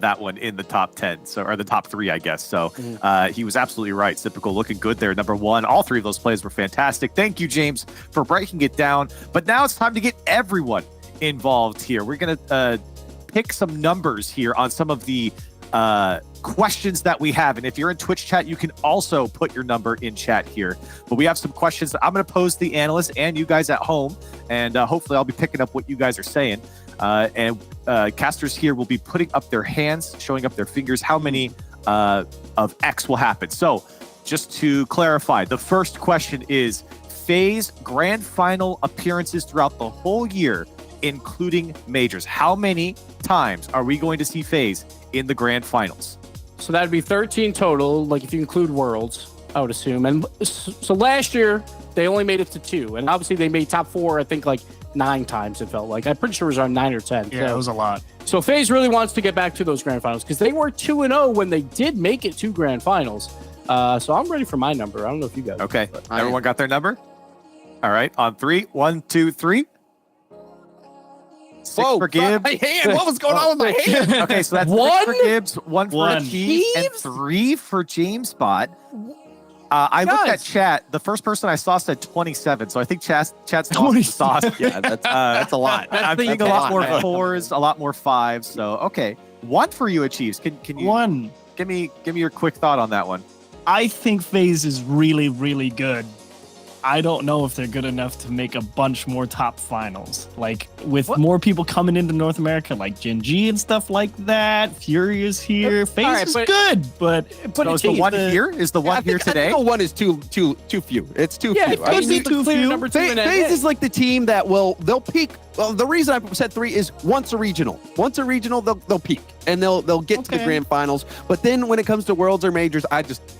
that one in the top 10, so or the top 3, I guess. So he was absolutely right. Sypical looking good there, number 1. All 3 of those plays were fantastic. Thank you, James, for breaking it down. But now it's time to get everyone involved here. We're gonna pick some numbers here on some of the questions that we have, and if you're in Twitch chat, you can also put your number in chat here. But we have some questions that I'm going to pose to the analysts and you guys at home, and hopefully I'll be picking up what you guys are saying. And casters here will be putting up their hands, showing up their fingers, how many of X will happen. So just to clarify, the first question is FaZe grand final appearances throughout the whole year, including majors. How many times are we going to see FaZe in the grand finals? So that'd be 13 total, like if you include Worlds, I would assume. And so last year, they only made it to 2. And obviously they made top 4, I think like 9 times it felt like. I'm pretty sure it was around 9 or 10. Yeah, it was a lot. So FaZe really wants to get back to those grand finals because they were 2-0 when they did make it to grand finals. So I'm ready for my number. I don't know if you guys. Okay, everyone got their number? All right, on 3, 1, 2, 3. 6 for Gibbs. My hand. What was going on with my hand? Okay, so that's 1 for Gibbs, 1 for Achieves, and 3 for James Bot. I looked at chat. The first person I saw said 27, so I think chat's lost the sauce. Yeah, that's a lot. I'm thinking a lot more 4s, a lot more 5s. So okay, 1 for you, Achieves. Can you 1? Give me your quick thought on that one. I think FaZe is really, really good. I don't know if they're good enough to make a bunch more top finals. Like, with more people coming into North America, like Gen.G and stuff like that. Furia's here. FaZe is good, but is the one here? Is the one here today? I think the 1 is too few. It's too few. It could be too few. FaZe is like the team that they'll peak. Well, the reason I said 3 is once a regional. Once a regional, they'll peak and they'll get to the grand finals. But then when it comes to Worlds or majors,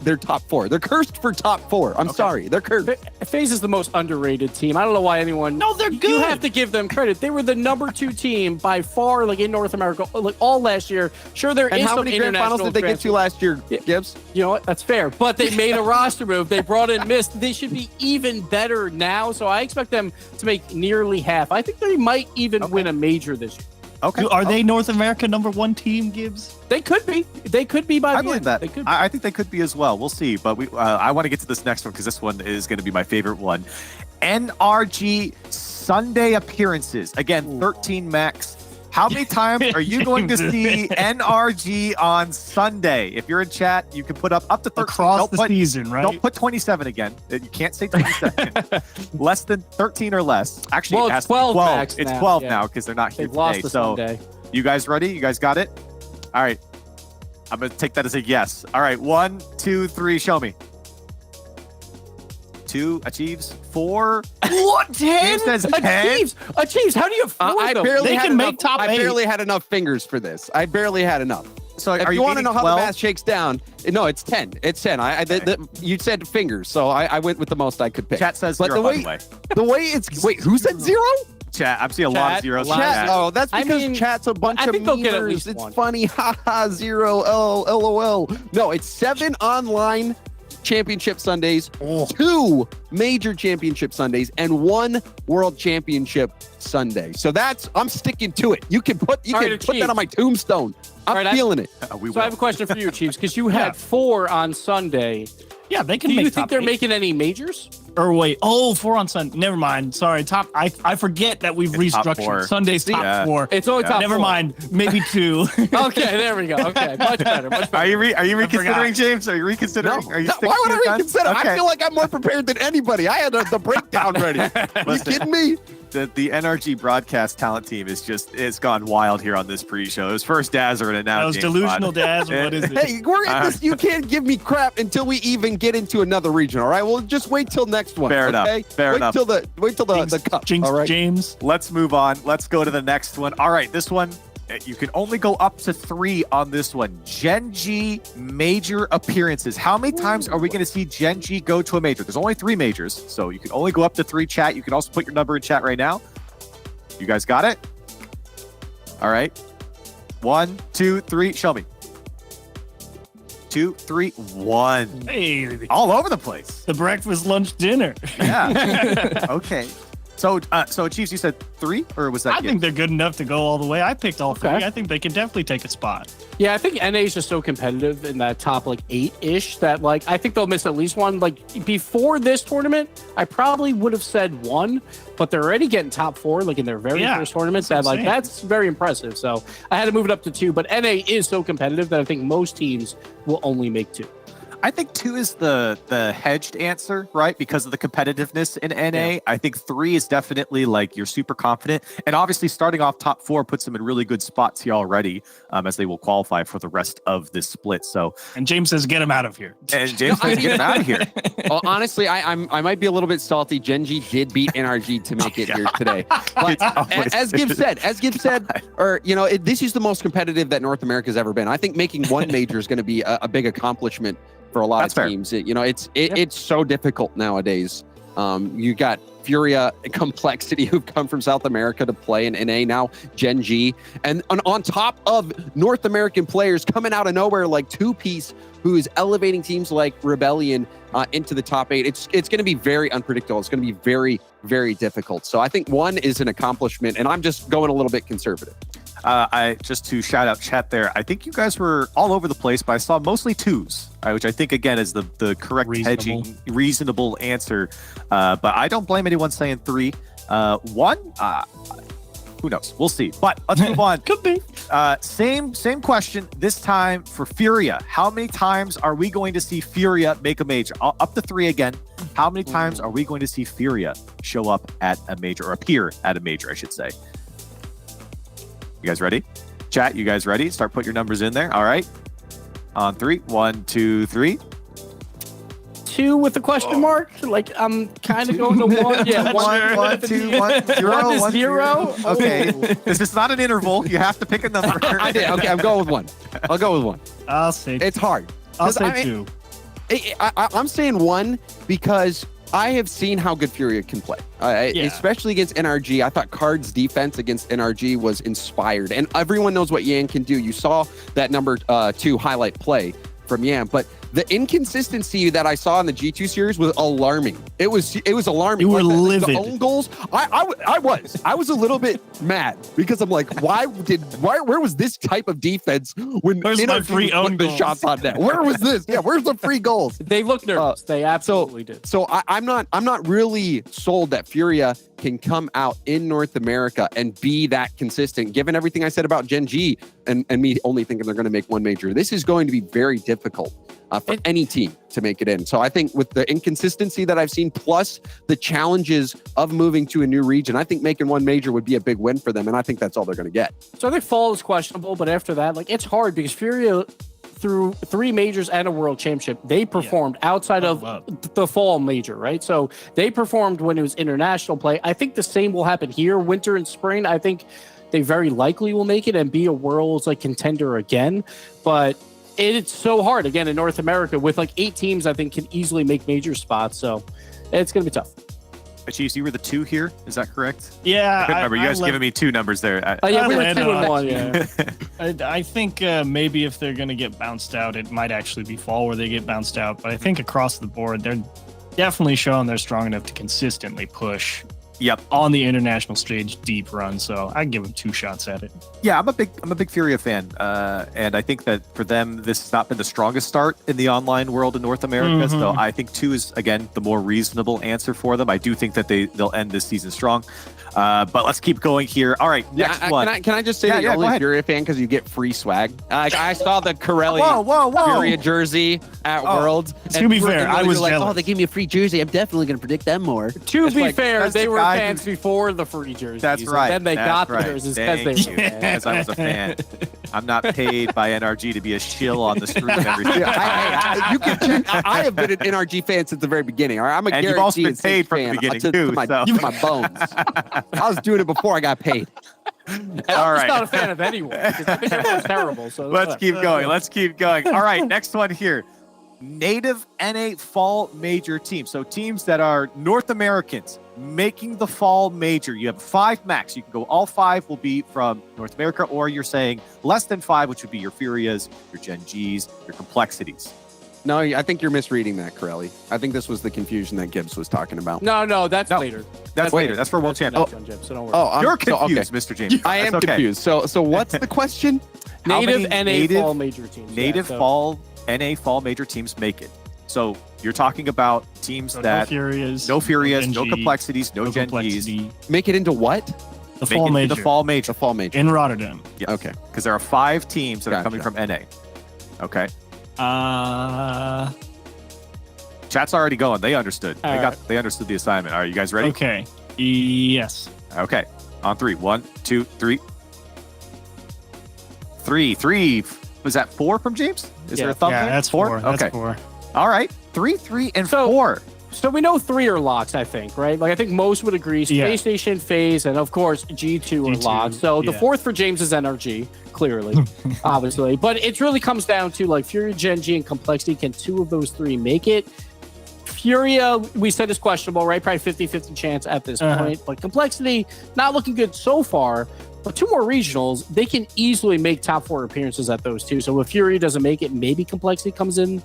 they're top 4. They're cursed for top 4. I'm sorry, they're cursed. FaZe is the most underrated team. I don't know why anyone. No, they're good. You have to give them credit. They were the number 2 team by far, like in North America, like all last year. Sure, there is some international. And how many grand finals did they get to last year, Gibbs? You know what? That's fair. But they made a roster move. They brought in Mist. They should be even better now. So I expect them to make nearly half. I think they might even win a major this year. Okay. Are they North America #1 team, Gibbs? They could be. They could be by the I believe end. that. They could be. I think they could be as well. We'll see. But I want to get to this next one because this one is going to be my favorite one. NRG Sunday appearances. Again, 13 max. How many times are you going to see NRG on Sunday? If you're in chat, you can put up to 13. Across the season, right? Don't put 27 again. You can't say 27. Less than 13 or less. Actually, Well, it has it's 12 to be 12. max It's now, 12 yeah. now because they're not here They've lost today. the So Sunday. you guys ready? You guys got it? All right. I'm going to take that as a yes. All right. 1, 2, 3. Show me. 2 achieves. 4. What? 10? Says 10. Achieves. How do you afford I them? barely They had can enough, make top I 8. barely had enough fingers for this. I barely had enough. So If are you want to know how 12? the math shakes down, no, it's 10. It's 10. You said fingers, so I went with the most I could pick. Chat says But 0, by the way. the way it's wait, who said 0? Chat. I'm seeing a lot of zeros. in Chat. chat. Oh, that's I because mean, chat's a bunch I of think they'll get at memers. least It's one. funny. Haha, 0. LOL. No, it's 7 online championship Sundays, 2 major championship Sundays, and 1 world championship Sunday. So I'm sticking to it. You can put that on my tombstone. I'm feeling it. So I have a question for you, Chiefs, because you had 4 on Sunday. Yeah, they can Do make you top think they're 8. making any majors? Or wait, 4 on Sunday. Never mind. Sorry, top. I forget that we've It's top restructured 4. Sunday's top 4. It's only top Never 4. mind. Maybe 2. Okay, there we go. Okay, much better. Much better. Are you reconsidering, forgot. James? Are you reconsidering? No, Are you no, sticking why would to I your guns? reconsider? Okay. I feel like I'm more prepared than anybody. I had the breakdown ready. Are you kidding me? The NRG broadcast talent team it's gone wild here on this pre-show. It was first Dazzer and now That was James delusional, Bond. Daz. What is it? Hey, we're in this. You can't give me crap until we even get into another region. All right. Well, just wait till next one. Fair enough. Okay? Fair enough. Wait till the cup. Jinx, all right. James. Let's move on. Let's go to the next one. All right, this one, you can only go up to 3 on this one. Gen.G major appearances. How many times are we going to see Gen.G go to a major? There's only 3 majors, so you can only go up to 3. Chat. You can also put your number in chat right now. You guys got it? All right. 1, 2, 3. Show me. 2, 3, 1. Hey, All over the place. the breakfast, lunch, dinner. Yeah. Okay. So Chiefs, you said 3, or was that? I think they're good enough to go all the way. I picked all 3. I think they can definitely take a spot. Yeah, I think NA is just so competitive in that top 8-ish that I think they'll miss at least one. Before this tournament, I probably would have said 1, but they're already getting top 4 in their very first tournaments. That's very impressive. So I had to move it up to 2, but NA is so competitive that I think most teams will only make 2. I think 2 is the hedged answer, right? Because of the competitiveness in NA. Yeah. I think 3 is definitely you're super confident. And obviously starting off top 4 puts them in really good spots here already, as they will qualify for the rest of this split. And James says, get him out of here. And James says, get him out of here. Well, honestly, I might be a little bit salty. Gen.G did beat NRG to make it here today. But as Gibbs said, or this is the most competitive that North America's ever been. I think making 1 major is going to be a big accomplishment for a lot of teams. It's so difficult nowadays. You got Furia and Complexity who've come from South America to play in NA, now Gen.G, and on top of North American players coming out of nowhere like 2-Piece, who is elevating teams like Rebellion into the top 8. It's going to be very unpredictable. It's going to be very, very difficult. So I think 1 is an accomplishment, and I'm just going a little bit conservative. Just to shout out chat there, I think you guys were all over the place, but I saw mostly 2s, which I think again is the correct hedging, reasonable answer. But I don't blame anyone saying 3. 1, who knows? We'll see. But let's move on. Could be. Same question this time for Furia. How many times are we going to see Furia make a major? Up to 3 again. How many times are we going to see Furia show up at a major, or appear at a major, I should say? You guys ready? Chat, you guys ready? Start putting your numbers in there. All right. On 3. 1, 2, 3. 2 with a question mark? I'm kind of going to 1. Yeah, 1, 2, 1, 0. 1 to 0. Okay. This is not an interval. You have to pick a number. I did. Okay, I'm going with 1. I'll go with 1. I'll say it's hard. I'll say 2. I'm saying 1 because I have seen how good Furia can play, especially against NRG. I thought Card's defense against NRG was inspired, and everyone knows what Yan can do. You saw that number 2 highlight play from Yan, but the inconsistency that I saw in the G2 series was alarming. It was alarming. You were livid. The own goals. I was a little bit mad because I'm like, where was this type of defense when my free own the shots on net? Where was this? Yeah, where's the free goals? They look nervous. They absolutely did. So I'm not really sold that Furia can come out in North America and be that consistent, given everything I said about Gen.G and me only thinking they're going to make 1 major. This is going to be very difficult for any team to make it in. So I think with the inconsistency that I've seen, plus the challenges of moving to a new region, I think making 1 major would be a big win for them. And I think that's all they're going to get. So I think fall is questionable, but after that, it's hard because Furia, through 3 majors and a world championship, they performed outside of the fall major, right? So they performed when it was international play. I think the same will happen here, winter and spring. I think they very likely will make it and be a world's contender again. But it's so hard again in North America with 8 teams. I think can easily make major spots, so it's gonna be tough. Chiefs, you were the 2 here, is that correct? Yeah, I couldn't remember. You guys giving me 2 numbers there. Yeah, we were 2 and 1. Yeah, I think maybe if they're gonna get bounced out, it might actually be fall where they get bounced out. But I think across the board, they're definitely showing they're strong enough to consistently push. Yep. On the international stage, deep run. So I give them 2 shots at it. Yeah, I'm a big Furia fan, and I think that for them, this has not been the strongest start in the online world in North America. So I think 2 is again the more reasonable answer for them. I do think that they'll end this season strong. But let's keep going here. All right, next one. Can I just say that you're only a Furia fan because you get free swag? I saw the Corelli Furia jersey at Worlds. To be fair, I was like, they gave me a free jersey. I'm definitely going to predict them more. To be fair, they were fans before the free jerseys. That's right. And then they got the jerseys because they were fans. I was a fan. I'm not paid by NRG to be a shill on the street every day. You can check. I have been an NRG fan since the very beginning. All right? I'm a and you've also been paid from the beginning too. To my bones. I was doing it before I got paid. All right. I'm not a fan of anyone because I think everyone's terrible. So let's keep going. Let's keep going. All right, next one here. Native NA fall major teams. So teams that are North Americans making the fall major. You have 5 max. You can go all 5 will be from North America, or you're saying less than 5, which would be your Furias, your Gen.Gs, your Complexities. No, I think you're misreading that, Corelli. I think this was the confusion that Gibbs was talking about. No, that's later. That's later. That's for World Champion. So don't worry. You're confused, Mr. James. I am confused. So what's the question? Native NA fall major teams. Native fall NA fall major teams make it. So you're talking about teams that no Furias, no Complexities, no Gen.Gs. Make it into what? The fall major. The fall major. The fall major. In Rotterdam. Yes. Okay. Because there are 5 teams that are coming from NA. Okay. Chat's already going. They understood. They understood the assignment. Are you guys ready? Okay. Yes. Okay. On 3. 1, 2, 3. 3. Was that 4 from James? Is there a thumb there? That's 4. Okay. That's 4. All right. 3, and 4. So we know 3 are locks, I think, right? Like I think most would agree. Space Station, FaZe, and of course G2 are locked. So the 4th for James is NRG, clearly, obviously. But it really comes down to like Furia, Gen.G, and Complexity. Can 2 of those 3 make it? Furia, we said is questionable, right? Probably 50-50 chance at this point. But Complexity, not looking good so far. But 2 more regionals, they can easily make top 4 appearances at those 2. So if Furia doesn't make it, maybe Complexity comes in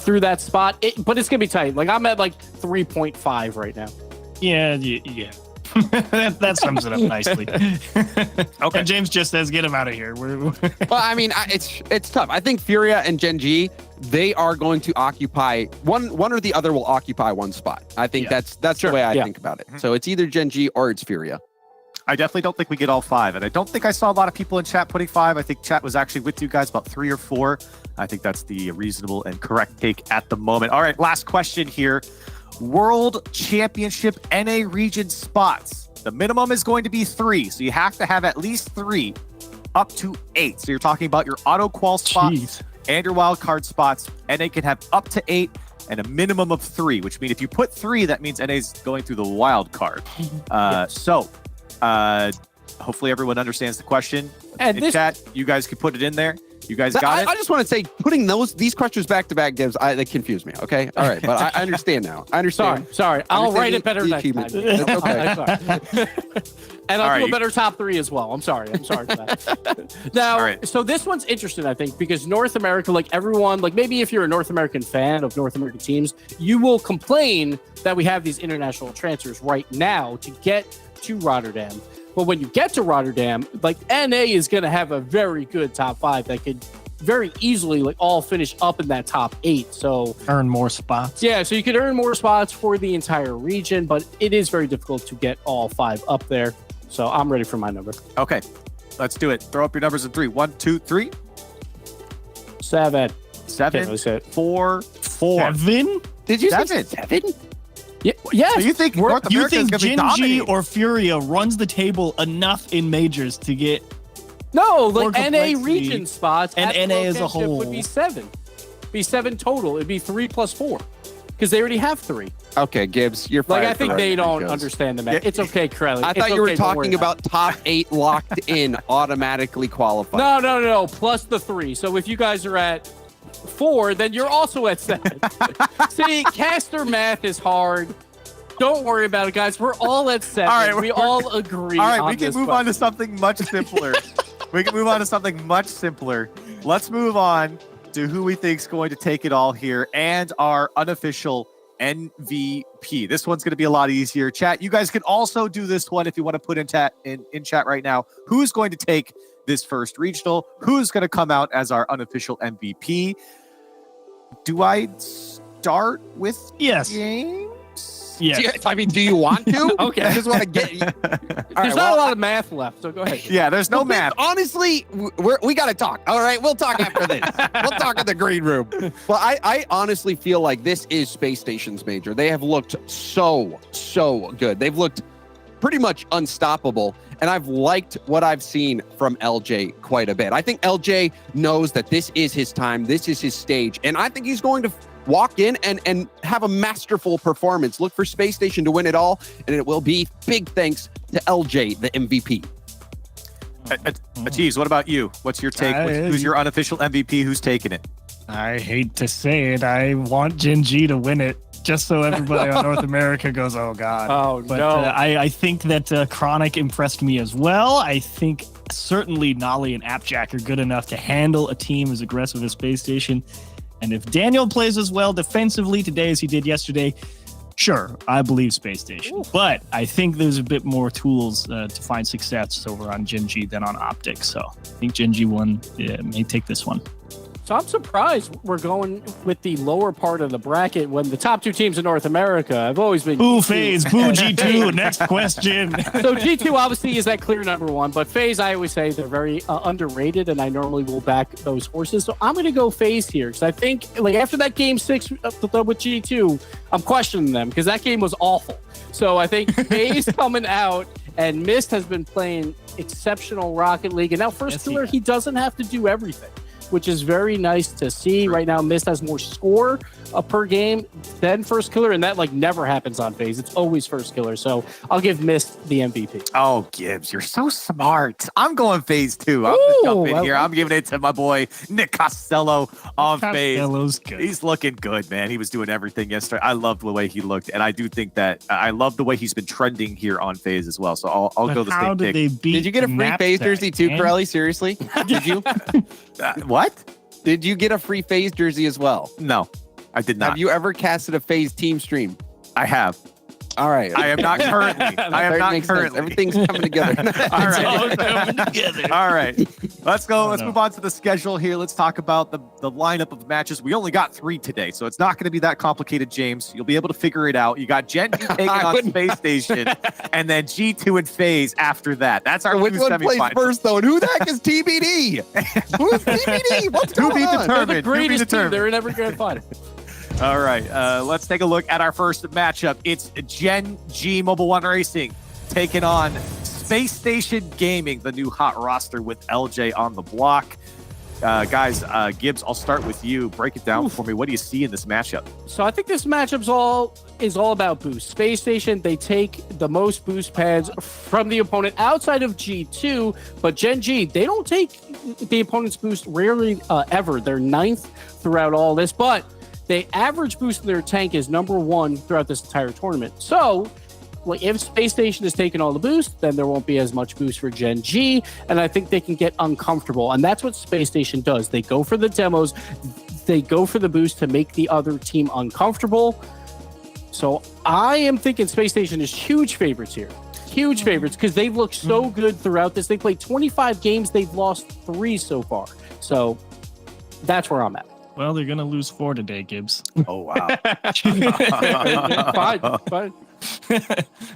through that spot. But it's going to be tight. Like I'm at like 3.5 right now. Yeah. that sums it up nicely. Okay. And James just says, get him out of here. Well, I mean, it's tough. I think Furia and Gen.G, they are going to occupy one or the other will occupy one spot. I think that's the way I think about it. So it's either Gen.G or it's Furia. I definitely don't think we get all 5. And I don't think I saw a lot of people in chat putting 5. I think chat was actually with you guys about 3 or 4. I think that's the reasonable and correct take at the moment. All right, last question here. World Championship NA region spots. The minimum is going to be 3. So you have to have at least 3 up to 8. So you're talking about your auto qual spots and your wild card spots. NA can have up to 8 and a minimum of 3, which means if you put 3, that means NA's going through the wild card. Hopefully everyone understands the question. And in chat, you guys can put it in there. You guys got it? I just want to say, putting these questions back to back gives, they confuse me, okay? All right, but I understand now. I understand. Sorry. I'll write it better next time. It's okay. And I'll do a better top 3 as well. I'm sorry for that. Now, so this one's interesting, I think, because North America, like everyone, like maybe if you're a North American fan of North American teams, you will complain that we have these international transfers right now to get to Rotterdam. But when you get to Rotterdam, like NA is going to have a very good top 5 that could very easily like all finish up in that top 8. So earn more spots. Yeah, so you could earn more spots for the entire region, but it is very difficult to get all 5 up there. So I'm ready for my number. Okay, let's do it. Throw up your numbers in 3. 1, 2, 3. 7. 4. 7? Did you say 7? Yeah. So you think North America is going to be Gen.G or Furia runs the table enough in majors to get like NA region spots and NA as a whole would be 7. Be 7 total. It'd be 3 plus 4 because they already have 3. Okay, Gibbs, you're fired. Like I think they don't understand the math. It's okay, Corelli. I thought you were talking about top 8 locked in, automatically qualified. No. Plus the 3. So if you guys are at 4, then you're also at 7. See, caster math is hard. Don't worry about it, guys. We're all at 7. All right, we all agree. All right, we can move on to something much simpler. Let's move on to who we think is going to take it all here and our unofficial MVP. This one's going to be a lot easier. Chat, you guys can also do this one if you want to put in chat right now. Who's going to take this first regional? Who's going to come out as our unofficial MVP? Do I start with James? Yes. I mean, do you want to? Okay. I just want to get you. There's not a lot of math left, so go ahead. Yeah, there's no math. Honestly, we got to talk. All right, we'll talk after this. We'll talk in the green room. Well, I honestly feel like this is Space Station's major. They have looked so good. They've looked pretty much unstoppable. And I've liked what I've seen from LJ quite a bit. I think LJ knows that this is his time. This is his stage. And I think he's going to walk in and have a masterful performance. Look for Space Station to win it all. And it will be big thanks to LJ, the MVP. Ateez, what about you? What's your take? Who's your unofficial MVP? Who's taking it? I hate to say it. I want Gen.G to win it. Just so everybody on North America goes, oh, God. Oh, but, no. I think that Chronic impressed me as well. I think certainly Nolly and ApparentlyJack are good enough to handle a team as aggressive as Space Station. And if Daniel plays as well defensively today as he did yesterday, sure, I believe Space Station. But I think there's a bit more tools to find success over on Gen.G than on Optics. So I think Gen.G may take this one. So I'm surprised we're going with the lower part of the bracket when the top two teams in North America have always been Boo FaZe, boo G2. Next question. So G2 obviously is that clear number one, but FaZe, I always say they're very underrated, and I normally will back those horses. So I'm going to go FaZe here because I think like after that game 6 with G2, I'm questioning them because that game was awful. So I think FaZe coming out, and Mist has been playing exceptional Rocket League, and now First Killer, he doesn't have to do everything, which is very nice to see. Right now, Mist has more score per game than First Killer, and that like never happens on FaZe. It's always First Killer. So I'll give Mist the MVP. Oh, Gibbs, you're so smart. I'm going FaZe too. I'm gonna jump in here. I'm giving it to my boy Nick Costello on FaZe. Good. He's looking good, man. He was doing everything yesterday. I loved the way he looked, and I do think that I love the way he's been trending here on FaZe as well. So I'll go the same pick. Did you get a free FaZe jersey too, Corelli? Seriously? Did you? What? Did you get a free FaZe jersey as well? No, I did not. Have you ever casted a FaZe team stream? I have. All right. I am not currently. I am not currently. Everything's coming together. All right. All right. Let's go. Let's move on to the schedule here. Let's talk about the lineup of matches. We only got 3 today, so it's not going to be that complicated, James. You'll be able to figure it out. You got Gen.G taking on Space Station, and then G2 and FaZe after that. That's our which one plays first, though? And who the heck is TBD? Who's TBD? What's going on? They're the greatest team. They're in every grand final. All right, let's take a look at our first matchup. It's Gen.G Mobile One Racing taking on Space Station Gaming, the new hot roster with LJ on the block. Guys, Gibbs, I'll start with you. Break it down for me. What do you see in this matchup? So I think this matchup's all about boost. Space Station, they take the most boost pads from the opponent outside of G2, but Gen.G, they don't take the opponent's boost rarely ever. They're 9th throughout all this, but the average boost in their tank is number 1 throughout this entire tournament. So, like, if Space Station is taking all the boost, then there won't be as much boost for Gen.G, and I think they can get uncomfortable. And that's what Space Station does. They go for the demos, they go for the boost to make the other team uncomfortable. So I am thinking Space Station is huge favorites here. Huge favorites because they've looked so good throughout this. They played 25 games. They've lost 3 so far. So that's where I'm at. Well, they're going to lose 4 today, Gibbs. Oh, wow. Fine.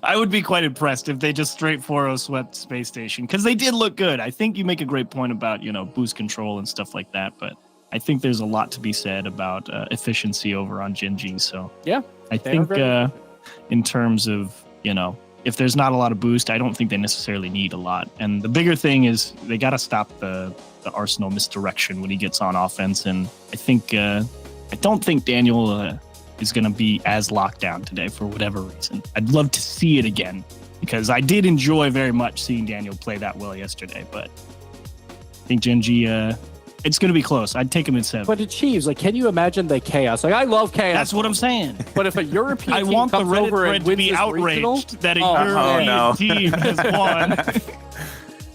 I would be quite impressed if they just straight 4-0 swept Space Station because they did look good. I think you make a great point about, boost control and stuff like that, but I think there's a lot to be said about efficiency over on Gen.G. So yeah, I think in terms of, if there's not a lot of boost, I don't think they necessarily need a lot. And the bigger thing is they got to stop the Arsenal misdirection when he gets on offense. And I don't think Daniel is going to be as locked down today for whatever reason. I'd love to see it again because I did enjoy very much seeing Daniel play that well yesterday. But I think Gen.G, it's going to be close. I'd take him in 7. But Achieves, can you imagine the chaos? I love chaos. That's what I'm saying. But if a European I team want the comes Reddit over thread and to wins be this outraged regional, that a European team has won.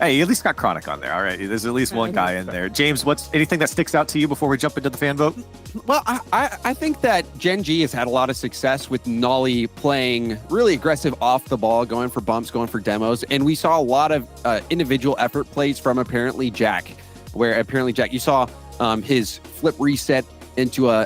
Hey, you at least got Chronic on there. All right, there's at least one guy in there. James, anything that sticks out to you before we jump into the fan vote? Well, I think that Gen.G has had a lot of success with Nolly playing really aggressive off the ball, going for bumps, going for demos. And we saw a lot of individual effort plays from ApparentlyJack, where ApparentlyJack, you saw his flip reset into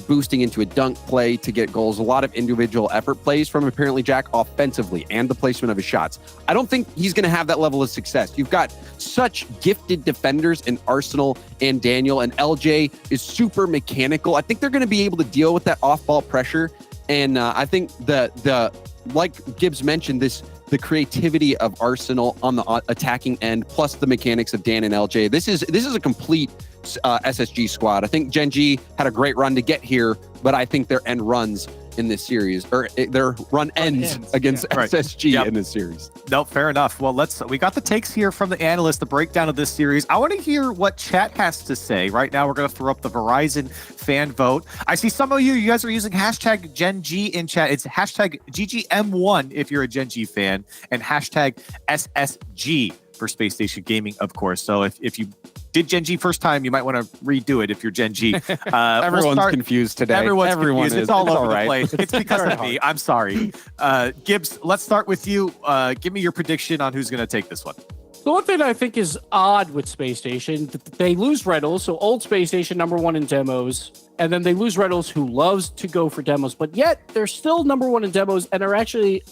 boosting into a dunk play to get goals. A lot of individual effort plays from ApparentlyJack offensively and the placement of his shots. I don't think he's going to have that level of success. You've got such gifted defenders in Arsenal and Daniel, and LJ is super mechanical. I think they're going to be able to deal with that off-ball pressure. And I think the like Gibbs mentioned, the creativity of Arsenal on the attacking end, plus the mechanics of Dan and LJ. This is a complete SSG squad. I think Gen.G had a great run to get here, but I think their end runs in this series, or their run ends against SSG in this series. No, fair enough. Well, we got the takes here from the analysts, the breakdown of this series. I want to hear what chat has to say. Right now, we're going to throw up the Verizon fan vote. I see some of you guys are using hashtag Gen.G in chat. It's hashtag GGM1 if you're a Gen.G fan, and hashtag SSG for Space Station Gaming, of course. So if you did Gen.G first time. You might want to redo it if you're Gen.G. Everyone's confused today. Everyone's Everyone confused. is. It's all over right. the place. It's because of me. I'm sorry. Gibbs, let's start with you. Give me your prediction on who's going to take this one. The one thing I think is odd with Space Station, they lose Reynolds, so old Space Station #1 in demos, and then they lose Reynolds, who loves to go for demos, but yet they're still #1 in demos and are actually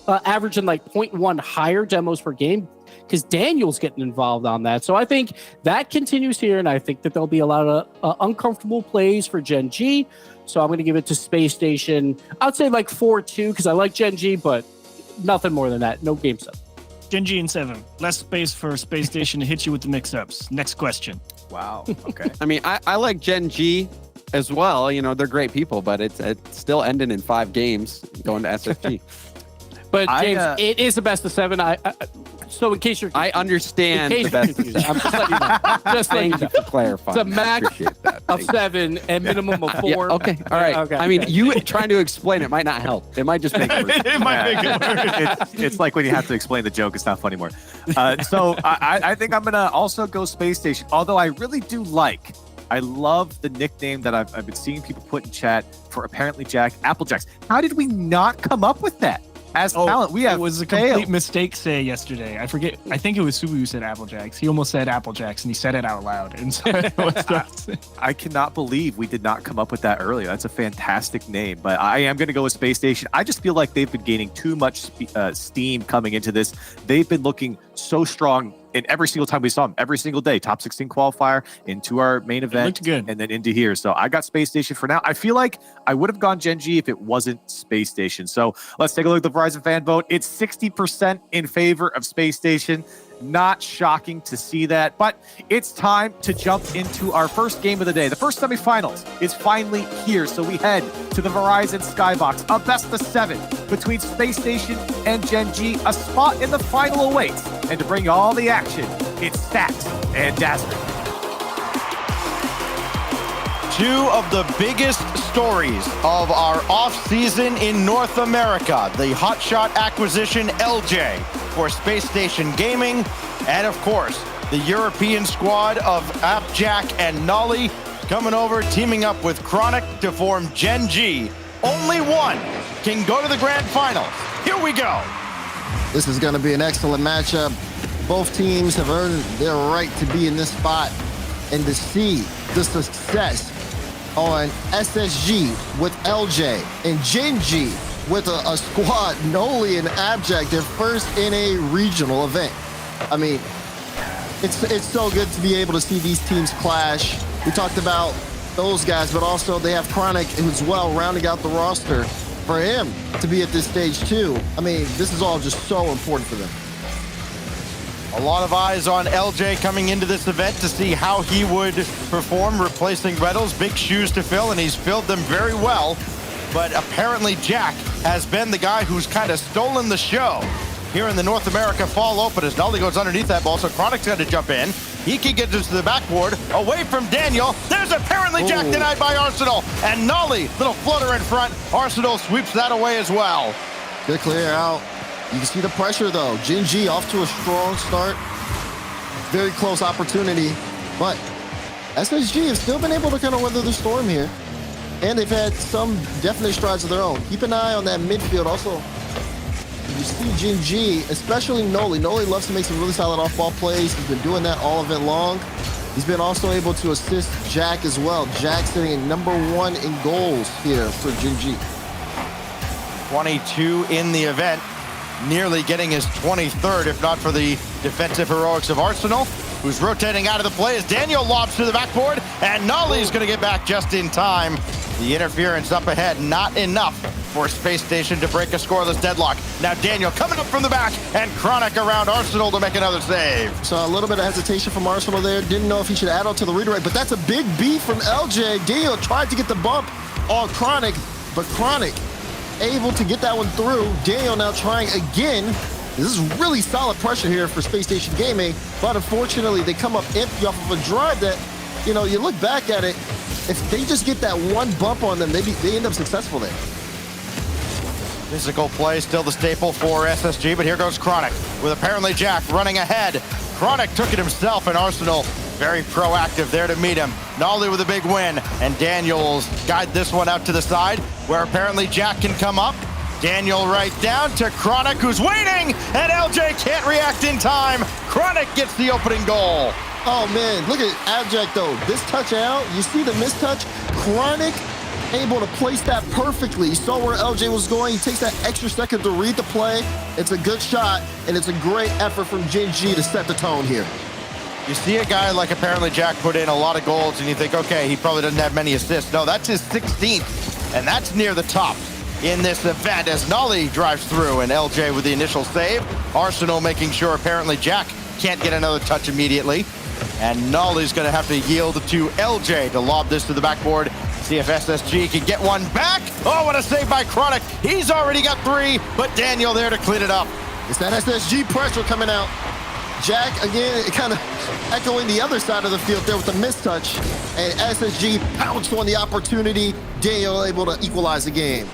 averaging like 0.1 higher demos per game because Daniel's getting involved on that. So I think that continues here, and I think that there'll be a lot of uncomfortable plays for Gen.G. So I'm going to give it to Space Station. I'd say like 4-2 because I like Gen.G, but nothing more than that. No game set. Gen.G in 7. Less space for Space Station to hit you with the mix-ups. Next question. Wow. Okay. I mean, I like Gen.G as well. You know, they're great people, but it's still ending in 5 games going to SSG. But James, it is the best of 7. So in case you're, I understand the best. I'm just letting you know. Just letting you know. For clarifying. It's a max of 7 and minimum of 4. Yeah, okay, all right. Okay. I mean, you trying to explain it might not help. It might just make it worse. It might make it worse. It's like when you have to explain the joke, it's not funny more. So I think I'm going to also go Space Station, although I really do I love the nickname that I've been seeing people put in chat for ApparentlyJack, Applejacks. How did we not come up with that? As talent, we have It was a complete mistake say yesterday. I forget. I think it was Subu who said Applejacks. He almost said Applejacks, and he said it out loud. And so I cannot believe we did not come up with that earlier. That's a fantastic name. But I am going to go with Space Station. I just feel like they've been gaining too much steam coming into this. They've been looking so strong in every single time we saw them, every single day. Top 16 qualifier into our main event, looked good. And then into here. So I got Space Station for now. I feel like I would have gone Gen.G if it wasn't Space Station. So let's take a look at the Verizon fan vote. It's 60% in favor of Space Station. Not shocking to see that, but it's time to jump into our first game of the day. The first semifinals is finally here, so we head to the Verizon Skybox, a best of 7 between Space Station and Gen.G. A spot in the final awaits, and to bring you all the action, it's Stacks and Dazzler. Two of the biggest stories of our offseason in North America, the hotshot acquisition LJ for Space Station Gaming, and of course, the European squad of ApparentlyJack and Nolly coming over, teaming up with Chronic to form Gen.G. Only one can go to the grand finals. Here we go. This is going to be an excellent matchup. Both teams have earned their right to be in this spot and to see the success on SSG with LJ and Gen.G with a squad, Noli and ApparentlyJack, their first in a regional event. I mean, it's so good to be able to see these teams clash. We talked about those guys, but also they have Chronic as well, rounding out the roster for him to be at this stage too. I mean, this is all just so important for them. A lot of eyes on LJ coming into this event to see how he would perform replacing Reynolds. Big shoes to fill, and he's filled them very well. But ApparentlyJack has been the guy who's kind of stolen the show here in the North America Fall Open as Nolly goes underneath that ball, so Chronic's got to jump in. He can get this to the backboard, away from Daniel. There's ApparentlyJack denied by Arsenal, and Nolly, little flutter in front. Arsenal sweeps that away as well. Good clear out. You can see the pressure though. Gen.G off to a strong start. Very close opportunity, but SSG has still been able to kind of weather the storm here. And they've had some definite strides of their own. Keep an eye on that midfield also. You see Gen.G, especially Noli. Noli loves to make some really solid off-ball plays. He's been doing that all event long. He's been also able to assist Jack as well. Jack sitting at #1 in goals here for Gen.G. 22 in the event, nearly getting his 23rd, if not for the defensive heroics of Arsenal, who's rotating out of the play as Daniel lobs to the backboard, and Nolly's going to get back just in time. The interference up ahead, not enough for Space Station to break a scoreless deadlock. Now Daniel coming up from the back, and Chronic around Arsenal to make another save. So a little bit of hesitation from Arsenal there. Didn't know if he should add on to the redirect, but that's a big beat from LJ. Daniel tried to get the bump on Chronic, but Chronic able to get that one through. Daniel now trying again. This is really solid pressure here for Space Station Gaming, but unfortunately they come up empty off of a drive that, you know, you look back at it, if they just get that one bump on them, they end up successful there. Physical play still the staple for SSG, but here goes Chronic with ApparentlyJack running ahead. Chronic took it himself, and Arsenal very proactive there to meet him. Nolly with a big win, and Daniel's guide this one out to the side, where ApparentlyJack can come up. Daniel right down to Chronic, who's waiting, and LJ can't react in time. Chronic gets the opening goal. Oh man, look at ApparentlyJack though. This touch out, you see the mistouch? Chronic able to place that perfectly. You saw where LJ was going. He takes that extra second to read the play. It's a good shot, and it's a great effort from Gen.G to set the tone here. You see a guy like ApparentlyJack put in a lot of goals, and you think, okay, he probably doesn't have many assists. No, that's his 16th, and that's near the top in this event as Nolly drives through, and LJ with the initial save. Arsenal making sure ApparentlyJack can't get another touch immediately. And Nolly's going to have to yield to LJ to lob this to the backboard. See if SSG can get one back. Oh, what a save by Chronic. He's already got 3, but Daniel there to clean it up. It's that SSG pressure coming out. Jack, again, kind of echoing the other side of the field there with the mistouch. And SSG pounced on the opportunity. Daniel able to equalize the game.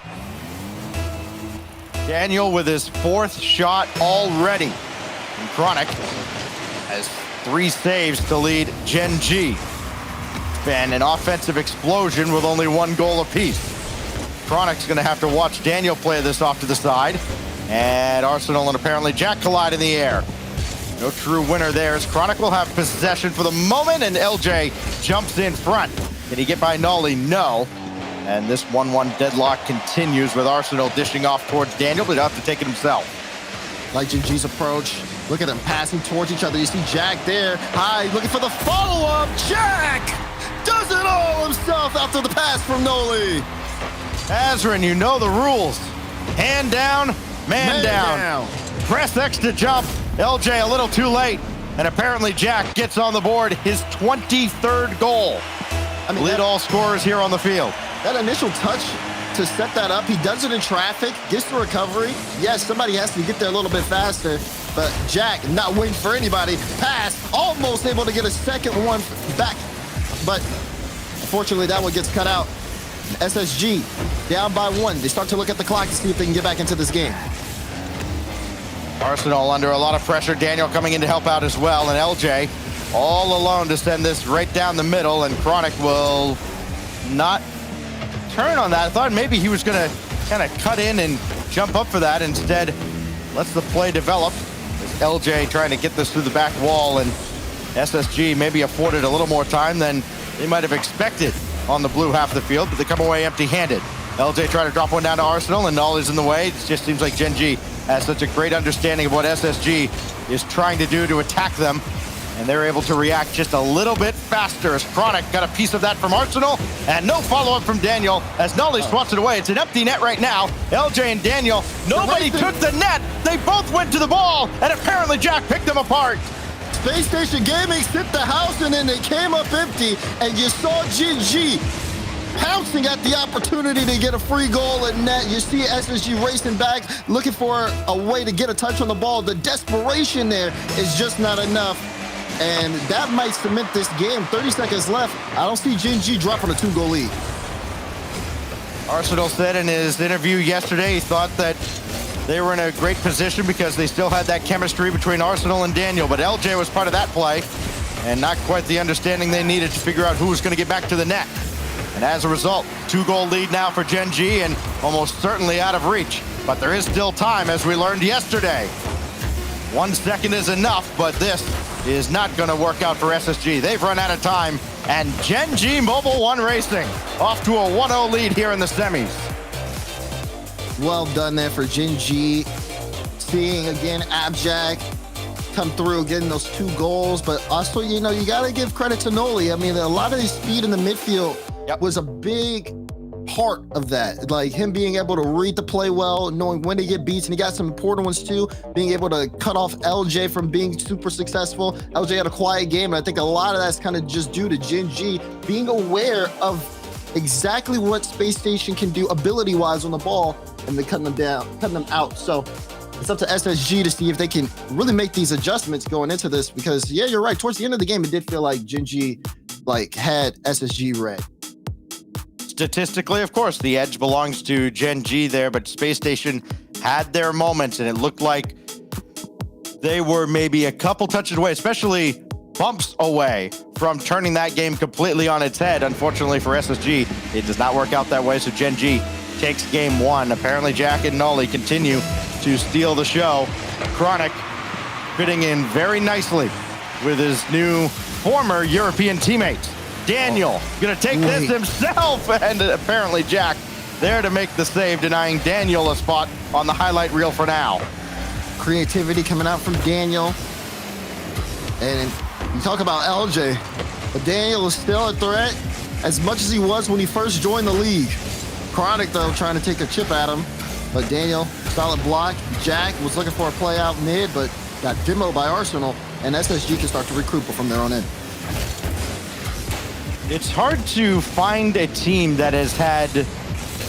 Daniel with his 4th shot already. And Chronic has 3 saves to lead Gen.G. And an offensive explosion with only 1 goal apiece. Chronic's going to have to watch Daniel play this off to the side. And Arsenal and ApparentlyJack collide in the air. No true winner there as Chronic will have possession for the moment, and LJ jumps in front. Can he get by Nolly? No. And this 1-1 deadlock continues with Arsenal dishing off towards Daniel, but he'll have to take it himself. Like Gen.G's approach. Look at them passing towards each other. You see Jack there. High, looking for the follow-up. Jack does it all himself after the pass from Nolly. Azrin, you know the rules. Hand down, man down. Press X to jump. LJ a little too late. And ApparentlyJack gets on the board his 23rd goal. I mean, lead all scorers here on the field. That initial touch to set that up, he does it in traffic, gets the recovery. Yes, somebody has to get there a little bit faster, but Jack not waiting for anybody. Pass, almost able to get a second one back, but unfortunately that one gets cut out. SSG down by 1. They start to look at the clock to see if they can get back into this game. Arsenal under a lot of pressure. Daniel coming in to help out as well, and LJ all alone to send this right down the middle, and Chronic will not turn on that. I thought maybe he was going to kind of cut in and jump up for that. Instead, lets the play develop. LJ trying to get this through the back wall, and SSG maybe afforded a little more time than they might have expected on the blue half of the field, but they come away empty-handed. LJ trying to drop one down to Arsenal, and Nolly's in the way. It just seems like Gen.G has such a great understanding of what SSG is trying to do to attack them, and they're able to react just a little bit faster as Chronic got a piece of that from Arsenal, and no follow-up from Daniel as Nolly swats it away. It's an empty net right now. LJ and Daniel, nobody took the net. They both went to the ball, and ApparentlyJack picked them apart. Space Station Gaming hit the house, and then they came up empty, and you saw Gen.G pouncing at the opportunity to get a free goal at net. You see SSG racing back, looking for a way to get a touch on the ball. The desperation there is just not enough, and that might cement this game. 30 seconds left. I don't see Gen.G dropping a 2-goal lead. Arsenal said in his interview yesterday he thought that they were in a great position because they still had that chemistry between Arsenal and Daniel, but LJ was part of that play and not quite the understanding they needed to figure out who was going to get back to the net. And as a result, 2-goal lead now for Gen.G and almost certainly out of reach. But there is still time, as we learned yesterday. 1 second is enough, but this is not going to work out for SSG. They've run out of time, and Gen.G Mobile One Racing off to a 1-0 lead here in the semis. Well done there for Gen.G. Seeing again ApparentlyJack come through, getting those 2 goals, but also, you know, you got to give credit to Nolly. I mean, a lot of his speed in the midfield was a big part of that. Like him being able to read the play well, knowing when to get beats, and he got some important ones too, being able to cut off LJ from being super successful. LJ had a quiet game, and I think a lot of that's kind of just due to Gen.G being aware of exactly what Space Station can do ability-wise on the ball, and then cutting them out. So it's up to SSG to see if they can really make these adjustments going into this, because yeah, you're right. Towards the end of the game, it did feel like Gen.G had SSG red. Statistically, of course, the edge belongs to Gen.G there, but Space Station had their moments, and it looked like they were maybe a couple touches away, especially bumps away from turning that game completely on its head. Unfortunately for SSG, it does not work out that way, so Gen.G takes game one. Apparently, Jack and Nolly continue to steal the show. Chronic fitting in very nicely with his new former European teammates. Daniel gonna take this himself, and apparently Jack there to make the save, denying Daniel a spot on the highlight reel for now. Creativity coming out from Daniel. And you talk about LJ, but Daniel is still a threat as much as he was when he first joined the league. Chronic, though, trying to take a chip at him, but Daniel, solid block. Jack was looking for a play out mid, but got demoed by Arsenal, and SSG can start to recoup from there on in. It's hard to find a team that has had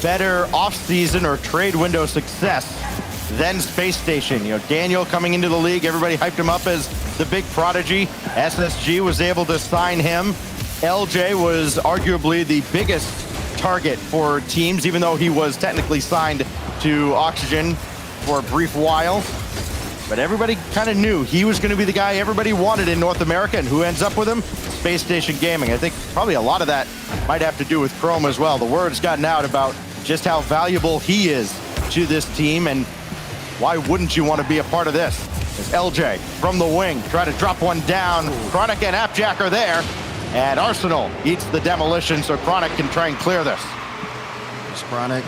better off-season or trade window success than Space Station. You know, Daniel coming into the league, everybody hyped him up as the big prodigy. SSG was able to sign him. LJ was arguably the biggest target for teams, even though he was technically signed to Oxygen for a brief while. But everybody kind of knew he was going to be the guy everybody wanted in North America, and who ends up with him? Space Station Gaming. I think probably a lot of that might have to do with Chrome as well. The word's gotten out about just how valuable he is to this team, and why wouldn't you want to be a part of this? As LJ from the wing, try to drop one down. Chronic and ApparentlyJack are there, and Arsenal eats the demolition, so Chronic can try and clear this. There's Chronic,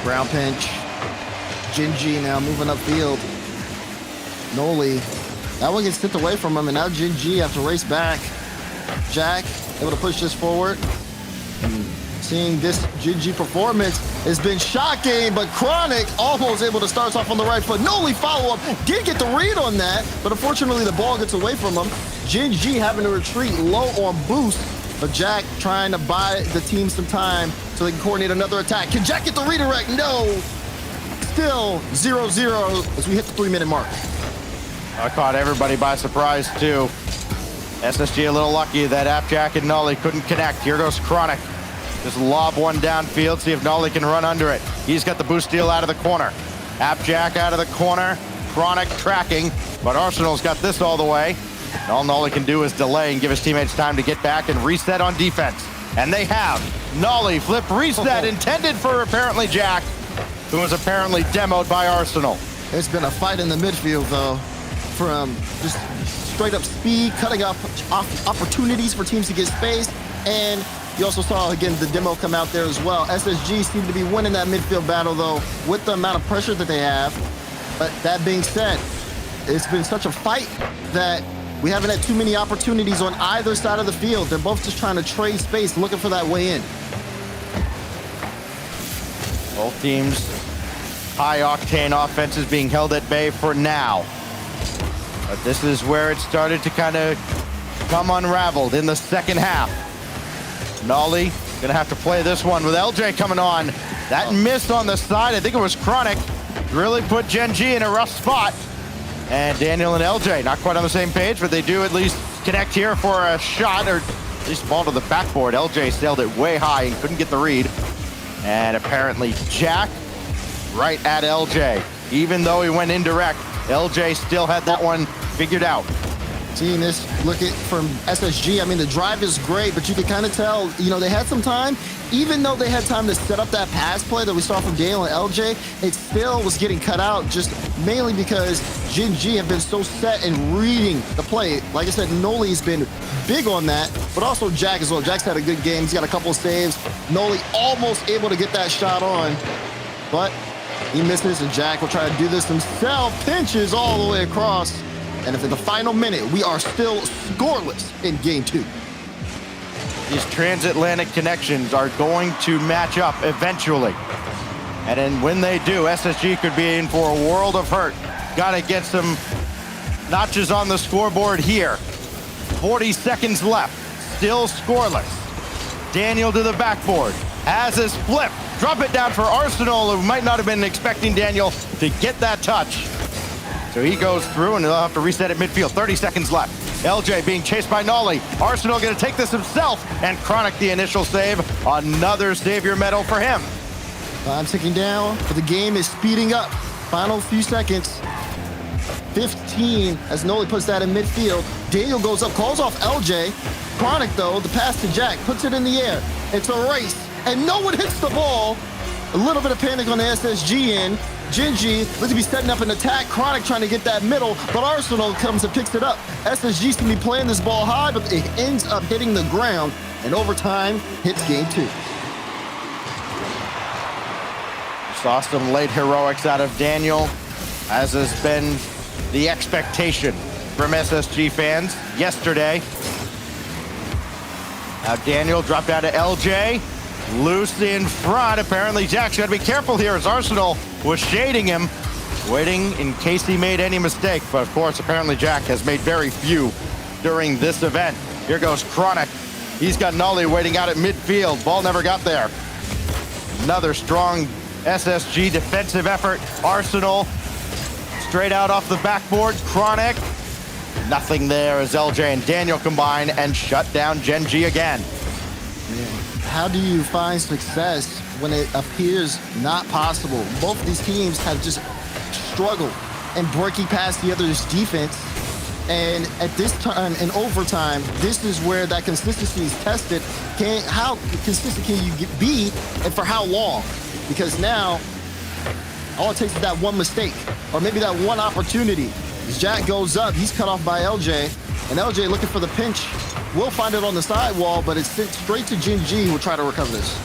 ground pinch. Gen.G now moving upfield. Noli, that one gets tipped away from him, and now Gen.G have to race back. Jack able to push this forward. Seeing this Gen.G performance has been shocking, but Chronic almost able to start off on the right foot. Noli follow-up, did get the read on that, but unfortunately the ball gets away from him. Gen.G having to retreat low on boost, but Jack trying to buy the team some time so they can coordinate another attack. Can Jack get the redirect? No. Still 0-0 as we hit the 3-minute mark. I caught everybody by surprise too. SSG a little lucky that ApparentlyJack and Nolly couldn't connect. Here goes Chronic. Just lob one downfield, see if Nolly can run under it. He's got the boost steal out of the corner. ApparentlyJack out of the corner. Chronic tracking, but Arsenal's got this all the way. And all Nolly can do is delay and give his teammates time to get back and reset on defense. And they have. Nolly flip reset intended for ApparentlyJack, who was apparently demoed by Arsenal. It's been a fight in the midfield, though, from just straight up speed, cutting off opportunities for teams to get space, and you also saw, again, the demo come out there as well. SSG seem to be winning that midfield battle, though, with the amount of pressure that they have. But that being said, it's been such a fight that we haven't had too many opportunities on either side of the field. They're both just trying to trade space, looking for that way in. Both teams, high-octane offenses being held at bay for now. But this is where it started to kind of come unraveled in the second half. Nolly gonna have to play this one with LJ coming on. That miss on the side, I think it was Chronic, really put Gen.G in a rough spot. And Daniel and LJ not quite on the same page, but they do at least connect here for a shot, or at least ball to the backboard. LJ sailed it way high and couldn't get the read. And ApparentlyJack right at LJ. Even though he went indirect, LJ still had that one figured out. Seeing this, look at from SSG, I mean, the drive is great, but you can kind of tell, you know, they had some time. Even though they had time to set up that pass play that we saw from Daniel and LJ, it still was getting cut out, just mainly because Gen.G have been so set in reading the play. Like I said, Noli's been big on that, but also Jack as well. Jack's had a good game. He's got a couple of saves. Noli almost able to get that shot on, but he misses, and Jack will try to do this himself. Pinches all the way across. And if in the final minute, we are still scoreless in game 2. These transatlantic connections are going to match up eventually. And then when they do, SSG could be in for a world of hurt. Gotta get some notches on the scoreboard here. 40 seconds left, still scoreless. Daniel to the backboard, has his flip. Drop it down for Arsenal, who might not have been expecting Daniel to get that touch. So he goes through, and they'll have to reset at midfield. 30 seconds left. LJ being chased by Nolly. Arsenal going to take this himself, and Chronic the initial save. Another savior medal for him. Time ticking down, but the game is speeding up. Final few seconds. 15 as Noli puts that in midfield. Daniel goes up, calls off LJ. Chronic, though, the pass to Jack, puts it in the air. It's a race, and no one hits the ball. A little bit of panic on the SSG end. Gen.G looks to be setting up an attack. Chronic trying to get that middle, but Arsenal comes and picks it up. SSG's going to be playing this ball high, but it ends up hitting the ground, and overtime hits game 2. Saw some late heroics out of Daniel, as has been the expectation from SSG fans yesterday. Now Daniel dropped out to LJ. Loose in front. Apparently Jack's got to be careful here as Arsenal was shading him, waiting in case he made any mistake. But of course, apparently Jack has made very few during this event. Here goes Chronic. He's got Nolly waiting out at midfield. Ball never got there. Another strong SSG defensive effort. Arsenal straight out off the backboard. Chronic. Nothing there as LJ and Daniel combine and shut down Gen.G again. How do you find success when it appears not possible? Both of these teams have just struggled in breaking past the other's defense. And at this time, in overtime, this is where that consistency is tested. How consistent can you be, and for how long? Because now, all it takes is that one mistake, or maybe that one opportunity. As Jack goes up, he's cut off by LJ, and LJ looking for the pinch. Will find it on the sidewall, but it's sent straight to Gen.G, who will try to recover this.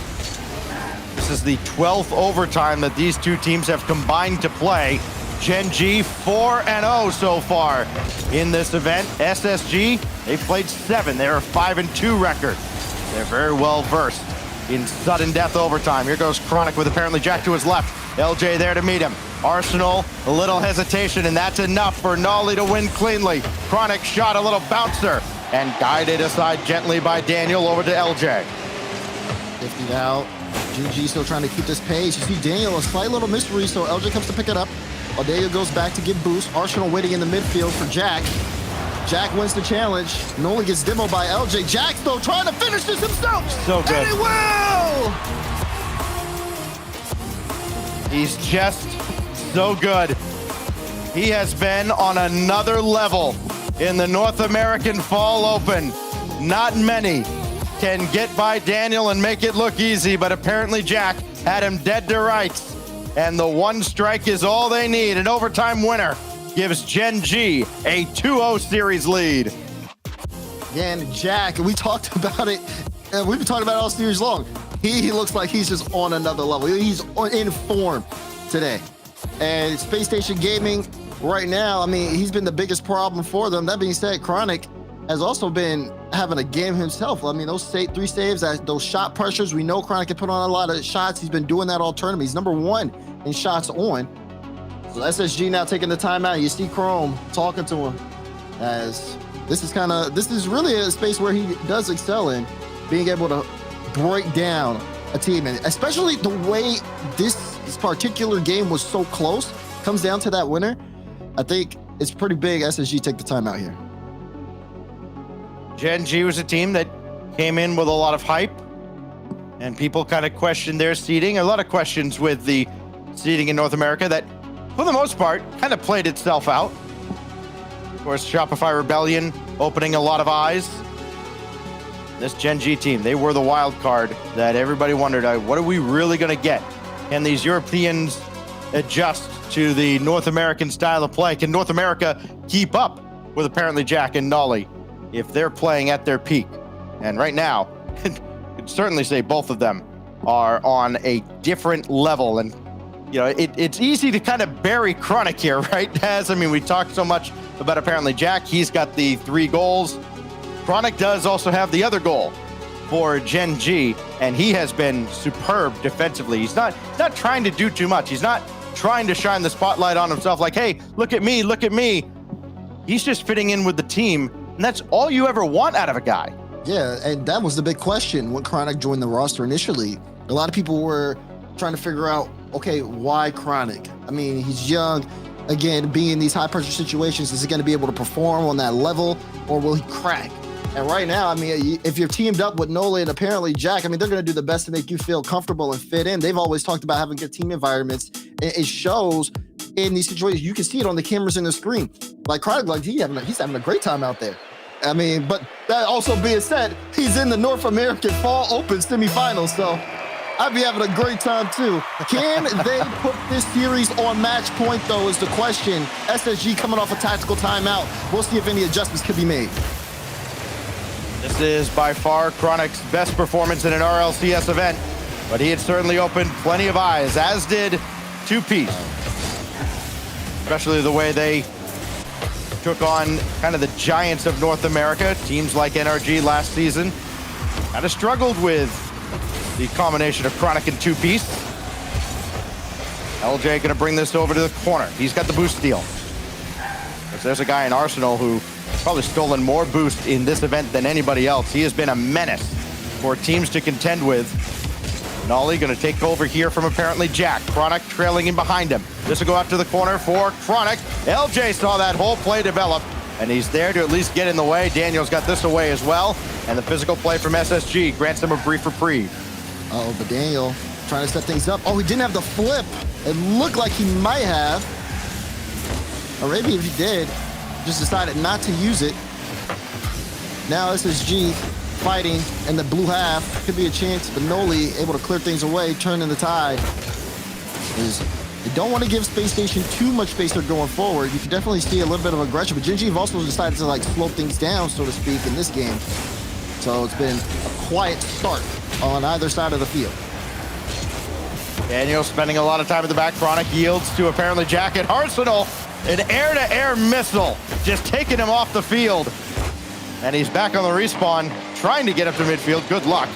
This is the 12th overtime that these two teams have combined to play. Gen.G 4-0 so far in this event. SSG, they've played 7. They're a 5-2 record. They're very well versed in sudden death overtime. Here goes Chronic with ApparentlyJack to his left. LJ there to meet him. Arsenal, a little hesitation, and that's enough for Nolly to win cleanly. Chronic shot a little bouncer and guided aside gently by Daniel over to LJ. 50 out. Gen.G still trying to keep this pace. You see Daniel, a slight little mystery, so LJ comes to pick it up. While Daniel goes back to give boost. Arsenal waiting in the midfield for Jack. Jack wins the challenge. Noli gets demoed by LJ. Jack, though, trying to finish this himself. So good. And he will! He's just so good. He has been on another level in the North American Fall Open. Not many can get by Daniel and make it look easy, but ApparentlyJack had him dead to rights. And the one strike is all they need. An overtime winner gives Gen.G a 2-0 series lead. Yeah, and Jack, we talked about it. We've been talking about it all series long. He looks like he's just on another level. He's in form today. And Space Station Gaming right now, I mean, he's been the biggest problem for them. That being said, Chronic has also been having a game himself. I mean, those 3 saves, those shot pressures, we know Chronic can put on a lot of shots. He's been doing that all tournament. He's number 1 in shots on. So SSG now taking the timeout. You see Chrome talking to him, as this is really a space where he does excel in, being able to break down a team. And especially the way this particular game was so close, comes down to that winner. I think it's pretty big SSG take the timeout here. Gen.G was a team that came in with a lot of hype, and people kind of questioned their seeding. A lot of questions with the seeding in North America that, for the most part, kind of played itself out. Of course, Shopify Rebellion opening a lot of eyes. This Gen.G team, they were the wild card that everybody wondered, what are we really going to get? Can these Europeans adjust to the North American style of play? Can North America keep up with ApparentlyJack and Nolly if they're playing at their peak? And right now, I'd certainly say both of them are on a different level. And, you know, it's easy to kind of bury Chronic here, right, Taz? I mean, we talked so much about ApparentlyJack. He's got the 3 goals. Chronic does also have the other goal for Gen.G, and he has been superb defensively. He's not trying to do too much. He's not trying to shine the spotlight on himself like, hey, look at me, look at me. He's just fitting in with the team, and that's all you ever want out of a guy. Yeah, and that was the big question when Chronic joined the roster initially. A lot of people were trying to figure out, okay, why Chronic? I mean, he's young. Again, being in these high-pressure situations, is he going to be able to perform on that level, or will he crack? And right now, I mean, if you're teamed up with Noli and ApparentlyJack, I mean, they're going to do the best to make you feel comfortable and fit in. They've always talked about having good team environments. It shows in these situations. You can see it on the cameras in the screen. Like Chronic, like he's having a great time out there. I mean, but that also being said, he's in the North American Fall Open semifinals, so I'd be having a great time too. Can they put this series on match point though is the question. SSG coming off a tactical timeout. We'll see if any adjustments could be made. This is by far Chronic's best performance in an RLCS event, but he had certainly opened plenty of eyes, as did 2Piece. Especially the way they took on kind of the giants of North America, teams like NRG last season. Kind of struggled with the combination of Chronic and 2Piece. LJ gonna bring this over to the corner. He's got the boost steal. There's a guy in Arsenal who probably stolen more boost in this event than anybody else. He has been a menace for teams to contend with. Nolly gonna take over here from ApparentlyJack. Chronic trailing in behind him. This will go out to the corner for Chronic. LJ saw that whole play develop, and he's there to at least get in the way. Daniel's got this away as well, and the physical play from SSG grants him a brief reprieve. Oh, but Daniel trying to set things up. Oh, he didn't have the flip. It looked like he might have. Or maybe if he did, just decided not to use it. Now SSG fighting in the blue half. Could be a chance, but Noli able to clear things away, turning the tide. They don't want to give Space Station too much space they're going forward. You can definitely see a little bit of aggression, but Gen.G have also decided to like slow things down, so to speak, in this game. So it's been a quiet start on either side of the field. Daniel spending a lot of time at the back. Chronic yields to ApparentlyJack at Arsenal. An air-to-air missile just taking him off the field. And he's back on the respawn, trying to get up to midfield. Good luck.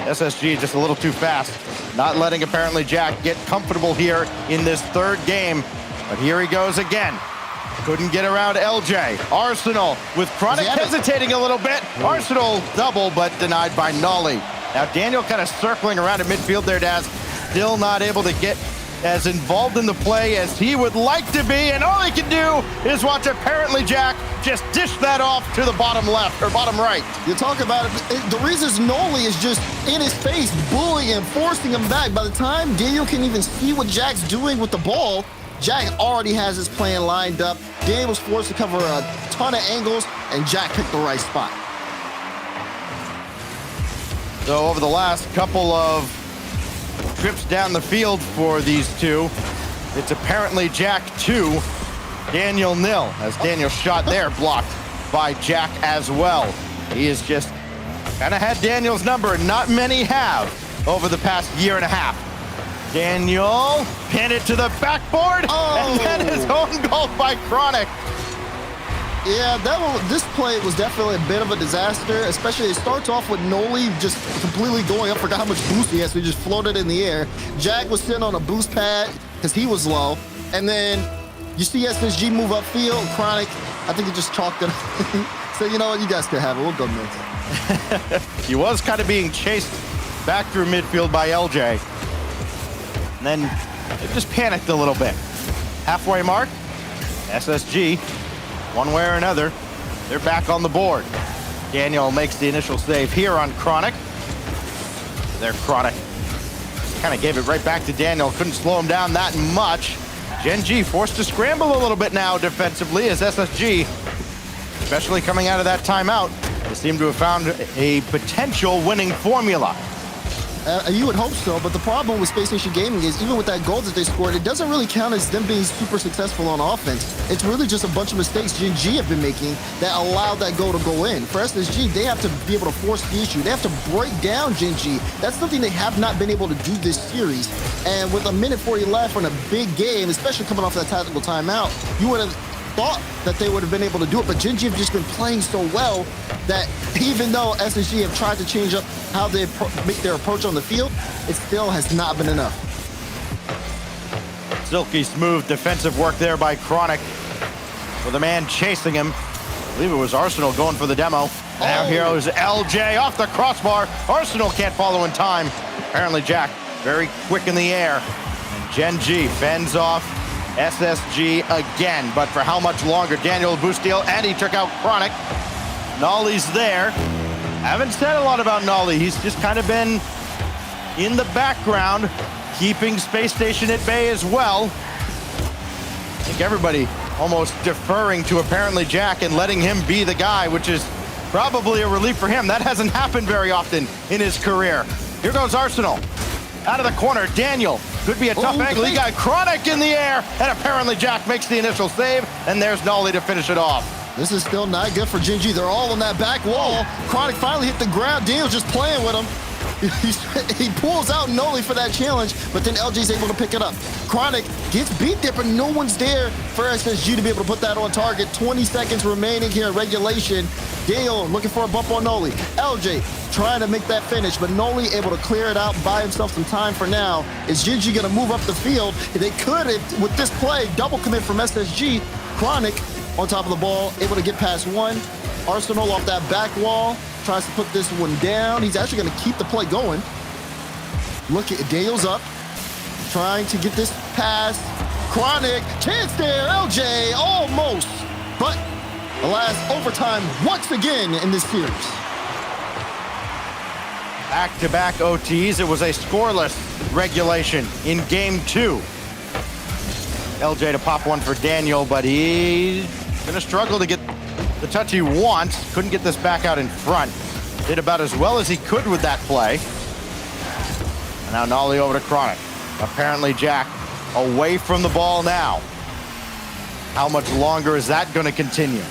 SSG just a little too fast. Not letting ApparentlyJack get comfortable here in this third game. But here he goes again. Couldn't get around LJ. Arsenal with Chronic hesitating a little bit. Arsenal double, but denied by Nolly. Now Daniel kind of circling around at midfield there, Daz. Still not able to get as involved in the play as he would like to be, and all he can do is watch ApparentlyJack just dish that off to the bottom left or bottom right. You talk about it, the reason is Noli is just in his face, bullying him, forcing him back. By the time Daniel can even see what Jack's doing with the ball, Jack already has his plan lined up. Daniel was forced to cover a ton of angles, and Jack picked the right spot. So over the last couple of trips down the field for these two, it's ApparentlyJack 2, Daniel 0, as Daniel's shot there blocked by Jack as well. He has just kind of had Daniel's number, and not many have over the past year and a half. Daniel pinned it to the backboard, and then his own goal by Chronic. Yeah, this play was definitely a bit of a disaster, especially it starts off with Noli just completely going up. Forgot how much boost he has, so he just floated in the air. Jack was sitting on a boost pad because he was low, and then you see SSG move upfield. Chronic, I think he just chalked it up. So you know what, you guys can have it. We'll go next. He was kind of being chased back through midfield by LJ. And then they just panicked a little bit. Halfway mark, SSG, one way or another, they're back on the board. Daniel makes the initial save here on Chronic. There, Chronic kind of gave it right back to Daniel. Couldn't slow him down that much. Gen.G forced to scramble a little bit now defensively as SSG, especially coming out of that timeout, they seem to have found a potential winning formula. You would hope so, but the problem with Space Station Gaming is even with that goal that they scored, it doesn't really count as them being super successful on offense. It's really just a bunch of mistakes Gen.G have been making that allowed that goal to go in. For SSG, they have to be able to force the issue. They have to break down Gen.G. That's something they have not been able to do this series. And with a minute 40 left on a big game, especially coming off that tactical timeout, you would have thought that they would have been able to do it, but Gen.G have just been playing so well that even though SSG have tried to change up how they make their approach on the field, it still has not been enough. Silky smooth defensive work there by Chronic with a man chasing him. I believe it was Arsenal going for the demo. Now here goes LJ off the crossbar. Arsenal can't follow in time. ApparentlyJack very quick in the air. And Gen.G fends off SSG again, but for how much longer? Daniel boost steal, and he took out Chronic. Nolly's there. Haven't said a lot about Nolly. He's just kind of been in the background, keeping Space Station at bay as well. I think everybody almost deferring to ApparentlyJack and letting him be the guy, which is probably a relief for him. That hasn't happened very often in his career. Here goes Arsenal. Out of the corner, Daniel. Could be a tough angle. He got Chronic in the air, and ApparentlyJack makes the initial save, and there's Nolly to finish it off. This is still not good for Gen.G. They're all on that back wall. Chronic finally hit the ground. Daniel's just playing with him. He pulls out Noli for that challenge, but then LJ's able to pick it up. Chronic gets beat there, but no one's there for SSG to be able to put that on target. 20 seconds remaining here in regulation. Daniel looking for a bump on Noli. LJ trying to make that finish, but Noli able to clear it out, buy himself some time for now. Is Gen.G going to move up the field? They could, with this play, double commit from SSG. Chronic on top of the ball, able to get past one. Arsenal off that back wall, tries to put this one down. He's actually going to keep the play going. Look at Daniel's up, trying to get this pass. Chronic, chance there, LJ, almost. But alas, overtime once again in this series. Back-to-back OTs. It was a scoreless regulation in game 2. LJ to pop one for Daniel, but he's gonna struggle to get the touch he wants. Couldn't get this back out in front. Did about as well as he could with that play. And now Nolly over to Chronic. ApparentlyJack away from the ball now. How much longer is that gonna continue?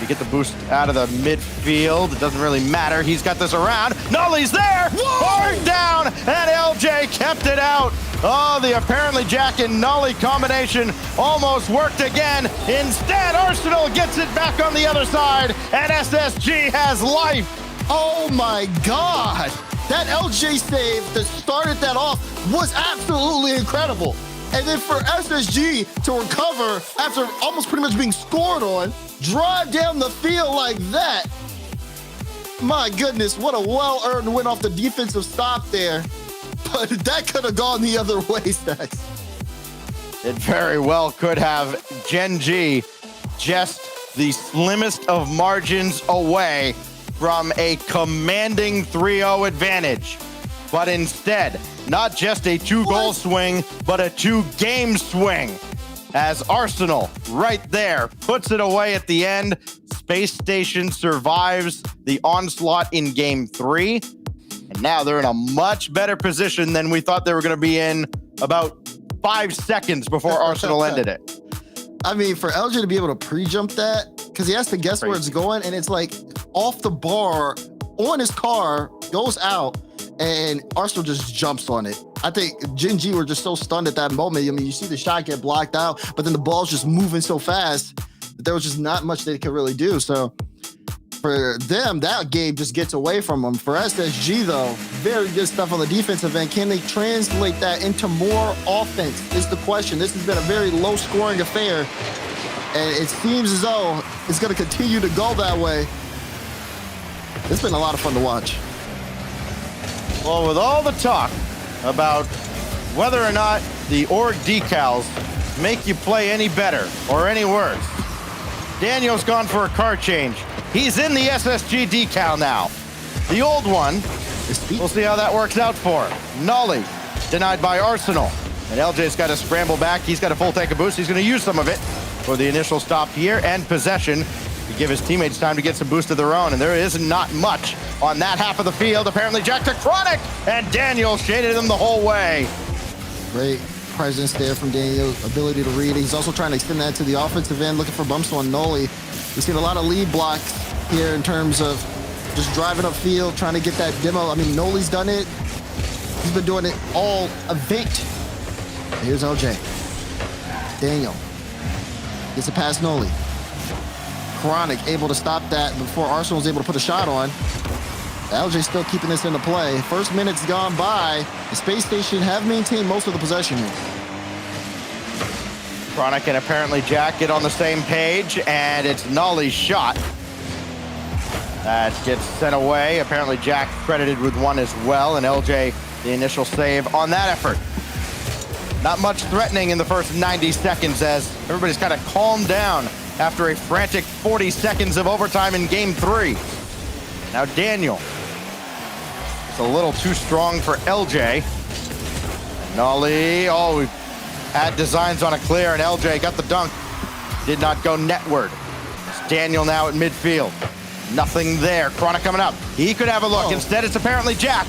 You get the boost out of the midfield. It doesn't really matter. He's got this around. Nolly's there! Hard down! And LJ kept it out. Oh, the ApparentlyJack and Nolly combination almost worked again. Instead, Arsenal gets it back on the other side, and SSG has life. Oh my God. That LJ save that started that off was absolutely incredible. And then for SSG to recover after almost pretty much being scored on, drive down the field like that. My goodness, what a well-earned win off the defensive stop there. But that could have gone the other way, Stacks. It very well could have. Gen.G just the slimmest of margins away from a commanding 3-0 advantage. But instead, not just a 2-goal swing, but a 2-game swing. As Arsenal, right there, puts it away at the end. Space Station survives the onslaught in game 3. And now they're in a much better position than we thought they were going to be in about 5 seconds before Arsenal ended it. I mean, for LJ to be able to pre-jump that, because he has to guess where it's going, and it's like off the bar, on his car, goes out, and Arsenal just jumps on it. I think Gen.G were just so stunned at that moment. I mean, you see the shot get blocked out, but then the ball's just moving so fast that there was just not much they could really do. So for them, that game just gets away from them. For SSG, though, very good stuff on the defensive end. Can they translate that into more offense is the question. This has been a very low-scoring affair, and it seems as though it's going to continue to go that way. It's been a lot of fun to watch. Well, with all the talk about whether or not the org decals make you play any better or any worse, Daniel's gone for a car change. He's in the SSG decal now. The old one, we'll see how that works out for him. Nolly, denied by Arsenal. And LJ's got to scramble back. He's got a full tank of boost. He's going to use some of it for the initial stop here and possession to give his teammates time to get some boost of their own. And there is not much on that half of the field. ApparentlyJack to Chronic, and Daniel shaded him the whole way. Great presence there from Daniel, ability to read. He's also trying to extend that to the offensive end, looking for bumps on Noli. We've seen a lot of lead blocks here in terms of just driving upfield, trying to get that demo. I mean, Noli's done it. He's been doing it all event. Here's LJ. Daniel gets it past Noli. Chronic able to stop that before Arsenal was able to put a shot on. LJ still keeping this into play. First minute's gone by. The Space Station have maintained most of the possession here. Chronic and ApparentlyJack get on the same page, and it's Nolly's shot that gets sent away. ApparentlyJack credited with one as well, and LJ the initial save on that effort. Not much threatening in the first 90 seconds as everybody's kind of calmed down after a frantic 40 seconds of overtime in game 3. Now Daniel. It's a little too strong for LJ. Nolly, oh, had designs on a clear, and LJ got the dunk. Did not go netward. It's Daniel now at midfield. Nothing there. Chronic coming up. He could have a look. Instead, it's apparently.Jack.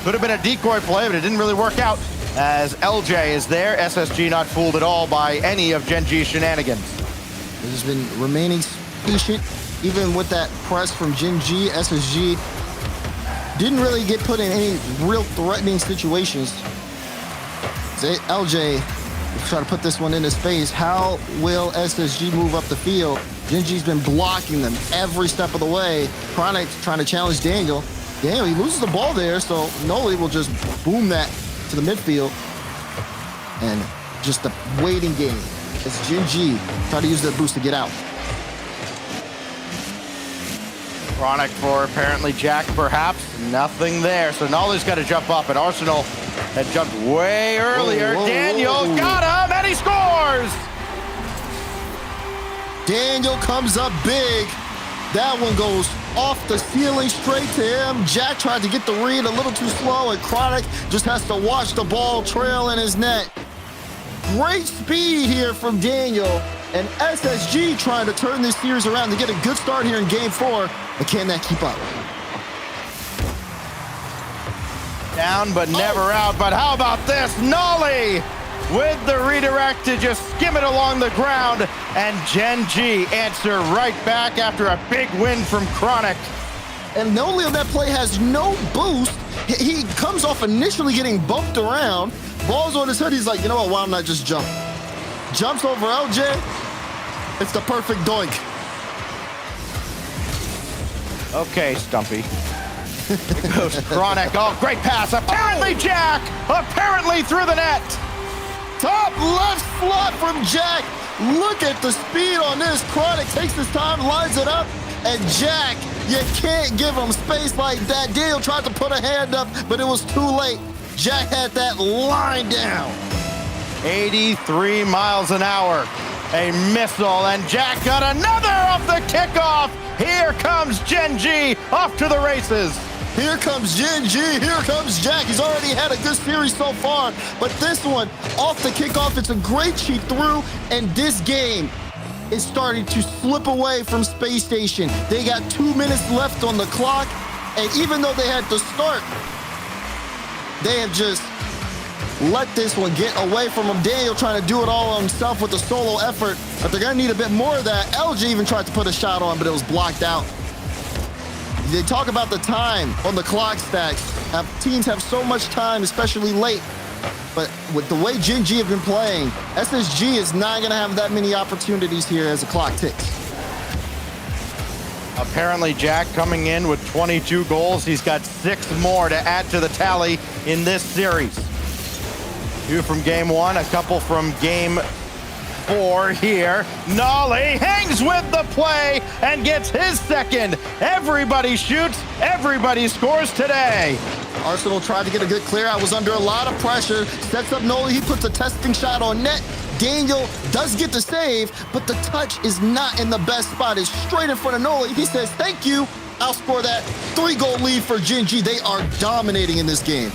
Could have been a decoy play, but it didn't really work out as LJ is there. SSG not fooled at all by any of Gen.G's shenanigans. He's been remaining patient, even with that press from Gen.G. SSG didn't really get put in any real threatening situations. LJ trying to put this one into space. How will SSG move up the field? Gen.G's been blocking them every step of the way. Chronic trying to challenge Daniel. Daniel, he loses the ball there, so Noli will just boom that to the midfield. And just a waiting game as Gen.G try to use their boost to get out. Chronic for apparently.Jack, perhaps. Nothing there. So Nolly's got to jump up, and Arsenal had jumped way earlier. Daniel got him, and he scores! Daniel comes up big. That one goes off the ceiling straight to him. Jack tried to get the read a little too slow, and Chronic just has to watch the ball trail in his net. Great speed here from Daniel, and SSG trying to turn this series around to get a good start here in Game 4, but can that keep up? Down but never out, but how about this? Nolly with the redirect to just skim it along the ground, and Gen.G answer right back after a big win from Chronic. And Noli on that play has no boost. He comes off initially getting bumped around. Ball's on his head. He's like, you know what, why not just jump? Jumps over LJ. It's the perfect doink. Okay, Stumpy. It goes Chronic. Oh, great pass. Apparently.Jack. Apparently through the net. Top left slot from Jack. Look at the speed on this. Chronic takes his time, lines it up, and Jack, you can't give him space like that. Daniel tried to put a hand up, but it was too late. Jack had that line down. 83 miles an hour. A missile, and Jack got another off the kickoff. Here comes Gen.G off to the races. Here comes Gen.G, here comes Jack. He's already had a good series so far, but this one, off the kickoff, it's a great cheat through, and this game is starting to slip away from Space Station. They got 2 minutes left on the clock, and even though they had to start, they have just let this one get away from him. Daniel trying to do it all on himself with a solo effort, but they're gonna need a bit more of that. LG even tried to put a shot on, but it was blocked out. They talk about the time on the clock stacks. Teams have so much time, especially late. But with the way Gen.G have been playing, SSG is not going to have that many opportunities here as the clock ticks. Apparently.Jack coming in with 22 goals. He's got 6 more to add to the tally in this series. 2 from Game 1, a couple from Game 4 here. Nolly hangs with the play and gets his second. Everybody shoots, everybody scores today. Arsenal tried to get a good clear out, was under a lot of pressure, sets up Nolly, he puts a testing shot on net. Daniel does get the save, but the touch is not in the best spot. It's straight in front of Nolly. He says, thank you, I'll score that. 3-goal lead for Gen.G. They are dominating in this game.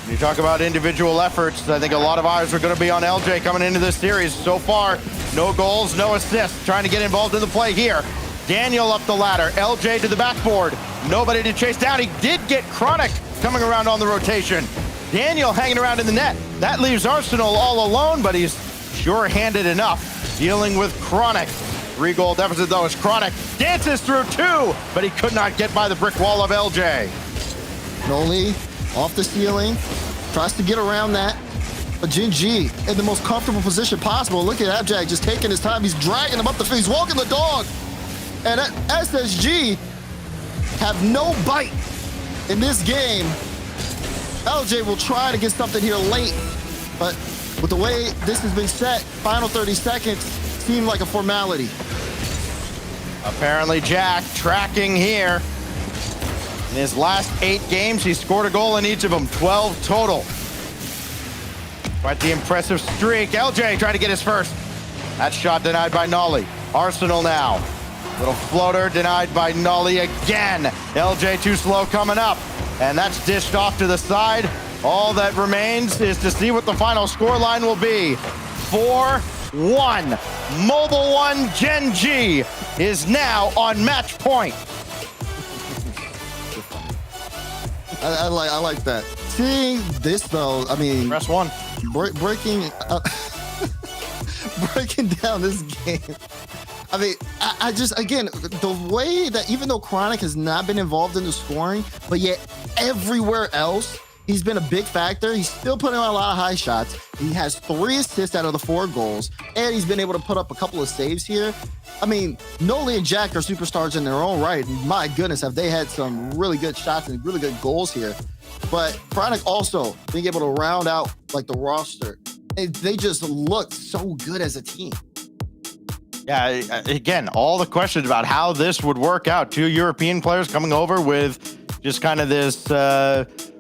You talk about individual efforts. I think a lot of eyes are going to be on LJ coming into this series. So far, no goals, no assists. Trying to get involved in the play here. Daniel up the ladder. LJ to the backboard. Nobody to chase down. He did get Chronic coming around on the rotation. Daniel hanging around in the net. That leaves Arsenal all alone, but he's sure-handed enough. Dealing with Chronic. 3-goal deficit, though, as Chronic dances through 2, but he could not get by the brick wall of LJ. Noli off the ceiling, tries to get around that, but Gen.G in the most comfortable position possible. Look at ApparentlyJack just taking his time. He's dragging him up the field. He's walking the dog. And SSG have no bite in this game. LJ will try to get something here late, but with the way this has been set, final 30 seconds seem like a formality. Apparently.Jack tracking here. In his last 8 games, he scored a goal in each of them, 12 total. Quite the impressive streak. LJ trying to get his first. That shot denied by Nolly. Arsenal now. Little floater denied by Nolly again. LJ too slow coming up. And that's dished off to the side. All that remains is to see what the final scoreline will be. 4-1. Mobile One Gen.G is now on match point. I like that. Seeing this though, I mean, Press 1. Breaking down this game. I mean, I just, again, the way that even though Chronic has not been involved in the scoring, but yet everywhere else, he's been a big factor. He's still putting on a lot of high shots. He has 3 assists out of the 4 goals, and he's been able to put up a couple of saves here. I mean, Noli and Jack are superstars in their own right. My goodness, have they had some really good shots and really good goals here. But Chronic also being able to round out like the roster. They just look so good as a team. Yeah, again, all the questions about how this would work out. 2 European players coming over with just kind of this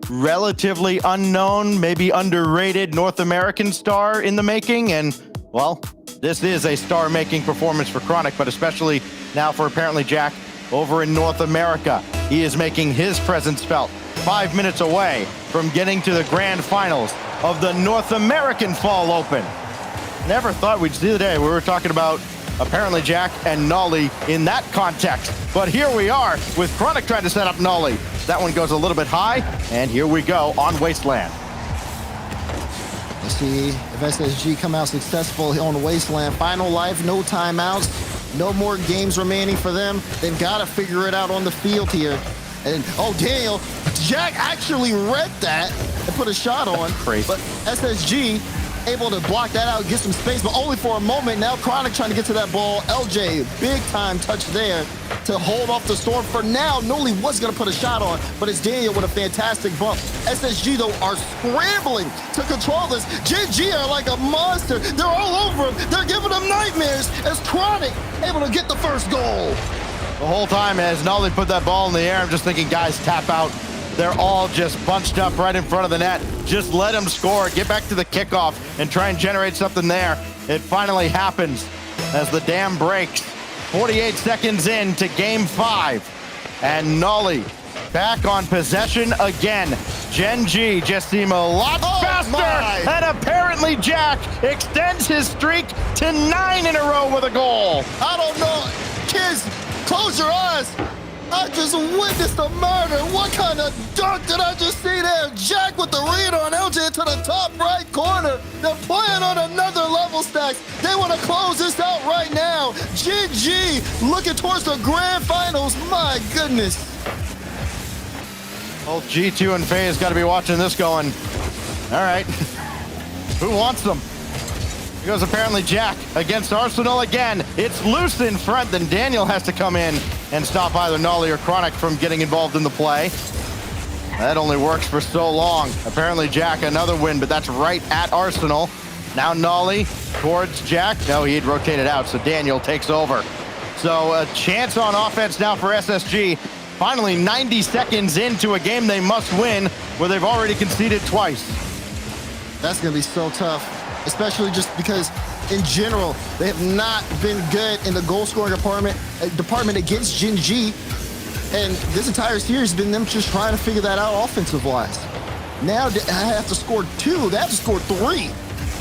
relatively unknown, maybe underrated North American star in the making. And, well, this is a star-making performance for Chronic, but especially now for ApparentlyJack over in North America. He is making his presence felt 5 minutes away from getting to the grand finals of the North American Fall Open. Never thought we'd see the day. We were talking about ApparentlyJack and Nolly in that context. But here we are with Chronic trying to set up Nolly. That one goes a little bit high, and here we go on Wasteland. Let's see if SSG come out successful on the Wasteland. Final life, no timeouts, no more games remaining for them. They've got to figure it out on the field here. And, oh, Daniel, Jack actually read that and put a shot on. Crazy. But SSG able to block that out, get some space, but only for a moment. Now Chronic trying to get to that ball. LJ, big time touch there to hold off the storm. For now, Noli was going to put a shot on, but it's Daniel with a fantastic bump. SSG, though, are scrambling to control this. Gen.G are like a monster. They're all over him. They're giving him nightmares as Chronic able to get the first goal. The whole time as Nolly put that ball in the air, I'm just thinking, guys, tap out. They're all just bunched up right in front of the net. Just let them score. Get back to the kickoff and try and generate something there. It finally happens as the dam breaks. 48 seconds into game 5. And Nolly back on possession again. Gen.G just seem a lot faster. And ApparentlyJack extends his streak to 9 in a row with a goal. I don't know. Kids, close your eyes. I just witnessed a murder. What kind of dunk did I just see there? Jack with the read on LJ to the top right corner. They're playing on another level, Stacks. They want to close this out right now. Gen.G looking towards the grand finals. My goodness. Both G2 and FaZe got to be watching this going, all right, who wants them? Here goes ApparentlyJack against Arsenal again. It's loose in front, then Daniel has to come in and stop either Nolly or Chronic from getting involved in the play. That only works for so long. ApparentlyJack, another win, but that's right at Arsenal. Now Nolly towards Jack. No, he had rotated out, so Daniel takes over. So a chance on offense now for SSG. Finally 90 seconds into a game they must win, where they've already conceded twice. That's going to be so tough. Especially just because, in general, they have not been good in the goal-scoring department against Gen.G. And this entire series has been them just trying to figure that out offensive-wise. Now they have to score 2. They have to score 3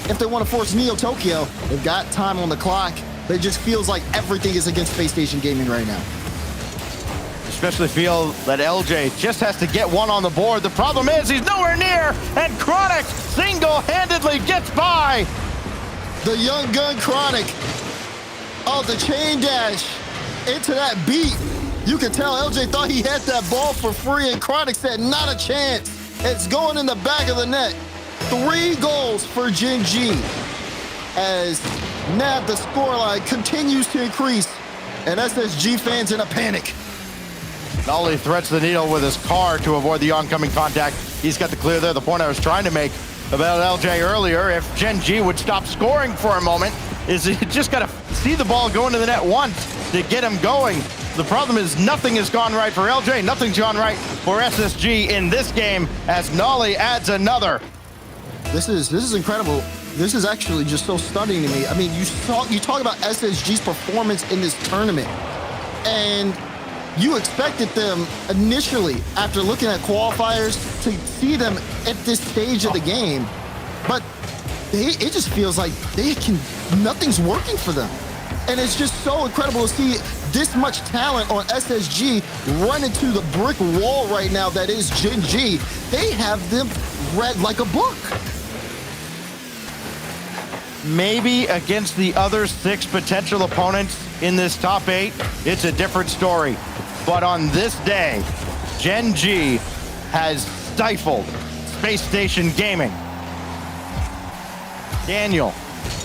if they want to force Neo Tokyo. They've got time on the clock, but it just feels like everything is against Space Station Gaming right now. Especially feel that LJ just has to get one on the board. The problem is he's nowhere near, and Chronic single-handedly gets by. The young gun Chronic. Oh, the chain dash into that beat. You can tell LJ thought he had that ball for free, and Chronic said, not a chance. It's going in the back of the net. 3 goals for Gen.G as now the scoreline continues to increase, and SSG fans in a panic. Nolly threats the needle with his car to avoid the oncoming contact. He's got the clear there. The point I was trying to make about LJ earlier, if Gen.G would stop scoring for a moment, is he just got to see the ball go into the net once to get him going. The problem is nothing has gone right for LJ. Nothing's gone right for SSG in this game as Nolly adds another. This is incredible. This is actually just so stunning to me. I mean, you talk about SSG's performance in this tournament, and you expected them initially, after looking at qualifiers, to see them at this stage of the game. But it just feels like nothing's working for them. And it's just so incredible to see this much talent on SSG run into the brick wall right now that is Gen.G. They have them read like a book. Maybe against the other 6 potential opponents in this top 8, it's a different story. But on this day, Gen.G has stifled Space Station Gaming. Daniel,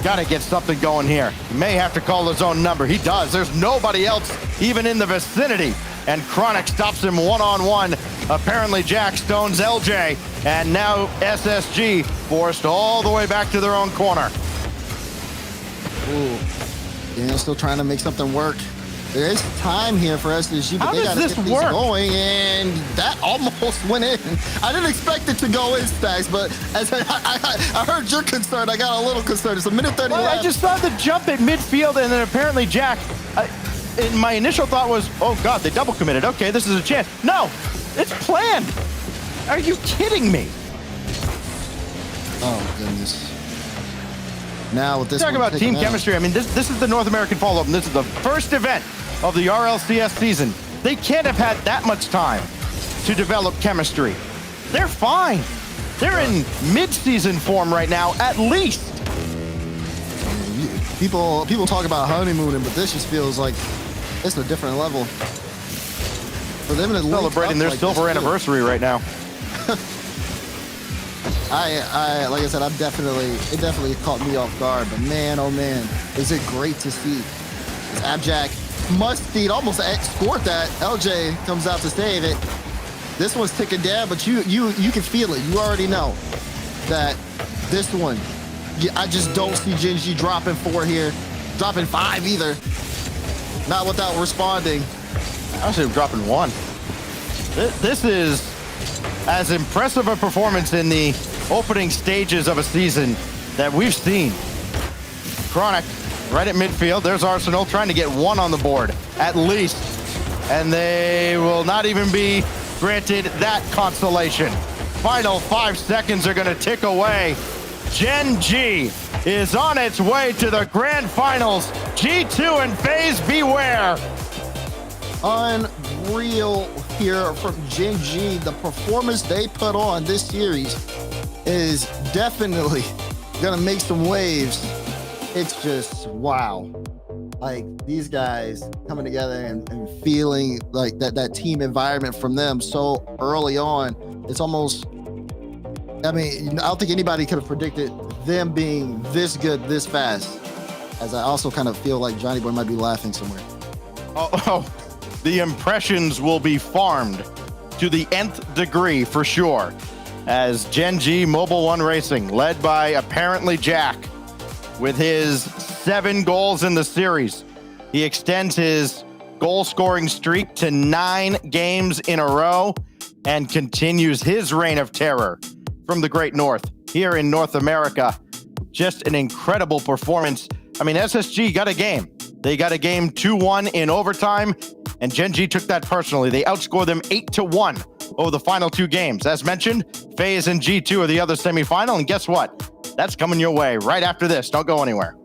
gotta get something going here. He may have to call his own number. He does. There's nobody else even in the vicinity. And Chronic stops him one-on-one. ApparentlyJack stones LJ. And now SSG forced all the way back to their own corner. Ooh, Daniel's still trying to make something work. There is time here for SSG, but they gotta get these going, and that almost went in. I didn't expect it to go in, Stacks, but as I heard your concern, I got a little concerned. It's a minute 30 left. I just saw the jump at midfield, and then ApparentlyJack, and my initial thought was, oh God, they double committed. Okay, this is a chance. No, it's planned. Are you kidding me? Oh, goodness. Now with this talk about team chemistry. I mean, this is the North American follow-up, and this is the first event of the RLCS season. They can't have had that much time to develop chemistry. They're fine. They're in mid-season form right now, at least. People talk about honeymooning, but this just feels like it's a different level. For them to celebrating their silver anniversary right now. Like I said, it definitely caught me off guard, but man, oh man, is it great to see. This ApparentlyJack must almost scored that. LJ comes out to save it. This one's ticking down, but you can feel it. You already know that this one, I just don't see Gen.G dropping 4 here, dropping 5 either. Not without responding. I was dropping 1. This is as impressive a performance in the opening stages of a season that we've seen. Chronic right at midfield. There's Arsenal trying to get 1 on the board, at least. And they will not even be granted that consolation. Final 5 seconds are going to tick away. Gen.G is on its way to the grand finals. G2 and FaZe, beware. Unreal here from Gen.G. The performance they put on this series is definitely gonna make some waves. It's just wow. Like these guys coming together and feeling like that team environment from them so early on. It's almost, I mean, I don't think anybody could have predicted them being this good this fast. As I also kind of feel like Johnny Boy might be laughing somewhere. Oh, the impressions will be farmed to the nth degree for sure. As Gen.G Mobile One Racing, led by ApparentlyJack, with his 7 goals in the series. He extends his goal-scoring streak to 9 games in a row and continues his reign of terror from the Great North here in North America. Just an incredible performance. I mean, SSG got a game. They got a game 2-1 in overtime, and Gen.G took that personally. They outscored them 8-1 over the final 2 games. As mentioned, FaZe and G2 are the other semifinal, and guess what? That's coming your way right after this. Don't go anywhere.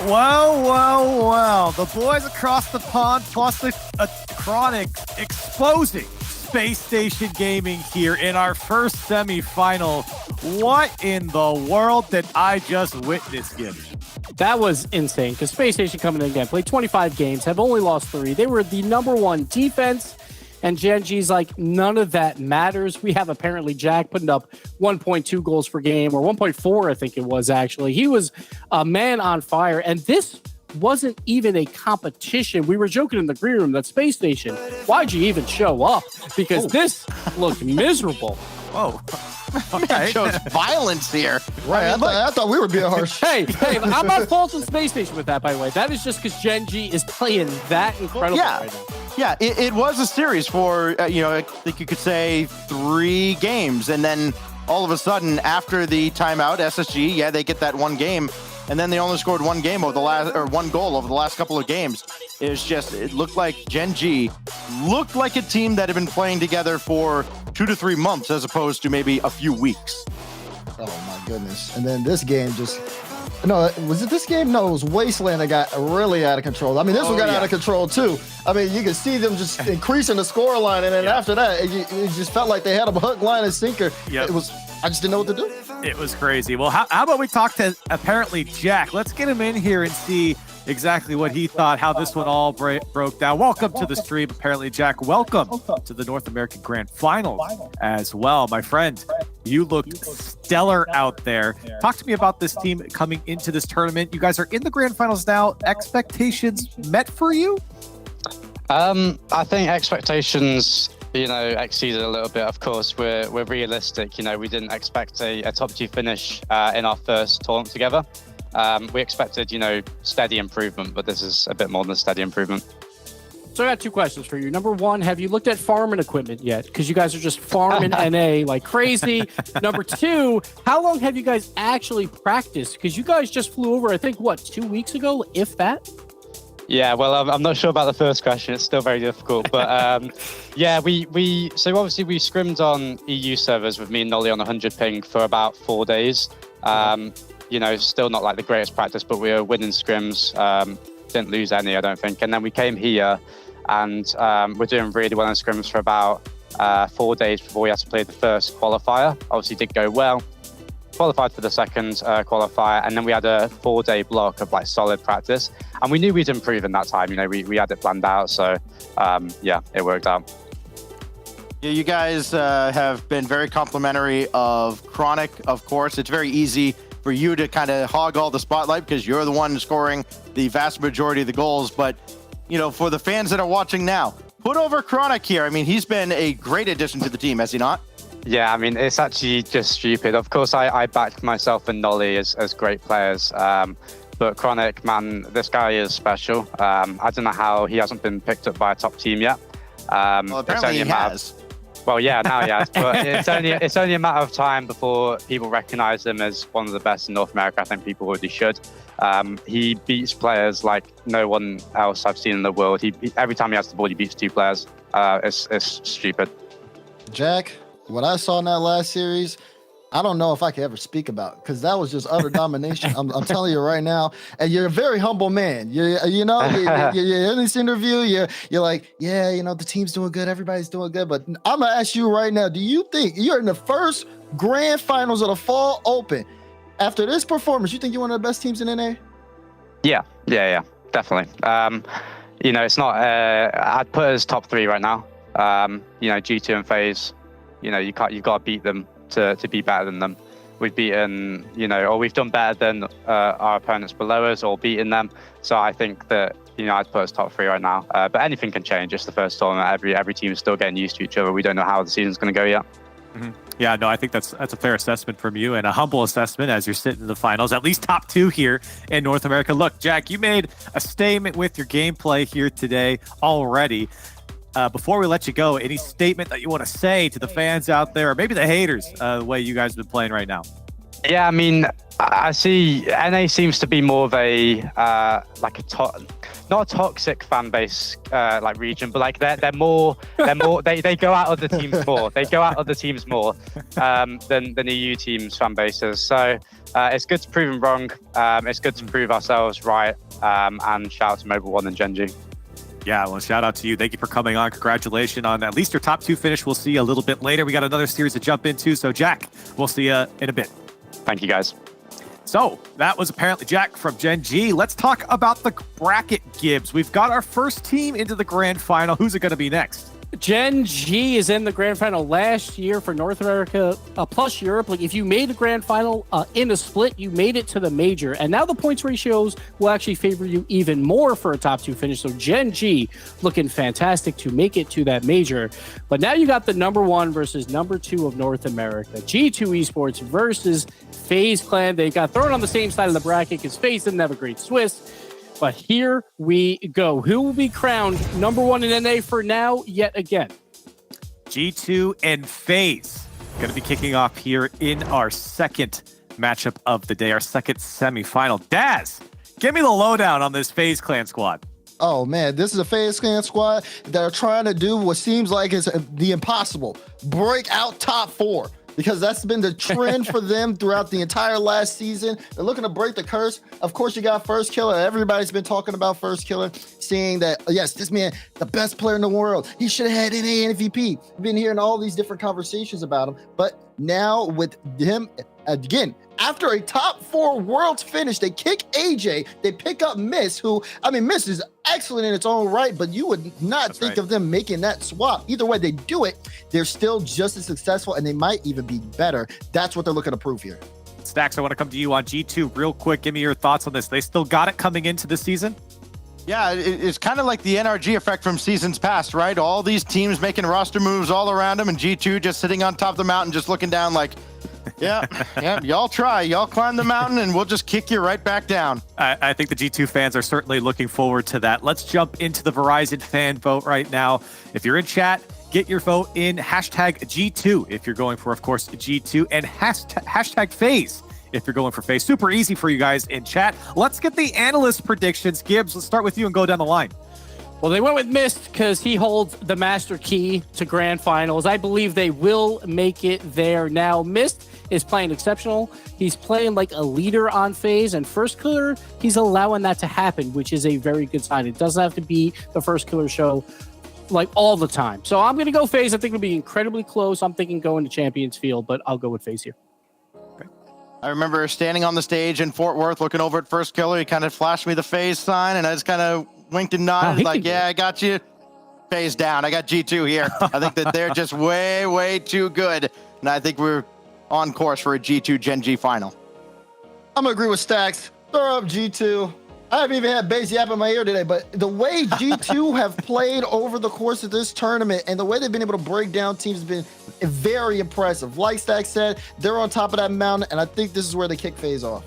Well. The boys across the pond plus the Chronic exposing Space Station Gaming here in our first semifinal. What in the world did I just witness, Gibbs? That was insane because Space Station coming in again, played 25 games, have only lost 3. They were the #1 defense. And Gen.G's like, none of that matters. We have ApparentlyJack putting up 1.2 goals per game, or 1.4, I think it was actually. He was a man on fire. And this wasn't even a competition. We were joking in the green room that Space Station, why'd you even show up? Because this looked miserable. Whoa. Okay. Shows violence here. Right, I thought we were being harsh. Hey, I'm not faulting Space Station with that, by the way. That is just because Gen.G is playing that incredible right now. Yeah, it was a series for, I think you could say 3 games. And then all of a sudden, after the timeout, SSG, they get that 1 game. And then they only scored 1 game over the last, or 1 goal over the last couple of games. It looked like Gen.G looked like a team that had been playing together for 2 to 3 months as opposed to maybe a few weeks. Oh my goodness. And then this game just... No, was it this game? No, it was Wasteland that got really out of control. I mean, this one got out of control too. I mean, you could see them just increasing the score line, and then after that, it just felt like they had a hook, line, and sinker. Yep. I just didn't know what to do. It was crazy. Well, how about we talk to ApparentlyJack? Let's get him in here and see exactly what he thought, how this one all broke down. Welcome to the stream, ApparentlyJack. Welcome to the North American Grand Finals as well, my friend. You looked stellar out there. Talk to me about this team coming into this tournament. You guys are in the Grand Finals now. Expectations met for you? I think expectations, exceeded a little bit. Of course, we're realistic. We didn't expect a top 2 finish in our first tournament together. We expected, steady improvement, but this is a bit more than steady improvement. So I got 2 questions for you. Number 1, have you looked at farming equipment yet? Because you guys are just farming NA like crazy. Number 2, how long have you guys actually practiced? Because you guys just flew over, I think, 2 weeks ago, if that? Yeah, well, I'm not sure about the first question. It's still very difficult. But so obviously we scrimmed on EU servers with me and Nolly on 100 ping for about 4 days. Still not like the greatest practice, but we were winning scrims. Didn't lose any, I don't think. And then we came here and we're doing really well in scrims for about 4 days before we had to play the first qualifier. Obviously did go well. Qualified for the second qualifier, and then we had a 4-day block of solid practice, and we knew we'd improve in that time. We had it planned out, so it worked out. Yeah, you guys have been very complimentary of Chronic. Of course, it's very easy for you to kind of hog all the spotlight because you're the one scoring the vast majority of the goals. But for the fans that are watching now, put over Chronic here. I mean, he's been a great addition to the team, has he not? Yeah, I mean, it's actually just stupid. Of course, I backed myself and Nolly as great players. But Chronic, man, this guy is special. I don't know how he hasn't been picked up by a top team yet. Well, apparently he has. Well, yeah, now he has. But it's only a matter of time before people recognize him as one of the best in North America. I think people already should. He beats players like no one else I've seen in the world. Every time he has the ball, he beats 2 players. It's stupid. Jack, what I saw in that last series, I don't know if I could ever speak about, because that was just utter domination. I'm telling you right now, and you're a very humble man. You're in this interview, you're like, yeah, the team's doing good, everybody's doing good. But I'm gonna ask you right now, do you think you're in the first grand finals of the Fall Open? After this performance, you think you're one of the best teams in NA? Yeah, definitely. It's not. I'd put it as top 3 right now. G2 and FaZe. You've got to beat them to be better than them. We've beaten, or we've done better than our opponents below us, or beaten them. So I think that I'd put us top 3 right now. But anything can change. It's the first tournament. Every team is still getting used to each other. We don't know how the season's going to go yet. Mm-hmm. Yeah, no, I think that's a fair assessment from you, and a humble assessment as you're sitting in the finals, at least top 2 here in North America. Look, Jack, you made a statement with your gameplay here today already. Before we let you go, any statement that you want to say to the fans out there, or maybe the haters, the way you guys have been playing right now? Yeah, I mean, I see NA seems to be more of a not a toxic fan base region, but like they're more they go out other teams more. They go out other teams more than EU teams fan bases. So it's good to prove them wrong. It's good to prove ourselves right. And shout out to Mobile One and Gen.G. Yeah, well, shout out to you. Thank you for coming on. Congratulations on at least your top 2 finish. We'll see you a little bit later. We got another series to jump into. So, Jack, we'll see you in a bit. Thank you, guys. So, that was ApparentlyJack from Gen.G. Let's talk about the bracket, Gibbs. We've got our first team into the grand final. Who's it going to be next? Gen.G is in the grand final last year for North America plus Europe. Like, if you made the grand final in a split, you made it to the major. And now the points ratios will actually favor you even more for a top 2 finish. So Gen.G looking fantastic to make it to that major. But now you got the number 1 versus number 2 of North America. G2 Esports versus FaZe Clan. They got thrown on the same side of the bracket because FaZe didn't have a great Swiss. But here we go. Who will be crowned number 1 in NA for now yet again? G2 and FaZe going to be kicking off here in our second matchup of the day, our second semifinal. Daz, give me the lowdown on this FaZe Clan squad. Oh, man, this is a FaZe Clan squad that are trying to do what seems like is the impossible. Break out top 4. Because that's been the trend for them throughout the entire last season. They're looking to break the curse. Of course, you got First Killer. Everybody's been talking about First Killer, saying that, yes, this man, the best player in the world. He should have had NA MVP. We've been hearing all these different conversations about him. But now with him, again, after a top 4 worlds finish, they kick AJ, they pick up Miss, Miss is excellent in its own right, but you would not think of them making that swap. Either way they do it, they're still just as successful, and they might even be better. That's what they're looking to prove here. Stacks, I want to come to you on G2 real quick. Give me your thoughts on this. They still got it coming into the season? Yeah, it's kind of like the NRG effect from seasons past, right? All these teams making roster moves all around them, and G2 just sitting on top of the mountain, just looking down like, yeah, y'all try. Y'all climb the mountain, and we'll just kick you right back down. I think the G2 fans are certainly looking forward to that. Let's jump into the Verizon fan vote right now. If you're in chat, get your vote in hashtag G2 if you're going for, of course, G2, and hashtag FaZe if you're going for FaZe. Super easy for you guys in chat. Let's get the analyst predictions. Gibbs, let's start with you and go down the line. Well, they went with Mist because he holds the master key to grand finals. I believe they will make it there. Now, Mist is playing exceptional. He's playing like a leader on FaZe, and First Killer, he's allowing that to happen, which is a very good sign. It doesn't have to be the First Killer show like all the time. So I'm going to go FaZe. I think it'll be incredibly close. I'm thinking going to Champions Field, but I'll go with FaZe here. I remember standing on the stage in Fort Worth looking over at First Killer. He kind of flashed me the FaZe sign, and I just kind of winked and nodded like, yeah, I got you. FaZe down. I got G2 here. I think that they're just way, way too good. And I think we're on course for a G2 Gen.G final. I'm going to agree with Stacks. Throw up G2. I haven't even had bass yap in my ear today, but the way G2 have played over the course of this tournament and the way they've been able to break down teams has been very impressive. Like Stack said, they're on top of that mountain, and I think this is where they kick FaZe off.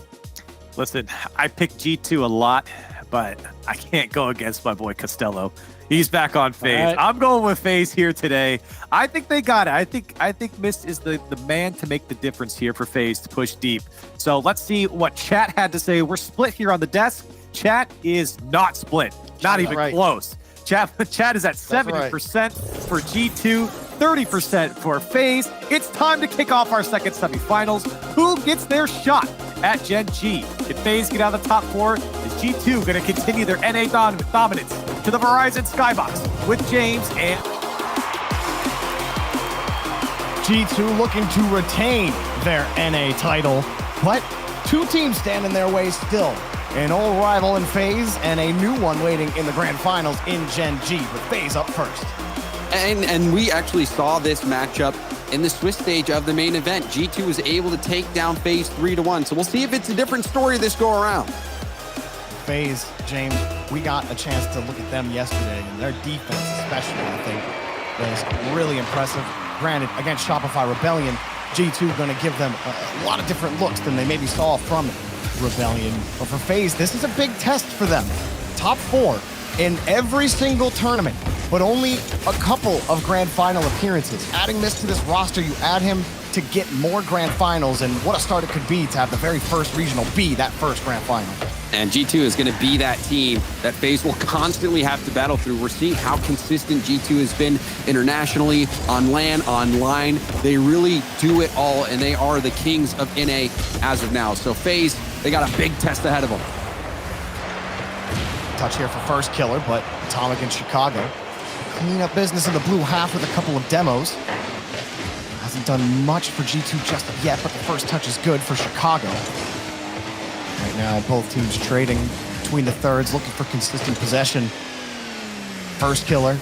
Listen, I picked G2 a lot, but I can't go against my boy Costello. He's back on FaZe. Right. I'm going with FaZe here today. I think they got it. I think Mist is the man to make the difference here for FaZe to push deep. So let's see what chat had to say. We're split here on the desk. Chat is not split. Not even close. Chat is at 70% for G2, 30% for FaZe. It's time to kick off our second semifinals. Who gets their shot at Gen.G? If FaZe get out of the top 4, is G2 going to continue their NA dominance to the Verizon Skybox with James and G2 looking to retain their NA title, but two teams stand in their way still. An old rival in FaZe and a new one waiting in the grand finals in Gen.G, with FaZe up first. And we actually saw this matchup in the Swiss stage of the main event. G2 was able to take down FaZe 3-1. So we'll see if it's a different story this go around. FaZe, James, we got a chance to look at them yesterday, and their defense especially, I think, was really impressive. Granted, against Shopify Rebellion, G2 going to give them a lot of different looks than they maybe saw from Rebellion. But for FaZe, this is a big test for them. Top 4 in every single tournament, but only a couple of grand final appearances. Adding this to this roster, you add him to get more grand finals, and what a start it could be to have the very first regional be that first grand final. And G2 is going to be that team that FaZe will constantly have to battle through. We're seeing how consistent G2 has been internationally, on LAN, online. They really do it all, and they are the kings of NA as of now. So FaZe, they got a big test ahead of them. Touch here for first killer, but Atomic in Chicago clean up business in the blue half with a couple of demos. Hasn't done much for G2 just yet, but the first touch is good for Chicago. Right now, both teams trading between the thirds, looking for consistent possession. First killer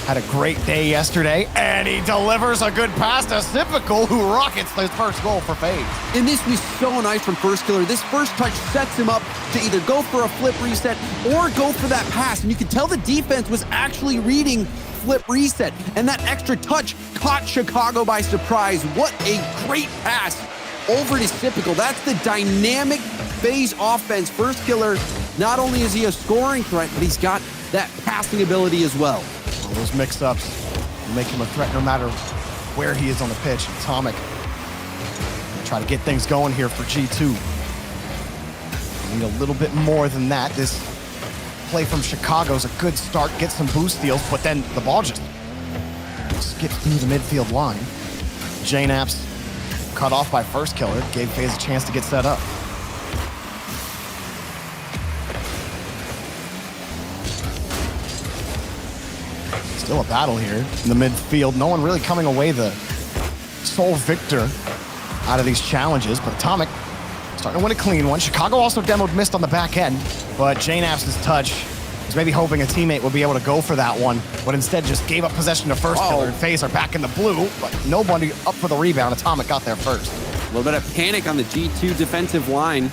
had a great day yesterday, and he delivers a good pass to Sypical, who rockets his first goal for FaZe. And this was so nice from first killer. This first touch sets him up to either go for a flip reset or go for that pass. And you can tell the defense was actually reading flip reset, and that extra touch caught Chicago by surprise. What a great pass over to Sypical. That's the dynamic FaZe offense. First killer, not only is he a scoring threat, but he's got that passing ability as well. All those mix-ups make him a threat no matter where he is on the pitch. Atomic try to get things going here for G2. Need a little bit more than that. This play from Chicago's a good start, get some boost steals, but then the ball just skips through the midfield line. JNAP's cut off by first killer, gave FaZe a chance to get set up. Still a battle here in the midfield. No one really coming away the sole victor out of these challenges, but Atomic starting to win a clean one. Chicago also demoed missed on the back end, but JNAP's touch was maybe hoping a teammate would be able to go for that one, but instead just gave up possession to first killer, and FaZe are back in the blue, but nobody up for the rebound. Atomic got there first. A little bit of panic on the G2 defensive line.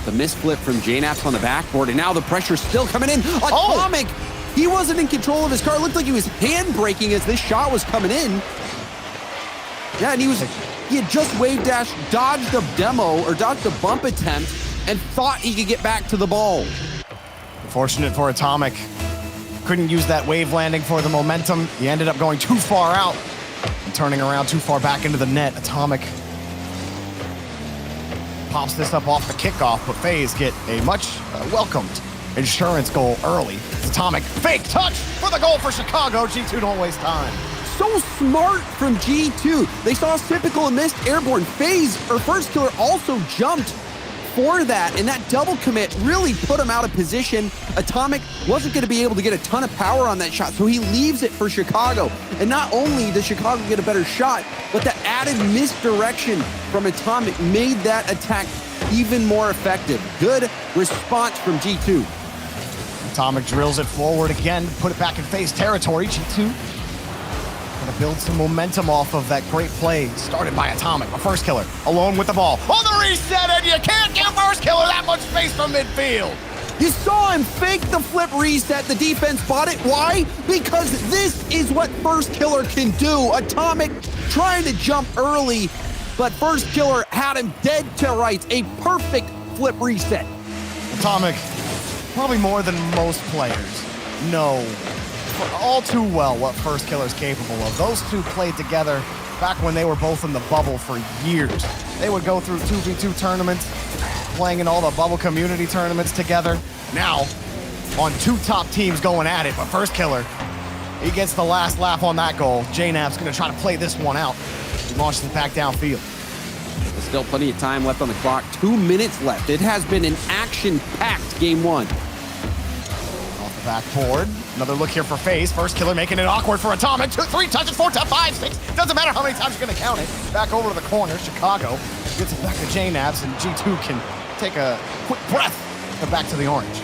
The misflip from JNAP's on the backboard, and now the pressure's still coming in. Atomic! He wasn't in control of his car. It looked like he was hand braking as this shot was coming in. Yeah, and he had just wave dash, dodged the demo, or dodged the bump attempt, and thought he could get back to the ball. Fortunate for Atomic. Couldn't use that wave landing for the momentum. He ended up going too far out and turning around too far back into the net. Atomic pops this up off the kickoff, but FaZe get a much welcomed insurance goal early. Atomic fake touch for the goal for Chicago. G2 don't waste time. So smart from G2. They saw Sypical and missed airborne. FaZe, or first killer, also jumped for that, and that double commit really put him out of position. Atomic wasn't going to be able to get a ton of power on that shot, so he leaves it for Chicago. And not only does Chicago get a better shot, but the added misdirection from Atomic made that attack even more effective. Good response from G2. Atomic drills it forward again, put it back in FaZe territory. G2 gonna build some momentum off of that great play started by Atomic. A first killer alone with the ball. On the reset, and you can't give first killer that much space from midfield. You saw him fake the flip reset. The defense bought it. Why? Because this is what First Killer can do. Atomic trying to jump early, but First Killer had him dead to rights. A perfect flip reset. Atomic, probably more than most players, know all too well what First Killer's capable of. Those two played together back when they were both in the bubble for years. They would go through 2v2 tournaments, playing in all the bubble community tournaments together. Now, on two top teams going at it, but First Killer, he gets the last laugh on that goal. JNAB's gonna try to play this one out. He launches it back downfield. There's still plenty of time left on the clock. 2 minutes left. It has been an action-packed game one. Off the backboard. Another look here for FaZe. First Killer making it awkward for Atomic. 2, 3 touches, 4, 5, 6. Doesn't matter how many times you're gonna count it. Back over to the corner. Chicago gets it back to JNABs, and G2 can take a quick breath to back to the orange.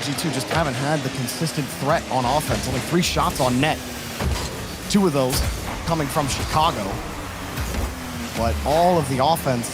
G2 just haven't had the consistent threat on offense. Only 3 shots on net. 2 of those coming from Chicago. But all of the offense,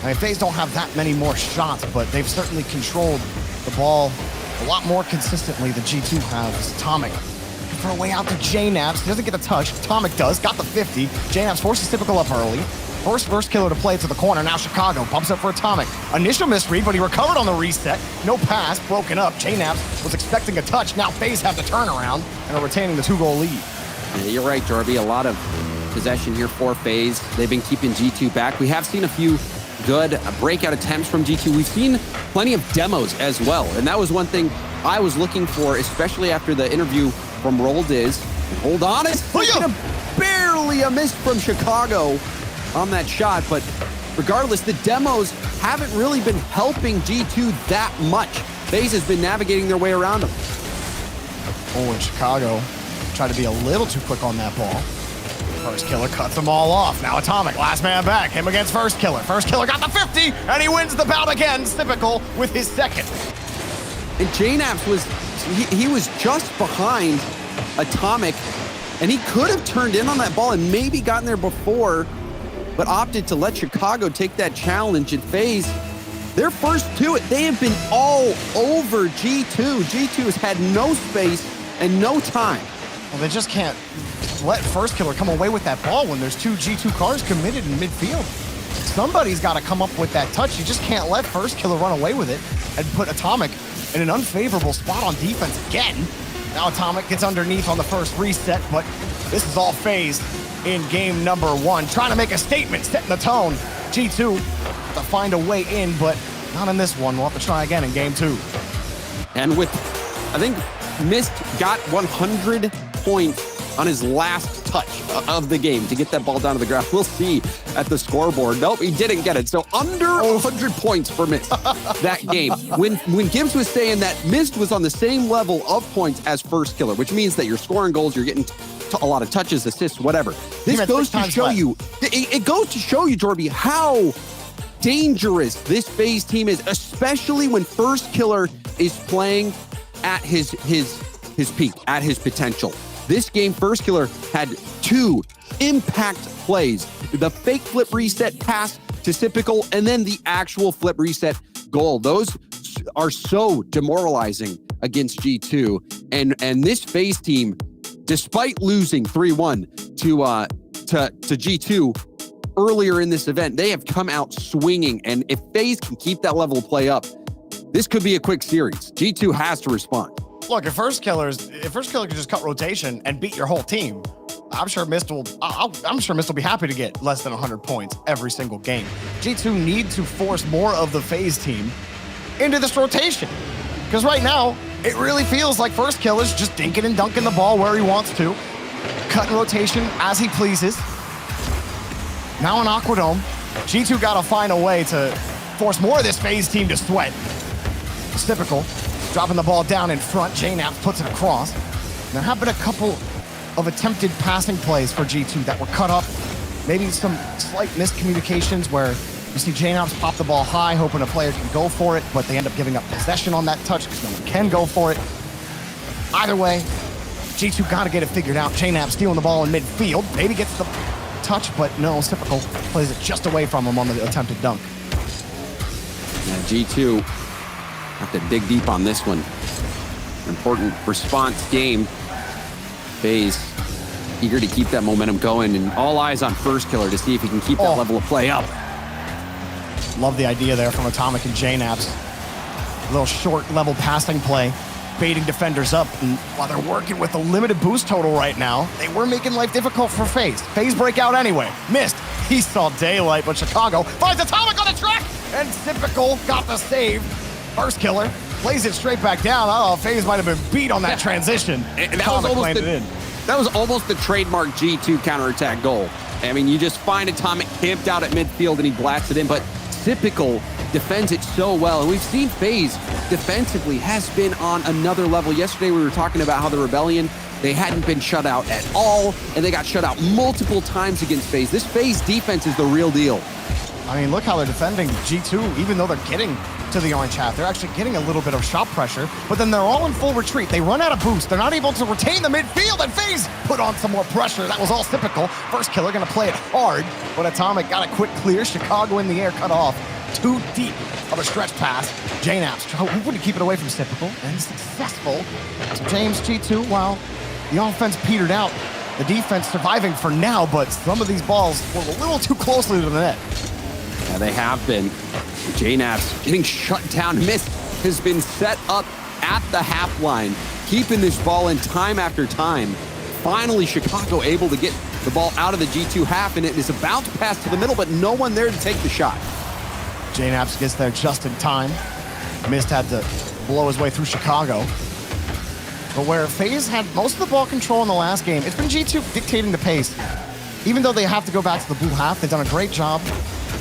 I mean, FaZe don't have that many more shots, but they've certainly controlled the ball a lot more consistently than G2 has. Atomic for a way out to JNABs. He doesn't get a touch. Atomic does. Got the 50. JNABs forces Typical up early. First Killer to play it to the corner. Now Chicago bumps up for Atomic. Initial misread, but he recovered on the reset. No pass, broken up. JNABs was expecting a touch. Now FaZe have the turnaround and are retaining the 2-goal lead. Yeah, you're right, Jorby. A lot of possession here for FaZe. They've been keeping G2 back. We have seen a few good breakout attempts from G2. We've seen plenty of demos as well. And that was one thing I was looking for, especially after the interview from Roldiz. Hold on, it's barely a miss from Chicago on that shot. But regardless, the demos haven't really been helping G2 that much. FaZe has been navigating their way around them. Oh, and Chicago tried to be a little too quick on that ball. First Killer cuts them all off. Now Atomic, last man back. Him against First Killer. First Killer got the 50, and he wins the bout again. Typical with his second. And JNABs was, he was just behind Atomic, and he could have turned in on that ball and maybe gotten there before, but opted to let Chicago take that challenge. And FaZe, their first 2, they have been all over G2. G2 has had no space and no time. Well, they just can't let First Killer come away with that ball when there's 2 G2 cars committed in midfield. Somebody's got to come up with that touch. You just can't let First Killer run away with it and put Atomic in an unfavorable spot on defense again. Now Atomic gets underneath on the first reset, but this is all FaZe in game number 1. Trying to make a statement, setting the tone. G2 to find a way in, but not in this one. We'll have to try again in game 2. And with, I think, Mist got 100 points on his last touch of the game to get that ball down to the ground. We'll see at the scoreboard. Nope, he didn't get it. So under 100 points for Mist that game. When Gibbs was saying that Mist was on the same level of points as First Killer, which means that you're scoring goals, you're getting a lot of touches, assists, whatever. This goes to show you, it goes to show you, Jorby, how dangerous this FaZe team is, especially when First Killer is playing at his peak, at his potential. This game, First Killer had 2 impact plays. The fake flip reset pass to Typical, and then the actual flip reset goal. Those are so demoralizing against G2. And this FaZe team, despite losing 3-1 to G2 earlier in this event, they have come out swinging. And if FaZe can keep that level of play up, this could be a quick series. G2 has to respond. Look, if First Killer can just cut rotation and beat your whole team, I'm sure Mist will be happy to get less than 100 points every single game. G2 need to force more of the FaZe team into this rotation. Because right now, it really feels like First Killer's just dinking and dunking the ball where he wants to, cutting rotation as he pleases. Now in Aquadome, G2 got to find a way to force more of this FaZe team to sweat. It's typical. Dropping the ball down in front, JNABs puts it across. There have been a couple of attempted passing plays for G2 that were cut up. Maybe some slight miscommunications where you see JNABs pop the ball high, hoping a player can go for it, but they end up giving up possession on that touch because no one can go for it. Either way, G2 got to get it figured out. JNABs stealing the ball in midfield. Maybe gets the touch, but no, Typical plays it just away from him on the attempted dunk. Yeah, G2 have to dig deep on this one. Important response game. FaZe eager to keep that momentum going, and all eyes on First Killer to see if he can keep that level of play up. Love the idea there from Atomic and JNAPS. A little short level passing play, baiting defenders up, and while they're working with a limited boost total right now, they were making life difficult for FaZe. FaZe break out anyway. Missed. He saw daylight, but Chicago finds Atomic on the track, and Typical got the save. First Killer plays it straight back down. Oh, FaZe might have been beat on that transition. And that was almost the trademark G2 counterattack goal. I mean, you just find Atomic camped out at midfield and he blasts it in, but Typical defends it so well. And we've seen FaZe defensively has been on another level. Yesterday we were talking about how the Rebellion, they hadn't been shut out at all, and they got shut out multiple times against FaZe. This FaZe defense is the real deal. I mean, look how they're defending G2, even though they're getting to the orange half. They're actually getting a little bit of shot pressure, but then they're all in full retreat. They run out of boost. They're not able to retain the midfield, and FaZe put on some more pressure. That was all Typical. First Killer gonna play it hard, but Atomic got a quick clear. Chicago in the air, cut off. Too deep of a stretch pass. JNAPS hoping to keep it away from Typical, and successful. So James, G2, while the offense petered out, the defense surviving for now, but some of these balls were a little too closely to the net. Yeah, they have been. JNAPS getting shut down. Mist has been set up at the half line, keeping this ball in time after time. Finally, Chicago able to get the ball out of the G2 half, and it is a bounce pass to the middle, but no one there to take the shot. JNAPS gets there just in time. Mist had to blow his way through Chicago. But where FaZe had most of the ball control in the last game, it's been G2 dictating the pace. Even though they have to go back to the blue half, they've done a great job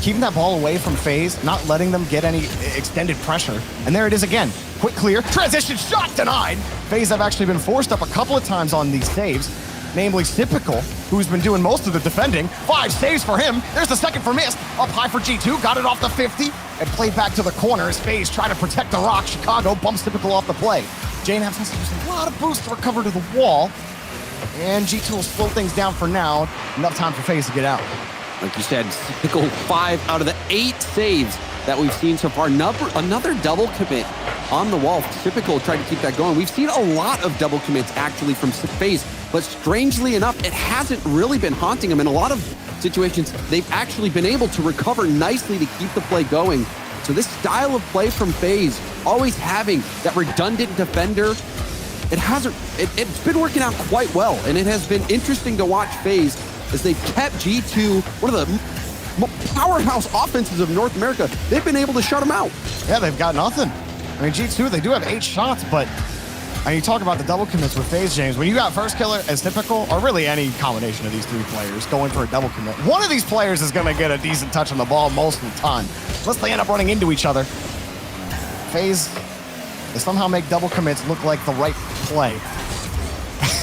keeping that ball away from FaZe, not letting them get any extended pressure. And there it is again. Quick clear, transition shot denied. FaZe have actually been forced up a couple of times on these saves, namely Typical, who's been doing most of the defending. 5 saves for him. There's the second for Mist. Up high for G2, got it off the 50, and played back to the corner as FaZe try to protect the rock. Chicago bumps Typical off the play. JNAPS has to use a lot of boost to recover to the wall, and G2 will slow things down for now. Enough time for FaZe to get out. Like you said, Typical 5 out of the 8 saves that we've seen so far. Another double commit on the wall. Typical tried to keep that going. We've seen a lot of double commits actually from FaZe, but strangely enough, it hasn't really been haunting them. In a lot of situations, they've actually been able to recover nicely to keep the play going. So this style of play from FaZe, always having that redundant defender, it's been working out quite well, and it has been interesting to watch FaZe as they've kept G2, one of the powerhouse offenses of North America. They've been able to shut them out. Yeah, they've got nothing. I mean, G2, they do have 8 shots, but you talk about the double commits with FaZe, James. When you got First Killer as Typical, or really any combination of these 3 players going for a double commit, one of these players is going to get a decent touch on the ball most of the time, unless they end up running into each other. FaZe, they somehow make double commits look like the right play.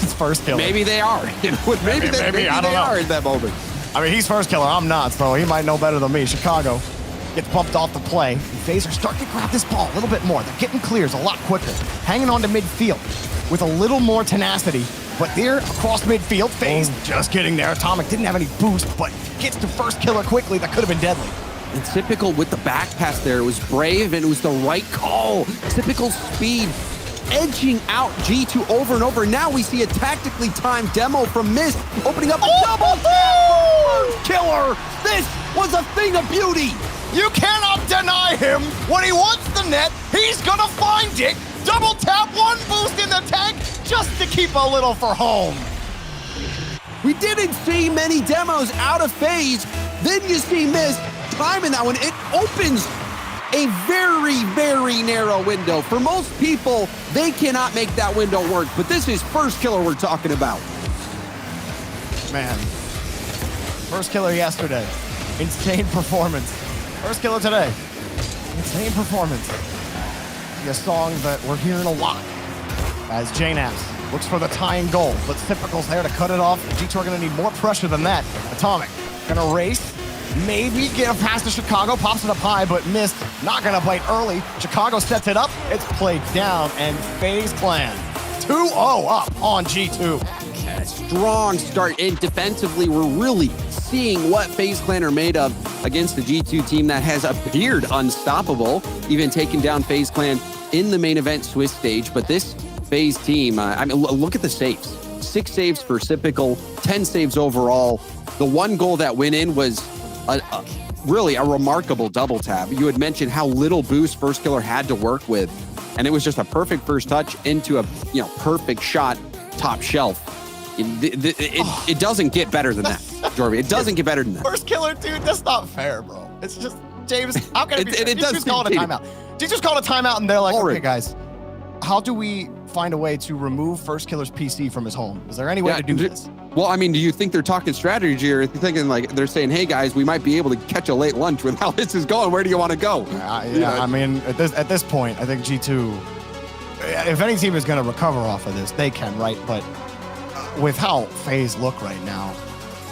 It's First Killer. Maybe they are. Maybe they are in that moment. I mean, he's First Killer. I'm not, so he might know better than me. Chicago gets bumped off the play. FaZe are starting to grab this ball a little bit more. They're getting clears a lot quicker, hanging on to midfield with a little more tenacity. But they're across midfield. FaZe just getting there. Atomic didn't have any boost, but gets to First Killer quickly. That could have been deadly. And Typical with the back pass there. It was brave, and it was the right call. Typical speed edging out G2 over and over. Now we see a tactically timed demo from Mist, opening up a double tap. Killer. This was a thing of beauty. You cannot deny him. When he wants the net, he's gonna find it. Double tap, 1 boost in the tank, just to keep a little for home. We didn't see many demos out of FaZe. Then you see Mist timing that one. It opens a very, very narrow window. For most people, they cannot make that window work, but this is First Killer we're talking about. Man, First Killer yesterday, insane performance. First Killer today, insane performance. A song that we're hearing a lot as JNAPS looks for the tying goal, but Typical's there to cut it off. G2 are gonna need more pressure than that. Atomic gonna race, maybe get a pass to Chicago, pops it up high, but Mist not gonna bite early. Chicago sets it up, it's played down, and FaZe Clan 2-0 up on G2. Strong start, and defensively we're really seeing what FaZe Clan are made of against the G2 team that has appeared unstoppable, even taking down FaZe Clan in the main event Swiss stage. But this FaZe team, I mean, look at the saves. 6 saves for Sypical, 10 saves overall. The one goal that went in was really a remarkable double tap. You had mentioned how little boost First Killer had to work with, and it was just a perfect first touch into a perfect shot, top shelf. It doesn't get better than that, Jorby. It doesn't get better than that. First Killer, dude, that's not fair, bro. It's just, James, how can it be? It does call it a timeout. Just call it a timeout, and they're like, okay, guys, how do we find a way to remove First Killer's PC from his home? Is there any way to do this? Well, I mean, do you think they're talking strategy, or are you thinking like they're saying, hey guys, we might be able to catch a late lunch with how this is going? Where do you want to go? I mean, at this point, I think G2, if any team is going to recover off of this, they can, right? But with how FaZe look right now,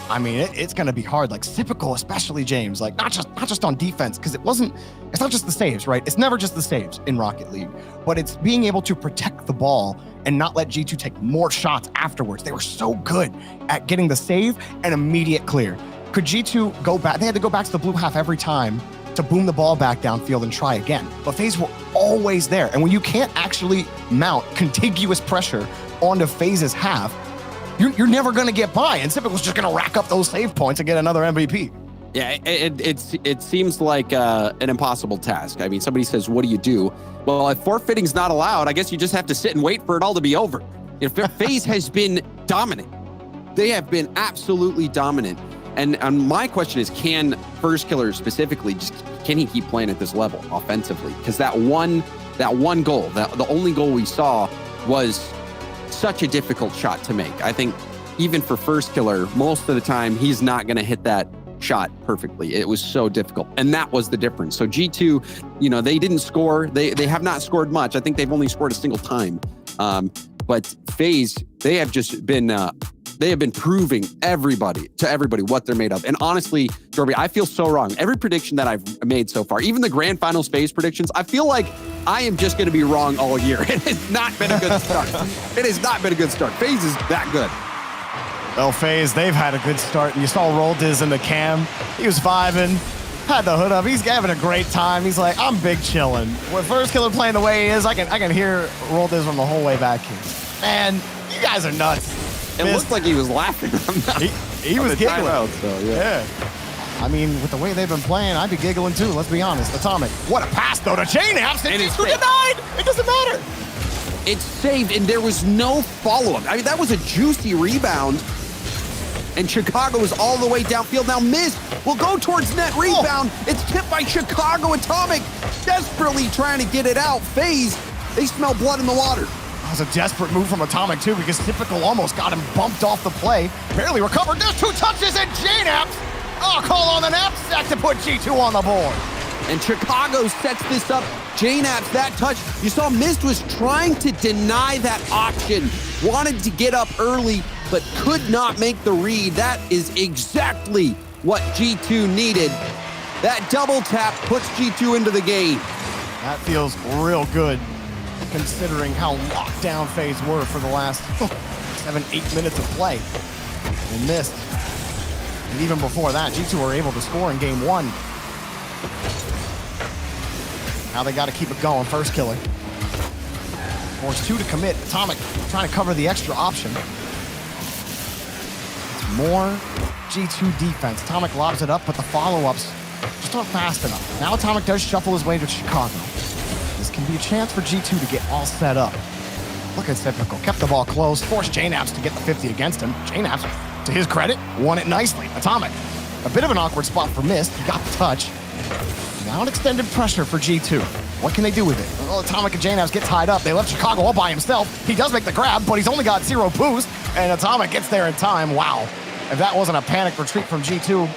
I mean, it's going to be hard. Like Sypical, especially James, like not just on defense, because it's not just the saves, right? It's never just the saves in Rocket League, but it's being able to protect the ball and not let G2 take more shots afterwards. They were so good at getting the save and immediate clear. Could G2 go back? They had to go back to the blue half every time to boom the ball back downfield and try again. But FaZe were always there. And when you can't actually mount contiguous pressure onto FaZe's half, you're never going to get by. And Sypical's just going to rack up those save points and get another MVP. Yeah, it seems like an impossible task. I mean, somebody says, what do you do? Well, if forfeiting's not allowed, I guess you just have to sit and wait for it all to be over. FaZe has been dominant. They have been absolutely dominant. And my question is, can First Killer specifically, can he keep playing at this level offensively? Because that one goal, the only goal we saw was such a difficult shot to make. I think even for First Killer, most of the time, he's not going to hit that shot perfectly. It was so difficult. And that was the difference. So G2, they didn't score. They have not scored much. I think they've only scored a single time. But FaZe, they have just been, they have been proving to everybody what they're made of. And honestly, Jorby, I feel so wrong. Every prediction that I've made so far, even the grand finals FaZe predictions, I feel like I am just going to be wrong all year. It has not been a good start. It has not been a good start. FaZe is that good. Well, FaZe, they've had a good start. You saw Roldiz in the cam. He was vibing, had the hood up. He's having a great time. He's like, I'm big chilling. With First Killer playing the way he is, I can hear Roldiz from the whole way back here. Man, you guys are nuts. It looked like he was laughing. He was giggling. Out, so, yeah. I mean, with the way they've been playing, I'd be giggling too, let's be honest. Atomic, what a pass though to J-Naps, and he's denied! It doesn't matter! It's saved, and there was no follow-up. I mean, that was a juicy rebound, and Chicago is all the way downfield. Now Mist will go towards net rebound. It's tipped by Chicago. Atomic desperately trying to get it out. FaZe, they smell blood in the water. That was a desperate move from Atomic too, because Typical almost got him bumped off the play. Barely recovered. There's 2 touches, and J-Naps. Call on the knapsack to put G2 on the board. And Chicago sets this up. J-Naps, that touch. You saw Mist was trying to deny that option. Wanted to get up early, but could not make the read. That is exactly what G2 needed. That double tap puts G2 into the game. That feels real good, considering how locked down FaZe were for the last 7-8 minutes of play. They missed. And even before that, G2 were able to score in game 1. Now they got to keep it going. First Killer. Force 2 to commit. Atomic trying to cover the extra option. It's more G2 defense. Atomic lobs it up, but the follow-ups just aren't fast enough. Now Atomic does shuffle his way to Chicago. This can be a chance for G2 to get all set up. Look at Typical. Kept the ball close. Forced J-Naps to get the 50 against him. J-Naps, to his credit, won it nicely. Atomic. A bit of an awkward spot for Mist. He got the touch. Now an extended pressure for G2. What can they do with it? Well, Atomic and J-Naps get tied up. They left Chicago all by himself. He does make the grab, but he's only got 0 boost, and Atomic gets there in time. Wow. If that wasn't a panic retreat from G2,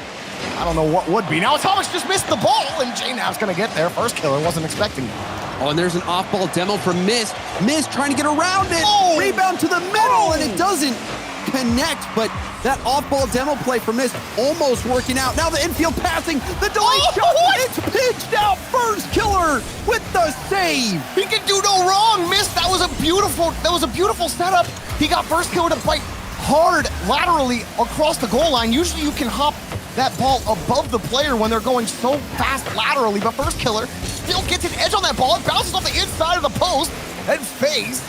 I don't know what would be. Now Atomic's just missed the ball, and J-Nap's gonna get there. First Killer wasn't expecting that. Oh, and there's an off-ball demo from Mist. Mist trying to get around it. Oh! Rebound to the middle, and it doesn't connect, but that off-ball demo play for Mist almost working out. Now the infield passing, the delay shot, it's pitched out. First Killer with the save. He can do no wrong. Mist, that was a beautiful setup. He got First Killer to bite hard laterally across the goal line. Usually you can hop that ball above the player when they're going so fast laterally, but First Killer still gets an edge on that ball. It bounces off the inside of the post, and FaZe,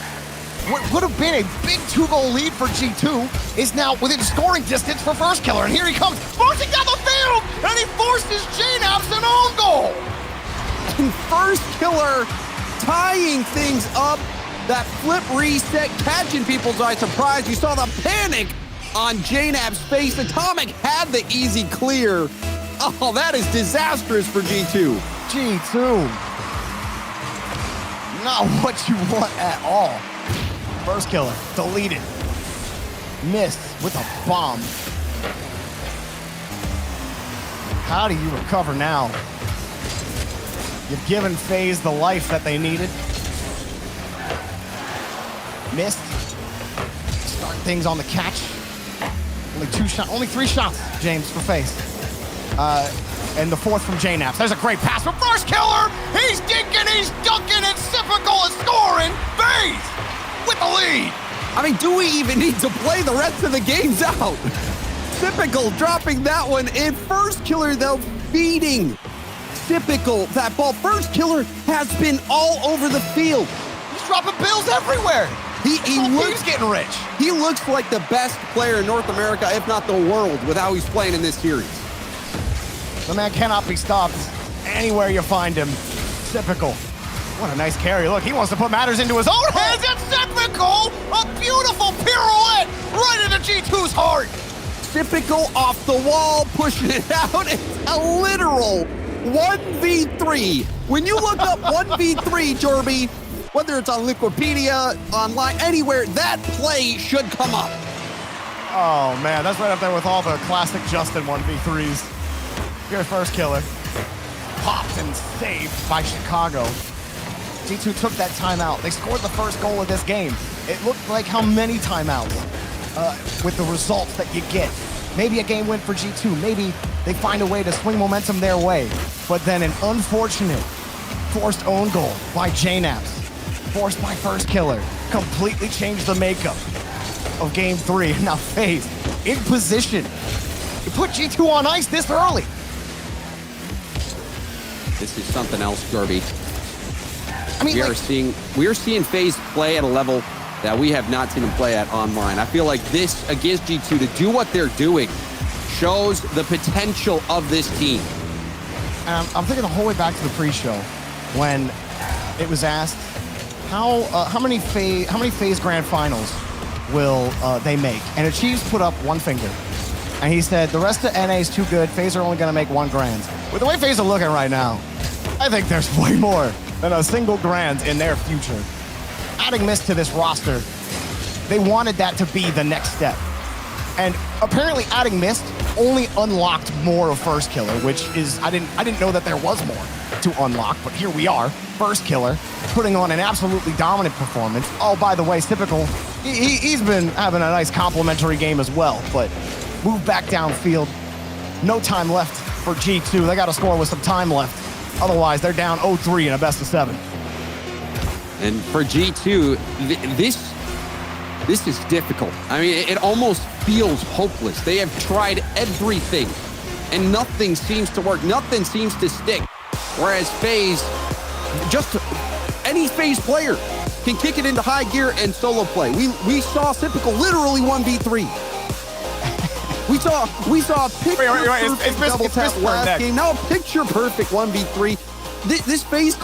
what would have been a big 2-goal lead for G2, is now within scoring distance for First Killer. And here he comes, marching down the field, and he forces J-Naps an own goal. And First Killer tying things up. That flip reset, catching people's eye. Surprise, you saw the panic on J-Nap's face. Atomic had the easy clear. Oh, that is disastrous for G2. G2. Not what you want at all. First Killer, deleted. Missed with a bomb. How do you recover now? You've given FaZe the life that they needed. Missed. Start things on the catch. Only 3 shots, James, for FaZe. And the 4th from J-Naps. There's a great pass from First Killer. He's dinking, he's dunking, and Semifinals is scoring. FaZe with the lead. I mean, do we even need to play the rest of the games out? Typical dropping that one in. First Killer, though, feeding Typical that ball. First Killer has been all over the field. He's dropping bills everywhere. He's getting rich. He looks like the best player in North America, if not the world, with how he's playing in this series. The man cannot be stopped anywhere you find him. Typical. What a nice carry. Look, he wants to put matters into his own hands. It's Typical! A beautiful pirouette right into G2's heart. Typical off the wall, pushing it out. It's a literal 1v3. When you look up 1v3, Jorby, whether it's on Wikipedia, online, anywhere, that play should come up. Oh, man, that's right up there with all the classic Justin 1v3s. Your First Killer. Popped and saved by Chicago. G2 took that timeout. They scored the first goal of this game. It looked like how many timeouts with the results that you get. Maybe a game win for G2. Maybe they find a way to swing momentum their way. But then an unfortunate forced own goal by J-Naps, forced by First Killer, completely changed the makeup of Game 3. Now FaZe in position to put G2 on ice this early. This is something else, Jorby. I mean, we are seeing FaZe play at a level that we have not seen them play at online. I feel like this against G2 to do what they're doing shows the potential of this team. And I'm thinking the whole way back to the pre-show when it was asked how many FaZe Grand Finals will they make, and Achieves put up one finger, and he said the rest of NA is too good. FaZe are only going to make 1 grand. With the way FaZe are looking right now, I think there's way more than a single grand in their future. Adding Mist to this roster, they wanted that to be the next step. And apparently adding Mist only unlocked more of First Killer, which is, I didn't know that there was more to unlock, but here we are. First Killer putting on an absolutely dominant performance. Oh, by the way, Typical, he's been having a nice complimentary game as well, but move back downfield. No time left for G2. They got to score with some time left. Otherwise, they're down 0-3 in a best of 7. And for G2, this is difficult. I mean, it almost feels hopeless. They have tried everything, and nothing seems to work. Nothing seems to stick. Whereas FaZe, just any FaZe player can kick it into high gear and solo play. We saw Typical literally 1v3. We saw a picture-perfect double tap last game. Now a picture-perfect 1v3. This FaZe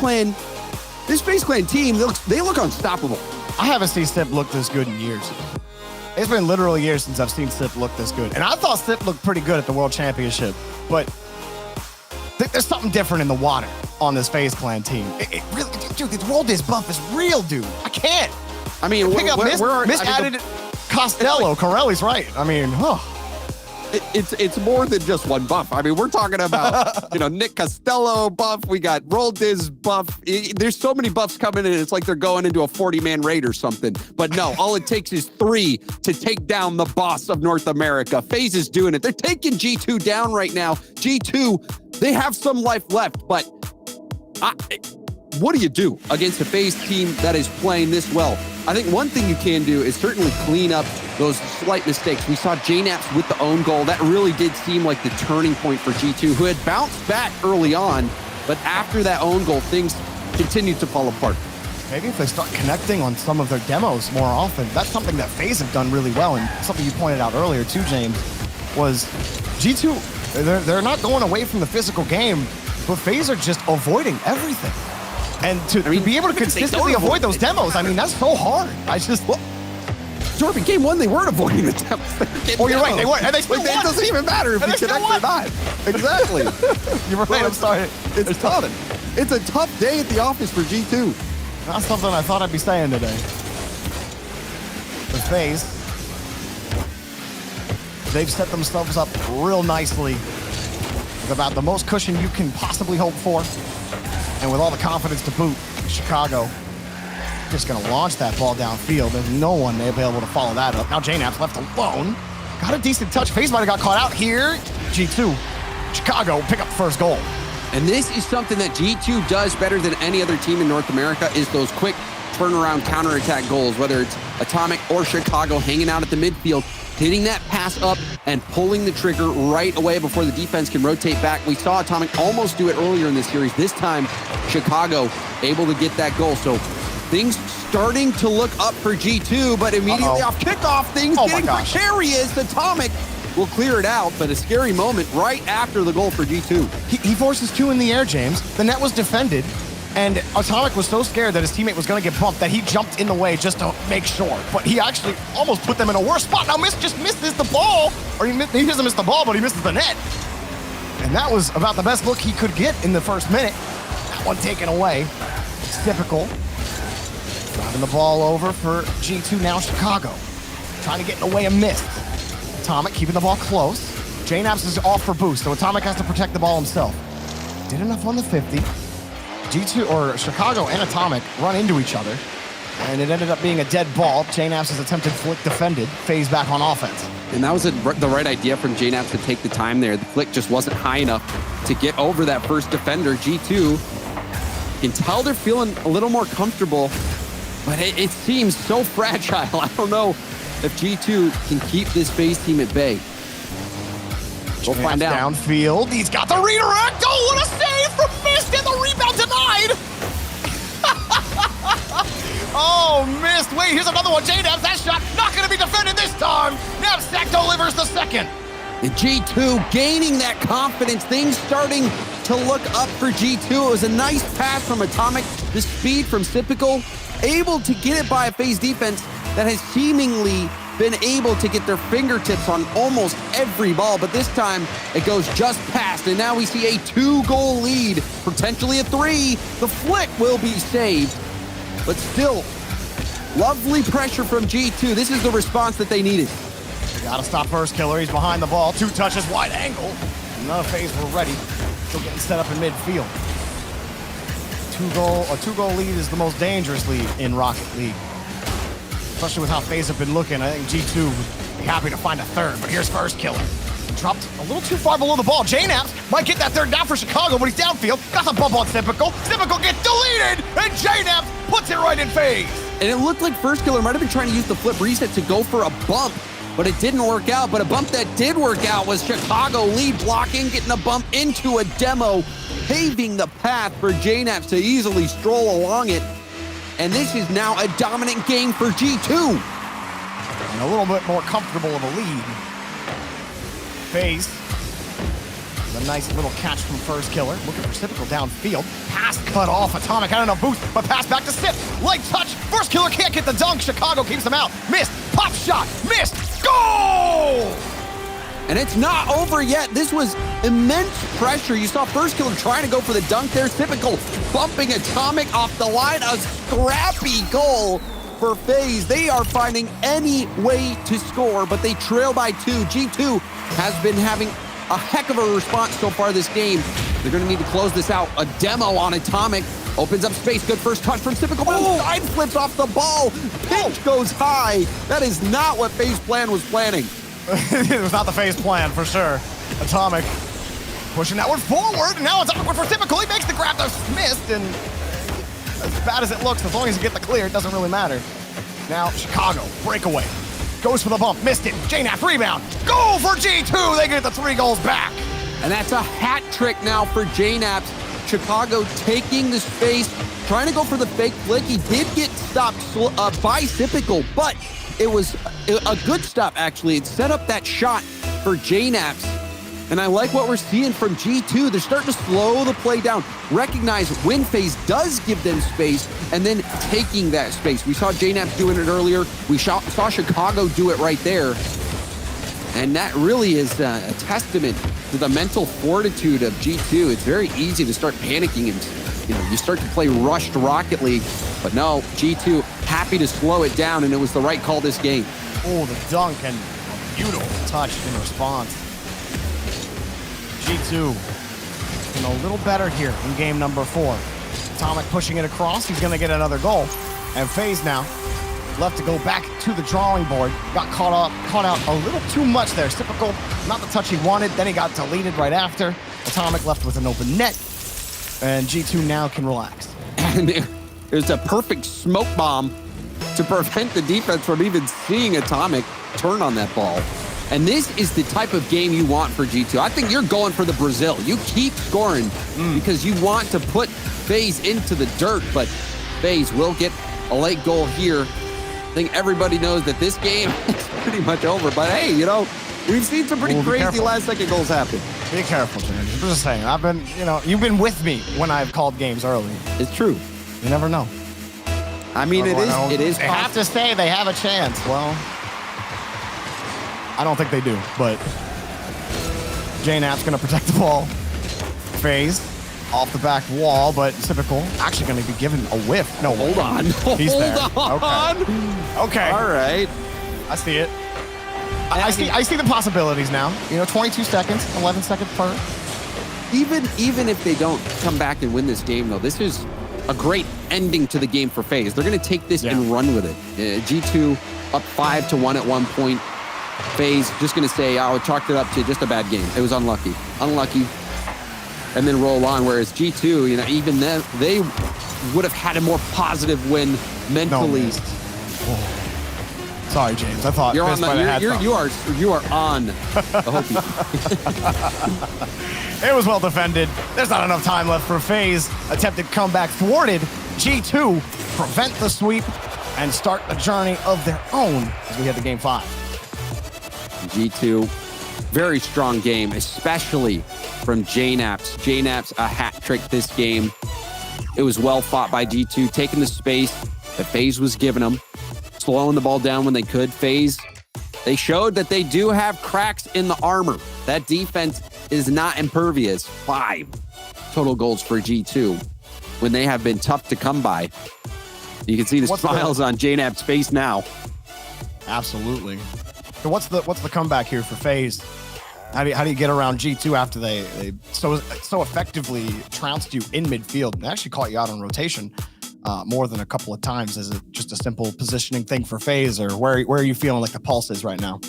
Clan team, they look unstoppable. I haven't seen Sip look this good in years. It's been literally years since I've seen Sip look this good. And I thought Sip looked pretty good at the World Championship, but there's something different in the water on this FaZe Clan team. It really, dude, this World Disc buff is real, dude. I can't. I mean, pick up Miss added Costello. Corelli's right. I mean, It's more than just one buff. I mean, we're talking about, Nick Costello buff. We got Roldiz buff. There's so many buffs coming in. It's like they're going into a 40-man raid or something. But no, all it takes is 3 to take down the boss of North America. FaZe is doing it. They're taking G2 down right now. G2, they have some life left, but what do you do against a FaZe team that is playing this well? I think one thing you can do is certainly clean up those slight mistakes. We saw JNaps with the own goal. That really did seem like the turning point for G2, who had bounced back early on, but after that own goal, things continued to fall apart. Maybe if they start connecting on some of their demos more often, that's something that FaZe have done really well, and something you pointed out earlier too, James, was G2, they're not going away from the physical game, but FaZe are just avoiding everything. And to be able to consistently avoid those demos, I mean, that's so hard. Jordan, game one, they weren't avoiding the demos. Oh, you're right, they weren't. And they still won. It doesn't even matter if you connect or not. Exactly. You're right, I'm sorry. It's tough. It's a tough day at the office for G2. Not something I thought I'd be saying today. With FaZe, they've set themselves up real nicely with about the most cushion you can possibly hope for. And with all the confidence to boot, Chicago just gonna launch that ball downfield. There's no one may be able to follow that up. Now JNaps left alone. Got a decent touch. FaZe might have got caught out here. G2, Chicago pick up the first goal. And this is something that G2 does better than any other team in North America, is those quick turnaround counterattack goals, whether it's Atomic or Chicago hanging out at the midfield, hitting that pass up and pulling the trigger right away before the defense can rotate back. We saw Atomic almost do it earlier in this series. This time, Chicago able to get that goal. So things starting to look up for G2, but immediately off kickoff, things getting precarious. Atomic will clear it out, but a scary moment right after the goal for G2. He forces two in the air, James. The net was defended, and Atomic was so scared that his teammate was going to get bumped that he jumped in the way just to make sure. But he actually almost put them in a worse spot. Now just misses the ball, or he doesn't miss the ball, but he misses the net. And that was about the best look he could get in the first minute. That one taken away. It's typical. Driving the ball over for G2 now, Chicago. Trying to get in the way of miss. Atomic keeping the ball close. JNaps is off for boost, so Atomic has to protect the ball himself. Did enough on the 50. G2, or Chicago and Atomic run into each other, and it ended up being a dead ball. JNaps' attempted flick defended. FaZe back on offense. And that was the right idea from JNaps to take the time there. The flick just wasn't high enough to get over that first defender. G2 can tell they're feeling a little more comfortable, but it seems so fragile. I don't know if G2 can keep this FaZe team at bay. We'll find out. Downfield, he's got the redirect. Oh, what a save from Mist, and the rebound denied. Oh, Mist. Wait, here's another one. JNaps, that shot not going to be defended this time. Knapsack delivers the second. And G2 gaining that confidence. Things starting to look up for G2. It was a nice pass from Atomic. The speed from Typical, able to get it by a FaZe defense that has seemingly been able to get their fingertips on almost every ball, but this time it goes just past, and now we see a 2-goal lead, potentially a 3. The flick will be saved, but still, lovely pressure from G2. This is the response that they needed. Gotta stop first killer. He's behind the ball. 2 touches, wide angle. None of FaZe were ready. Still getting set up in midfield. A two-goal lead is the most dangerous lead in Rocket League. Especially with how FaZe have been looking, I think G2 would be happy to find a third, but here's first killer. Dropped a little too far below the ball. JNaps might get that third down for Chicago, but he's downfield. Got the bump on Typical. Typical gets deleted, and JNaps puts it right in FaZe. And it looked like first killer might have been trying to use the flip reset to go for a bump, but it didn't work out. But a bump that did work out was Chicago lead blocking, getting a bump into a demo, paving the path for JNaps to easily stroll along it. And this is now a dominant game for G2. And a little bit more comfortable of a lead. FaZe, a nice little catch from first killer. Looking for Typical downfield. Pass cut off. Atomic, I don't know, boost, but pass back to Sip. Light touch. First killer can't get the dunk. Chicago keeps him out. Missed. Pop shot. Missed. Goal! And it's not over yet. This was immense pressure. You saw first killer trying to go for the dunk there. Typical bumping Atomic off the line. A scrappy goal for FaZe. They are finding any way to score, but they trail by 2. G2 has been having a heck of a response so far this game. They're going to need to close this out. A demo on Atomic. Opens up space. Good first touch from Typical. Side flips off the ball. Pitch goes high. That is not what FaZe plan was planning. It was not the FaZe plan, for sure. Atomic pushing that one forward, and now it's awkward for Typical. He makes the grab that's missed, and as bad as it looks, as long as you get the clear, it doesn't really matter. Now Chicago, breakaway. Goes for the bump, missed it. JNAP rebound. Goal for G2. They get the 3 goals back. And that's a hat trick now for JNAPs. Chicago taking the space, trying to go for the fake flick. He did get stopped by Typical, but it was a good stop, actually. It set up that shot for JNAPs. And I like what we're seeing from G2. They're starting to slow the play down, recognize when FaZe does give them space, and then taking that space. We saw JNAPs doing it earlier. We saw Chicago do it right there. And that really is a testament to the mental fortitude of G2. It's very easy to start panicking and you start to play rushed Rocket League. But no, G2 happy to slow it down, and it was the right call this game. Oh, the dunk and a beautiful touch in response. G2 looking a little better here in game number 4. Atomic pushing it across. He's going to get another goal. And FaZe now left to go back to the drawing board. Got caught out a little too much there. Typical, not the touch he wanted. Then he got deleted right after. Atomic left with an open net. And G2 now can relax. And there's a perfect smoke bomb to prevent the defense from even seeing Atomic turn on that ball. And this is the type of game you want for G2. I think you're going for the Brazil. You keep scoring because you want to put FaZe into the dirt, but FaZe will get a late goal here. I think everybody knows that this game is pretty much over, but hey, we've seen some pretty crazy last-second goals happen. Be careful, Gen.G. I'm just saying, you've been with me when I've called games early. It's true. You never know. I mean, it is. They have to say they have a chance. Well, I don't think they do, but JNAP's going to protect the ball. FaZe off the back wall, but Typical actually going to be given a whiff. No, hold on. He's there. Hold on. Okay. All right. I see it. I see the possibilities now. 22 seconds, 11 seconds per. Even if they don't come back and win this game, though, this is a great ending to the game for FaZe. They're going to take this and run with it. G2 up 5-1 at one point. FaZe just going to say, I chalked it up to just a bad game. It was unlucky, and then roll on. Whereas G2, even then, they would have had a more positive win mentally. No, sorry, James. I thought you are on the Hopi. It was well defended. There's not enough time left for FaZe. Attempted comeback thwarted. G2 prevent the sweep and start a journey of their own as we head to game 5. G2, very strong game, especially from JNAPs. JNAPs, a hat trick this game. It was well fought by G2, taking the space that FaZe was giving them, slowing the ball down when they could. FaZe, they showed that they do have cracks in the armor. That defense is not impervious. 5 total goals for G2 when they have been tough to come by. You can see the smiles on JNAP's face now. Absolutely. So what's the comeback here for FaZe? How do you get around G2 after they so effectively trounced you in midfield and actually caught you out on rotation more than a couple of times? Is it just a simple positioning thing for FaZe, or where are you feeling like the pulse is right now?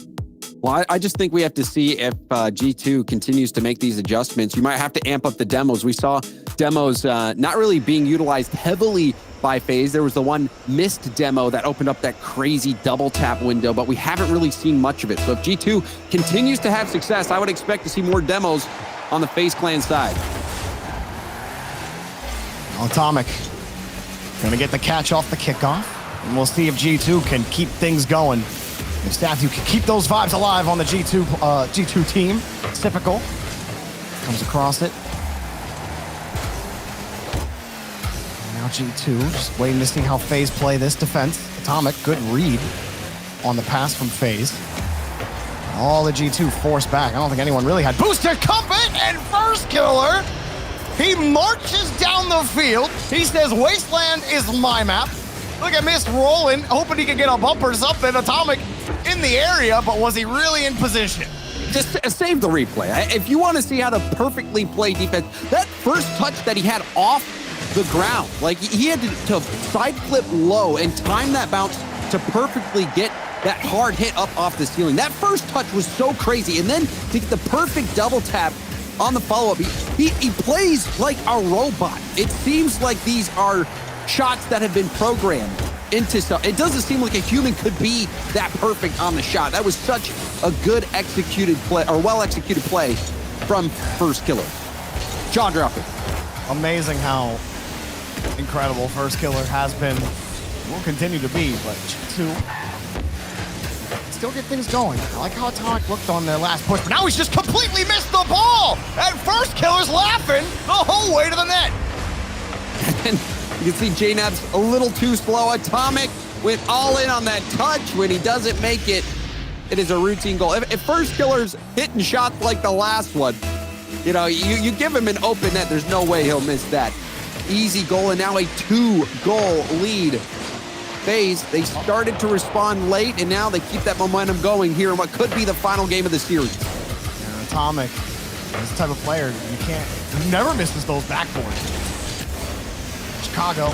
Well, I just think we have to see if G2 continues to make these adjustments. You might have to amp up the demos. We saw demos not really being utilized heavily by FaZe. There was the one missed demo that opened up that crazy double tap window, but we haven't really seen much of it. So if G2 continues to have success, I would expect to see more demos on the FaZe Clan side. Atomic gonna get the catch off the kickoff, and we'll see if G2 can keep things going. If Staff, you can keep those vibes alive on the G2 team. Typical comes across it. Now G2 just waiting to see how FaZe play this defense. Atomic, good read on the pass from FaZe. All the G2 forced back. I don't think anyone really had booster comfort, and first killer. He marches down the field. He says, Wasteland is my map. Look at Mist rolling, hoping he could get a bumper or something. Atomic in the area, but was he really in position? Just save the replay. If you want to see how to perfectly play defense, that first touch that he had off the ground, like he had to side flip low and time that bounce to perfectly get that hard hit up off the ceiling. That first touch was so crazy. And then to get the perfect double tap on the follow-up, he plays like a robot. It seems like these are shots that have been programmed. into stuff. It doesn't seem like a human could be that perfect on the shot. That was such a good executed play, or well-executed play from First Killer. Jaw dropping. Amazing how incredible First Killer has been, will continue to be, but G2 still get things going. I like how Atomic looked on their last push, but now he's just completely missed the ball, and First Killer's laughing the whole way to the net. And you can see JNAB's a little too slow. Atomic went all in on that touch. When he doesn't make it, it is a routine goal. If First Killer's hitting shots like the last one, you know, you give him an open net, there's no way he'll miss that. Easy goal, and now a 2-goal lead. FaZe, they started to respond late, and now they keep that momentum going here in what could be the final game of the series. Yeah, Atomic is the type of player he never misses those backboards. Chicago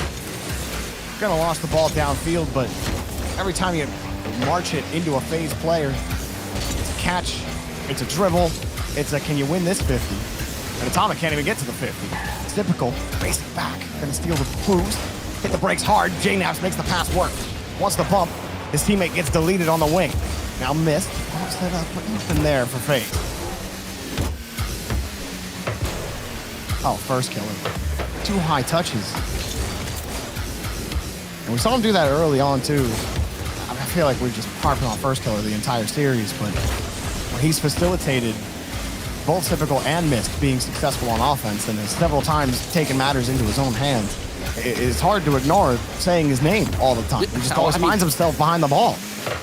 gonna launch the ball downfield, but every time you march it into a FaZe player, it's a catch, it's a dribble, it's a can you win this 50? And Atomic can't even get to the 50. It's typical, racing back, gonna steal the boost. Hit the brakes hard, JNABs makes the pass work. Wants the bump, his teammate gets deleted on the wing. Now missed, set up, but nothing there for FaZe. Oh, First Killer. 2 high touches. And we saw him do that early on too. I feel like we're just harping on First Killer the entire series, but when he's facilitated both typical and Mist being successful on offense and has several times taken matters into his own hands, it's hard to ignore saying his name all the time. He just always finds himself behind the ball.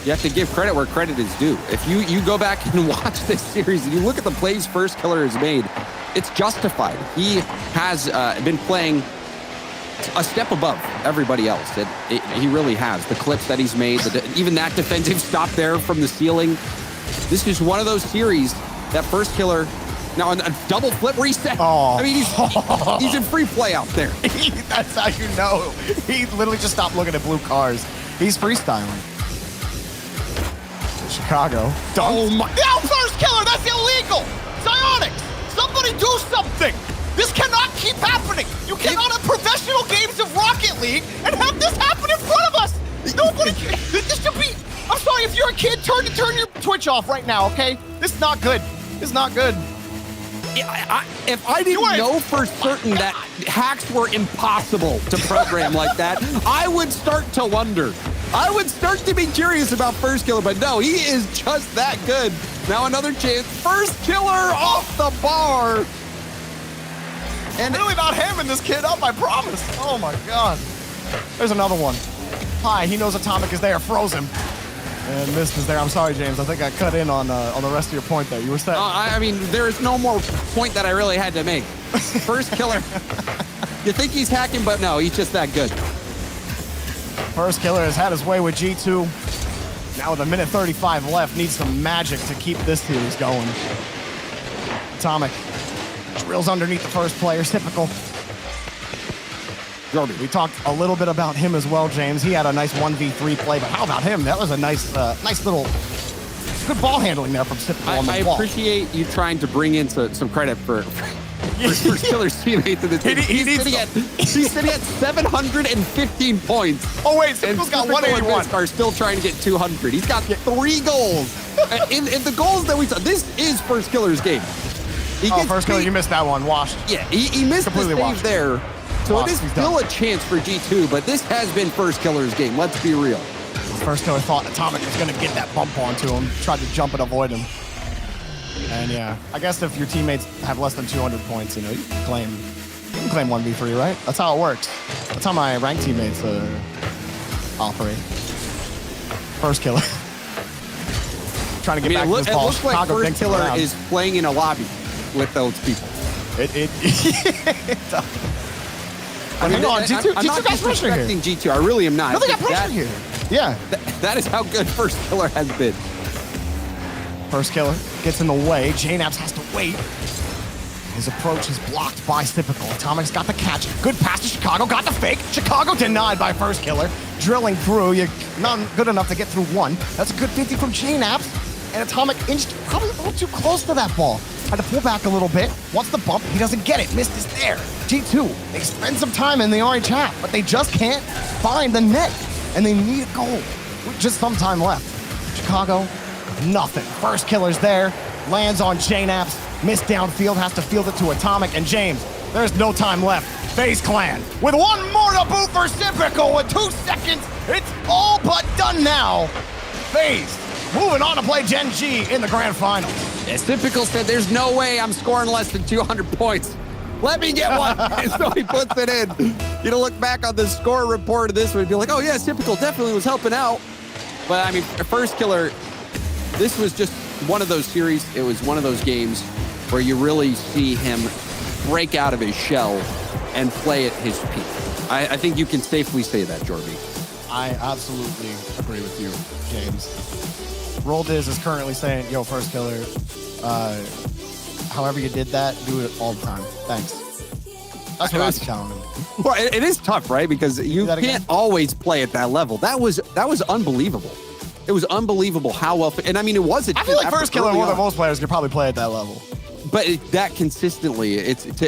You have to give credit where credit is due. If you go back and watch this series and you look at the plays First Killer has made, it's justified. He has been playing a step above everybody else. He really has. The clips that he's made, even that defensive stop there from the ceiling. This is one of those series that First Killer, now a double flip reset. Oh. I mean, he's in free play out there. That's how you know. He literally just stopped looking at blue cars. He's freestyling. Chicago. Oh my! Now First Killer, that's illegal! Psyonix, somebody do something! This cannot keep happening! You cannot have professional games of Rocket League and have this happen in front of us! Nobody, this should be, I'm sorry, if you're a kid, turn your Twitch off right now, okay? This is not good. This is not good. If I didn't know for certain that hacks were impossible to program like that, I would start to wonder. I would start to be curious about First Killer, but no, he is just that good. Now another chance. First Killer off the bar. And really not hamming this kid up, I promise. Oh my God. There's another one. Hi, he knows Atomic is there, froze him. And Mist is there. I'm sorry, James. I think I cut in on the rest of your point there. You were saying. I mean, there is no more point that I really had to make. First Killer. You think he's hacking, but no, he's just that good. First Killer has had his way with G2. Now with a minute 35 left, needs some magic to keep this series going. Atomic drills underneath the first player, typical. We talked a little bit about him as well, James. He had a nice 1v3 play, but how about him? That was a nice little good ball handling there from Typical on the ball. I appreciate you trying to bring in some credit for First Killer's teammates in the team. He's sitting at 715 points. Oh wait, Typical's got 181. Are still trying to get 200. He's got 3 goals. in the goals that we saw, this is First Killer's game. First Killer, you missed that one. Washed. Yeah, he missed the save there. So it is still a chance for G2, but this has been First Killer's game. Let's be real. First Killer thought Atomic was going to get that bump onto him, tried to jump and avoid him. And yeah, I guess if your teammates have less than 200 points, you know, you can claim 1v3, right? That's how it works. That's how my ranked teammates operate. First Killer. Trying to get back to this ball. It looks like First Killer is playing in a lobby with those people. It does. I mean, G2, I'm not disrespecting G2. I really am not. No, they got pressure here. Yeah. That is how good First Killer has been. First Killer gets in the way. JNABs has to wait. His approach is blocked by Typical. Atomic's got the catch. Good pass to Chicago. Got the fake. Chicago denied by First Killer. Drilling through. You're not good enough to get through one. That's a good 50 from JNABs. And Atomic inched probably a little too close to that ball. Had to pull back a little bit. Wants the bump. He doesn't get it. Mist is there. G2, they spend some time in the orange half, but they just can't find the net. and they need a goal with just some time left. Chicago, nothing. First killer's there, lands on J-Naps, missed downfield, has to field it to Atomic, and James, there's no time left. FaZe Clan with one more to boot for Typical with 2 seconds. It's all but done now. FaZe moving on to play Gen.G in the grand finals. As Typical said, there's no way I'm scoring less than 200 points. Let me get one. And so he puts it in. You know, look back on the score report of this one and be like, oh yeah, Typical definitely was helping out. But I mean, first killer, this was just one of those series. It was one of those games where you really see him break out of his shell and play at his peak. I think you can safely say that, Jorby. I absolutely agree with you, James. Roldiz is currently saying, yo, first killer, however you did that, do it all the time. Thanks. That's what I was telling him. Well, it is tough, right? Because you can't always play at that level. That was unbelievable. It was unbelievable how well, and I mean, it was a I feel like first killer more than most players could probably play at that level. But to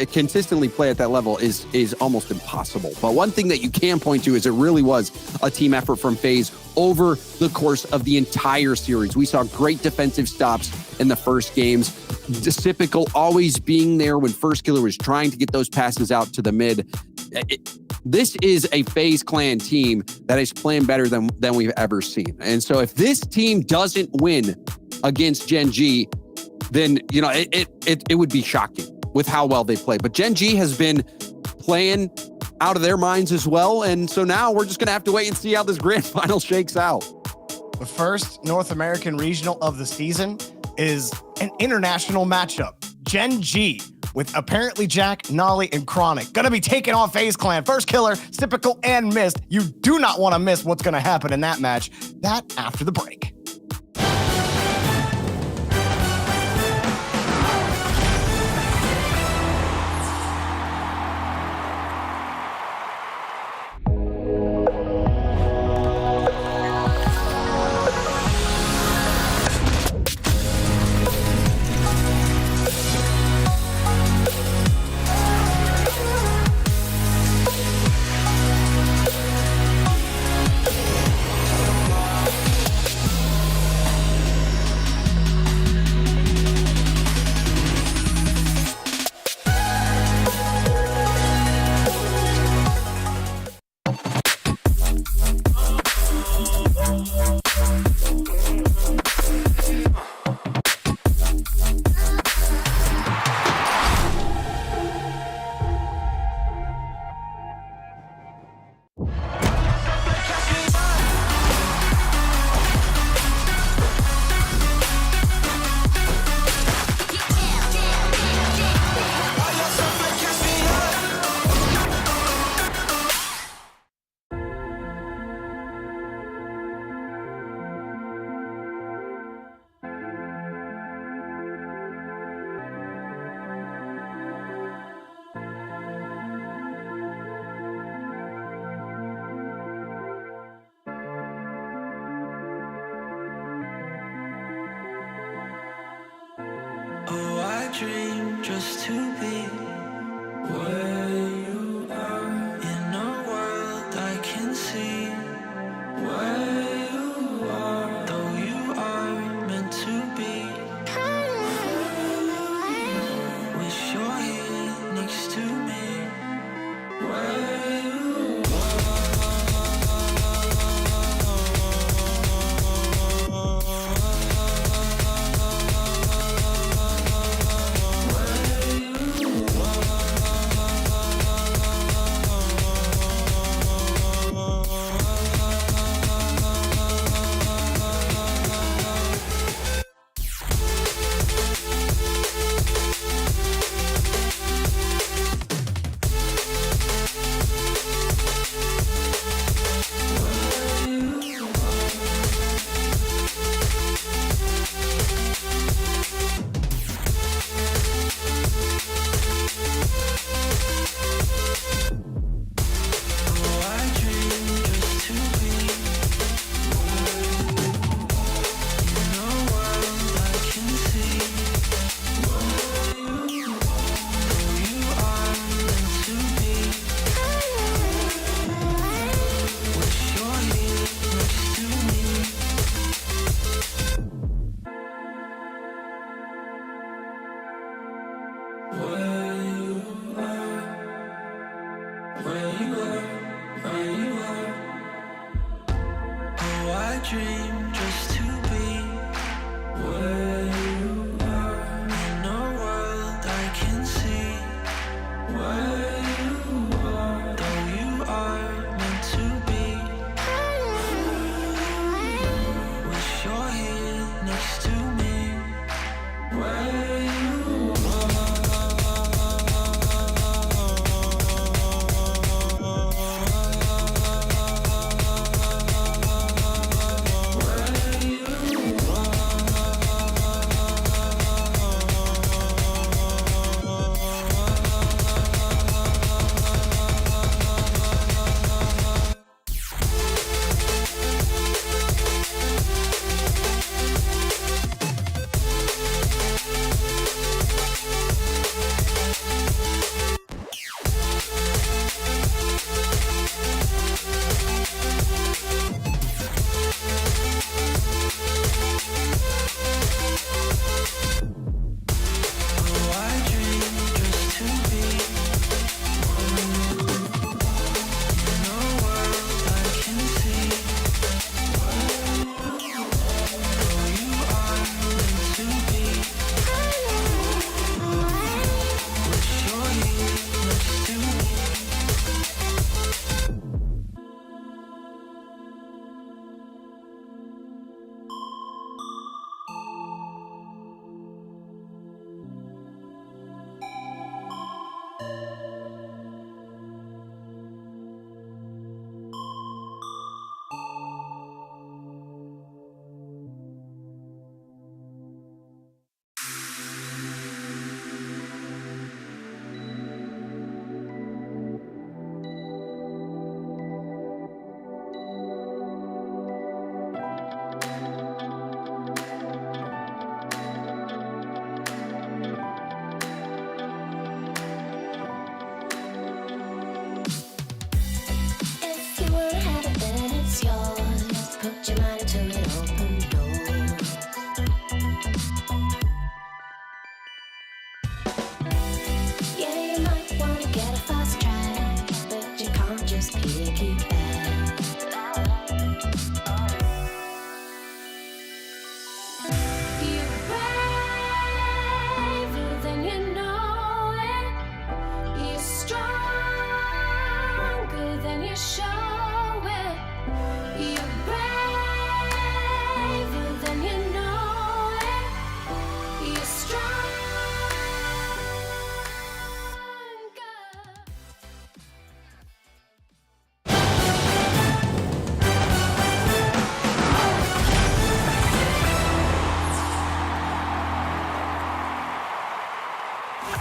consistently play at that level is almost impossible. But one thing that you can point to is it really was a team effort from FaZe over the course of the entire series. We saw great defensive stops in the first games. Typical always being there when first killer was trying to get those passes out to the mid. This is a FaZe Clan team that is playing better than we've ever seen. And so if this team doesn't win against Gen.G, then, you know, it would be shocking with how well they play. But Gen.G has been playing out of their minds as well. And so now we're just going to have to wait and see how this grand final shakes out. The first North American regional of the season is an international matchup. Gen.G with ApparentlyJack, Nolly, and Chronic. Gonna be taking on FaZe Clan. First killer, Typical, and Mist. You do not want to miss what's gonna happen in that match. That after the break. Dream just to be where you are, in a world I can see where you are, though you are meant to be. Wish you're here next to me, where you are.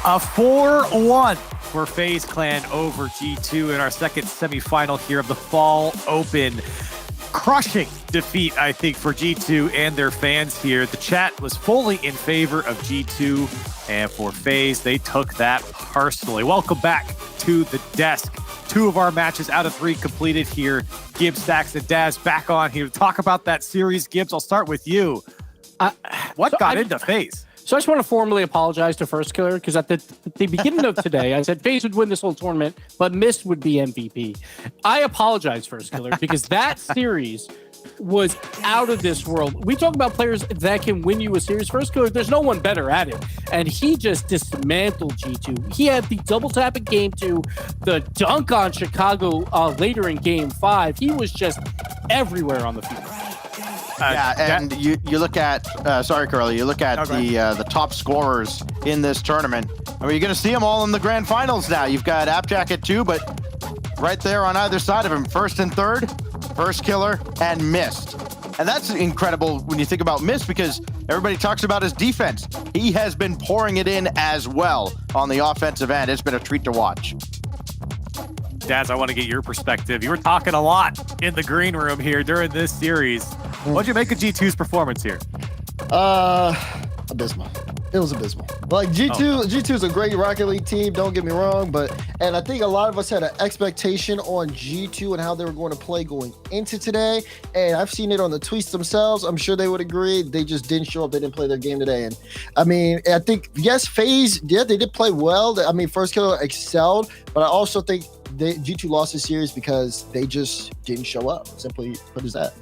A 4-1 for FaZe Clan over G2 in our second semifinal here of the Fall Open. Crushing defeat, I think, for G2 and their fans here. The chat was fully in favor of G2, and for FaZe, they took that personally. Welcome back to the desk. 2 of our matches out of 3 completed here. Gibbs, Stacks, and Daz back on here to talk about that series. Gibbs, I'll start with you. What got into FaZe? So I just want to formally apologize to First Killer, because at the beginning of today, I said FaZe would win this whole tournament, but Mist would be MVP. I apologize, First Killer, because that series was out of this world. We talk about players that can win you a series. First Killer, there's no one better at it. And he just dismantled G2. He had the double tap in game 2, the dunk on Chicago later in game 5. He was just everywhere on the field. And you look at, sorry, Curly, you look at the top scorers in this tournament. I mean, you're going to see them all in the grand finals now. You've got ApparentlyJack at 2, but right there on either side of him, first and third, First Killer and Mist. And that's incredible when you think about Mist, because everybody talks about his defense. He has been pouring it in as well on the offensive end. It's been a treat to watch. Daz, I want to get your perspective. You were talking a lot in the green room here during this series. What'd you make of G2's performance here? Abysmal. It was abysmal. Like G2 is a great Rocket League team, don't get me wrong, and I think a lot of us had an expectation on G2 and how they were going to play going into today. And I've seen it on the tweets themselves. I'm sure they would agree. They just didn't show up. They didn't play their game today. And I mean, I think, yes, FaZe, yeah, they did play well. I mean, First Killer excelled, but I also think G2 lost the series because they just didn't show up. Simply put as that.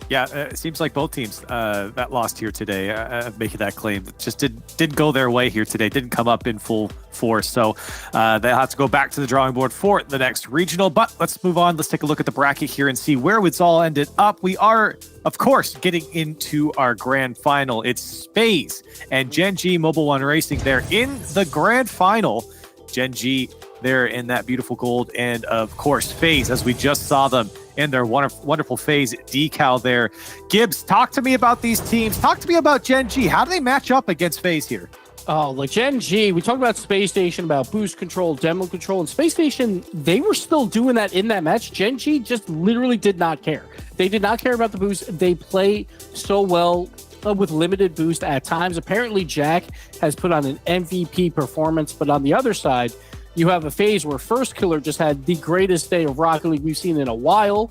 Yeah, it seems like both teams that lost here today, making that claim, just didn't go their way here today, didn't come up in full force. So they'll have to go back to the drawing board for the next regional. But let's move on. Let's take a look at the bracket here and see where it's all ended up. We are, of course, getting into our grand final. It's FaZe and Gen.G Mobile One Racing. They're in the grand final. Gen.G there in that beautiful gold, and of course FaZe, as we just saw them in their wonderful FaZe decal there. Gibbs, talk to me about these teams. Talk to me about Gen.G. How do they match up against FaZe here? Oh, like Gen.G, we talked about Space Station, about boost control, demo control, and Space Station, they were still doing that in that match. Gen.G just literally did not care. They did not care about the boost. They play so well with limited boost at times. ApparentlyJack has put on an MVP performance, but on the other side, you have a FaZe where First Killer just had the greatest day of Rocket League we've seen in a while.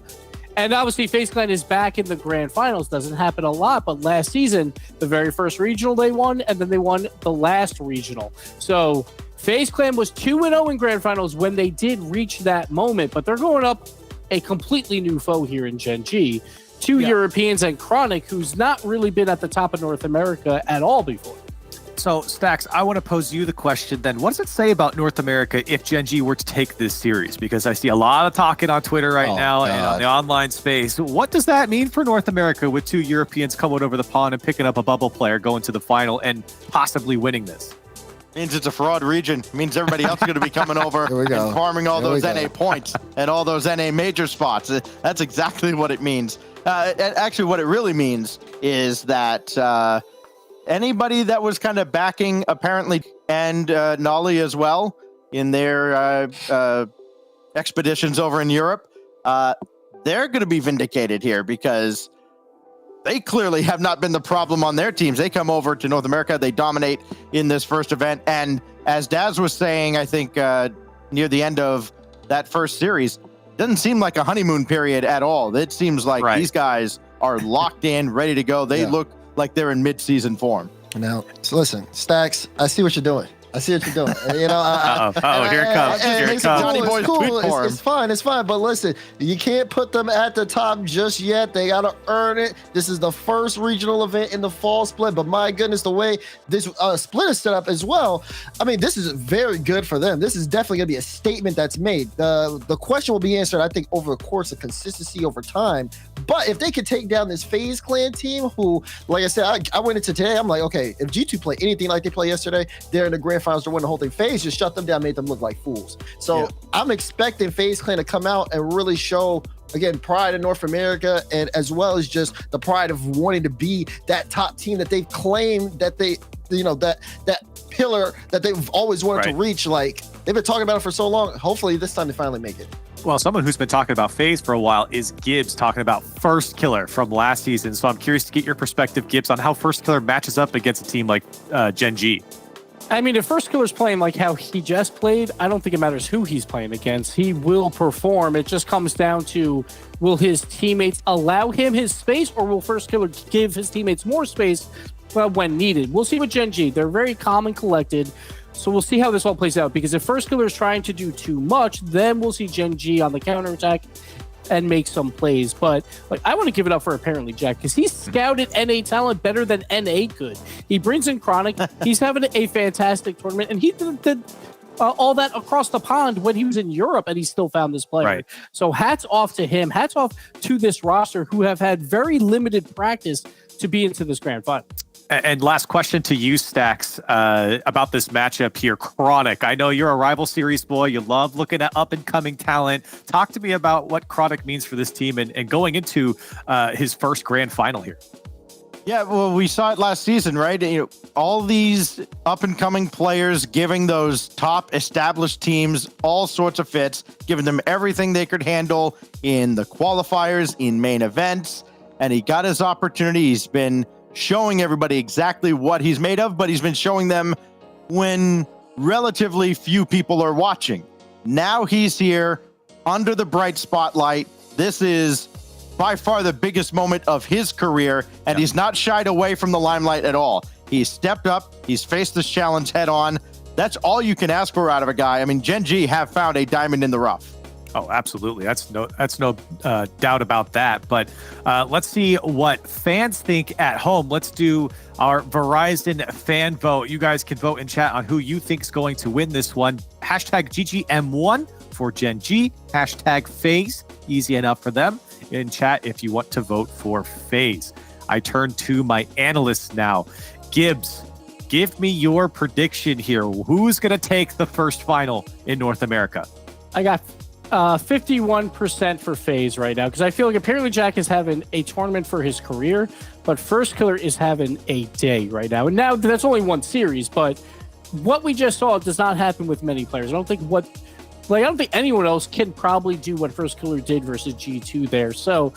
And obviously, FaZe Clan is back in the grand finals. Doesn't happen a lot, but last season, the very first regional they won, and then they won the last regional. So FaZe Clan was 2-0 in grand finals when they did reach that moment, but they're going up a completely new foe here in Gen.G. Two Europeans and Chronic, who's not really been at the top of North America at all before. So, Stacks, I want to pose you the question then. What does it say about North America if Gen.G were to take this series? Because I see a lot of talking on Twitter right now and on the online space. What does that mean for North America with 2 Europeans coming over the pond and picking up a bubble player, going to the final, and possibly winning this? Means it's a fraud region. It means everybody else is going to be coming over and farming all those NA points and all those NA major spots. That's exactly what it means. Actually, what it really means is that anybody that was kind of backing Apparently and Nolly as well in their expeditions over in Europe, they're going to be vindicated here because they clearly have not been the problem on their teams. They come over to North America, they dominate in this first event, and as Daz was saying, I think near the end of that first series, doesn't seem like a honeymoon period at all. It seems like these guys are locked in, ready to go. They look like they're in mid-season form. Now, so listen, Stacks, I see what you're doing. I see what you're doing. You know, here it comes. Here it comes. It's cool. It's fine. But listen, you can't put them at the top just yet. They got to earn it. This is the first regional event in the fall split. But my goodness, the way this split is set up as well, I mean, this is very good for them. This is definitely going to be a statement that's made. The question will be answered, I think, over the course of consistency over time. But if they could take down this FaZe Clan team, who, like I said, I went into today, I'm like, okay, if G2 play anything like they played yesterday, they're in the grand finals to win the whole thing. FaZe just shut them down, made them look like fools. So I'm expecting FaZe Clan to come out and really show, again, pride in North America, and as well as just the pride of wanting to be that top team that they've claimed that they that pillar that they've always wanted to reach. Like, they've been talking about it for so long. Hopefully this time they finally make it. Well, someone who's been talking about FaZe for a while is Gibbs, talking about First Killer from last season. So I'm curious to get your perspective, Gibbs, on how First Killer matches up against a team like Gen.G. I mean, if First Killer's playing like how he just played, I don't think it matters who he's playing against. He will perform. It just comes down to, will his teammates allow him his space, or will First Killer give his teammates more space when needed? We'll see with Gen.G. They're very calm and collected. So we'll see how this all plays out, because if First Killer is trying to do too much, then we'll see Gen.G on the counterattack and make some plays. But like, I want to give it up for ApparentlyJack, because he scouted NA talent better than NA could. He brings in Chronic. He's having a fantastic tournament, and he did all that across the pond when he was in Europe, and he still found this player. Right. So hats off to him. Hats off to this roster, who have had very limited practice to be into this grand final. And last question to you, Stacks, about this matchup here. Chronic, I know you're a rival series boy. You love looking at up-and-coming talent. Talk to me about what Chronic means for this team and going into his first grand final here. Yeah, well, we saw it last season, right? All these up-and-coming players giving those top established teams all sorts of fits, giving them everything they could handle in the qualifiers, in main events, and he got his opportunity. He's been showing everybody exactly what he's made of, but he's been showing them when relatively few people are watching. Now he's here under the bright spotlight. This is by far the biggest moment of his career, and he's not shied away from the limelight at all. He's stepped up. He's faced this challenge head on. That's all you can ask for out of a guy. I mean, Gen.G have found a diamond in the rough. Oh, absolutely. That's no doubt about that. But let's see what fans think at home. Let's do our Verizon fan vote. You guys can vote in chat on who you think is going to win this one. Hashtag GGM1 for Gen.G. Hashtag FaZe. Easy enough for them in chat if you want to vote for FaZe. I turn to my analysts now. Gibbs, give me your prediction here. Who's going to take the first final in North America? I got 51% for FaZe right now, because I feel like ApparentlyJack is having a tournament for his career, but First Killer is having a day right now. And now that's only one series, but what we just saw does not happen with many players. I don't think anyone else can probably do what First Killer did versus G2 there. So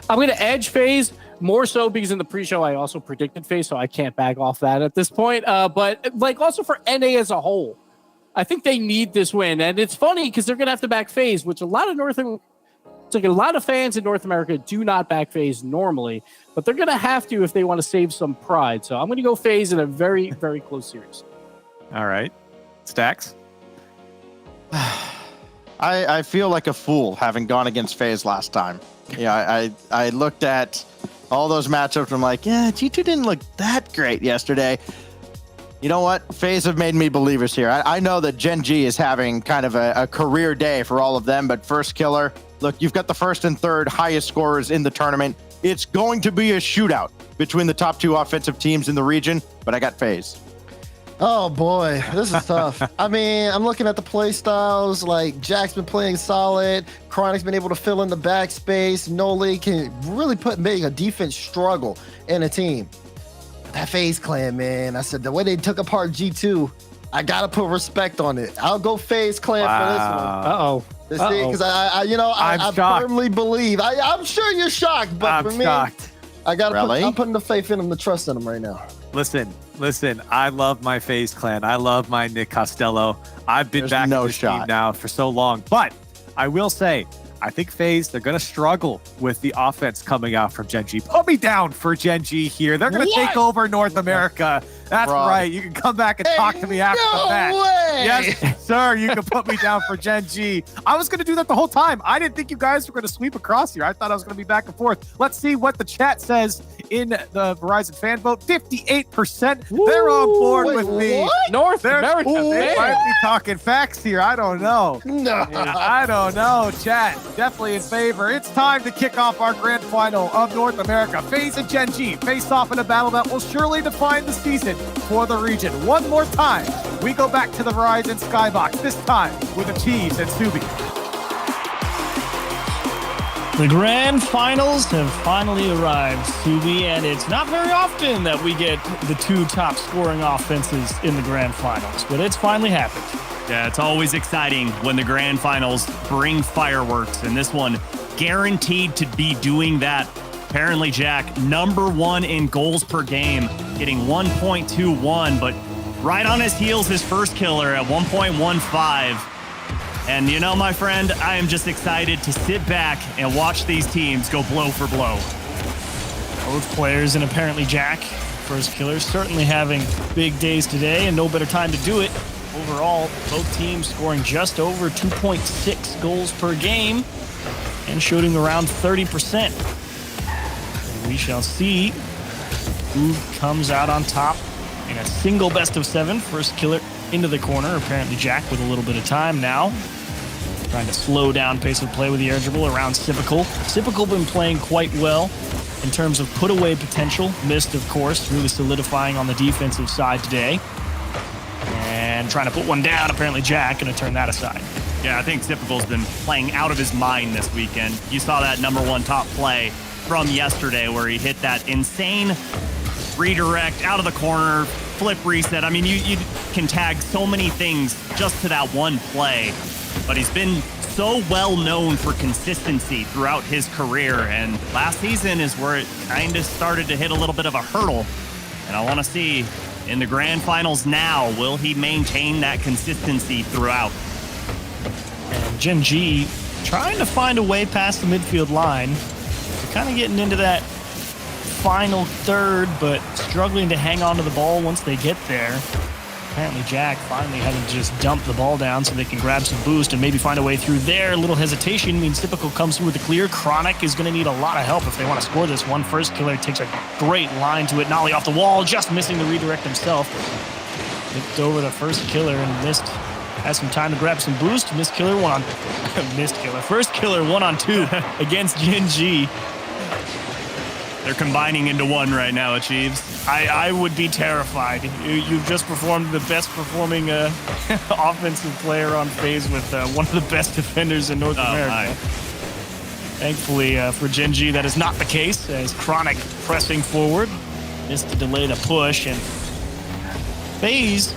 I'm going to edge FaZe, more so because in the pre-show I also predicted FaZe, so I can't back off that at this point. But like, also for NA as a whole, I think they need this win. And it's funny because they're going to have to back FaZe, which a lot of fans in North America do not back FaZe normally, but they're going to have to if they want to save some pride. So I'm going to go FaZe in a very, very close series. All right. Stacks? I feel like a fool having gone against FaZe last time. Yeah, I looked at all those matchups and I'm like, yeah, G2 didn't look that great yesterday. You know what? FaZe have made me believers here. I know that Gen.G is having kind of a career day for all of them, but First Killer, look, you've got the first and third highest scorers in the tournament. It's going to be a shootout between the top two offensive teams in the region, but I got FaZe. Oh boy, this is tough. I mean, I'm looking at the play styles. Like, Jack's been playing solid. Chronic's been able to fill in the backspace. Noli can really make a defense struggle in a team. That FaZe clan, man. I said the way they took apart G2, I gotta put respect on it. I'll go FaZe clan for this one. Because I firmly believe. I'm sure you're shocked, but for me, shocked. I'm putting the faith in them, the trust in them right now. Listen, I love my FaZe clan. I love my Nick Costello. I've been back in this team now for so long. But I will say, I think FaZe, they're going to struggle with the offense coming out from Gen.G. Put me down for Gen.G here. They're going to take over North America. That's right. You can come back and talk to me after the match. Yes, sir. You can put me down for Gen.G. I was going to do that the whole time. I didn't think you guys were going to sweep across here. I thought I was going to be back and forth. Let's see what the chat says in the Verizon fan vote. 58%. They're on board with me. North America. They might be talking facts here. I don't know. I don't know, chat. Definitely in favor. It's time to kick off our grand final of North America. FaZe and Gen.G face off in a battle that will surely define the season for the region. One more time, we go back to the Verizon Skybox, this time with Achieves and Subi. The grand finals have finally arrived, Subi, and it's not very often that we get the 2 top scoring offenses in the grand finals, but it's finally happened. Yeah, it's always exciting when the grand finals bring fireworks, and this one guaranteed to be doing that. ApparentlyJack, #1 in goals per game, getting 1.21, but right on his heels, his first killer at 1.15. And you know, my friend, I am just excited to sit back and watch these teams go blow for blow. Both players in ApparentlyJack, first killer, certainly having big days today, and no better time to do it. Overall, both teams scoring just over 2.6 goals per game and shooting around 30%. And we shall see who comes out on top in a single best of 7. First killer into the corner. ApparentlyJack with a little bit of time now. Trying to slow down pace of play with the air dribble around Sipical. Sipical been playing quite well in terms of put away potential. Missed, of course, really solidifying on the defensive side today. And trying to put one down. ApparentlyJack going to turn that aside. Yeah, I think Sipical's been playing out of his mind this weekend. You saw that #1 top play from yesterday where he hit that insane redirect out of the corner, flip reset. I mean, you can tag so many things just to that one play, but he's been so well known for consistency throughout his career, and last season is where it kind of started to hit a little bit of a hurdle, and I want to see in the grand finals now, will he maintain that consistency throughout? And Gen.G trying to find a way past the midfield line, kind of getting into that final third, but struggling to hang on to the ball once they get there. ApparentlyJack finally having to just dump the ball down so they can grab some boost and maybe find a way through there. A little hesitation means Typical comes through with a clear. Chronic is going to need a lot of help if they want to score this one. First killer takes a great line to it. Nolly off the wall, just missing the redirect himself. Picked over the first killer and missed. Has some time to grab some boost. Missed killer one on... missed killer. First killer 1-on-2 against Gen.G. They're combining into one right now, Achieves. I would be terrified. You've just performed the best performing offensive player on FaZe with one of the best defenders in North America. My. Thankfully for Gen.G, that is not the case, as Chronic pressing forward. Missed to delay the push, and FaZe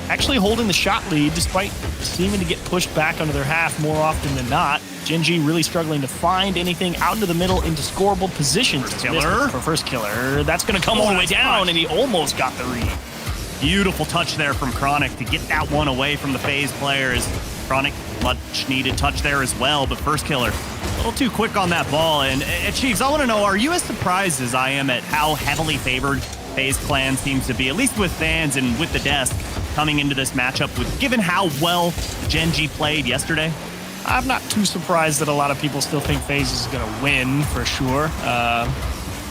actually holding the shot lead despite seeming to get pushed back under their half more often than not. Gen.G really struggling to find anything out into the middle into scoreable positions. Killer. For first killer. That's going to come all the way down, and he almost got the read. Beautiful touch there from Chronic to get that one away from the FaZe players. Chronic, much needed touch there as well, but first killer, a little too quick on that ball. And Chiefs, I want to know, are you as surprised as I am at how heavily favored FaZe Clan seems to be, at least with fans and with the desk, coming into this matchup, with given how well Gen.G played yesterday? I'm not too surprised that a lot of people still think FaZe is going to win, for sure.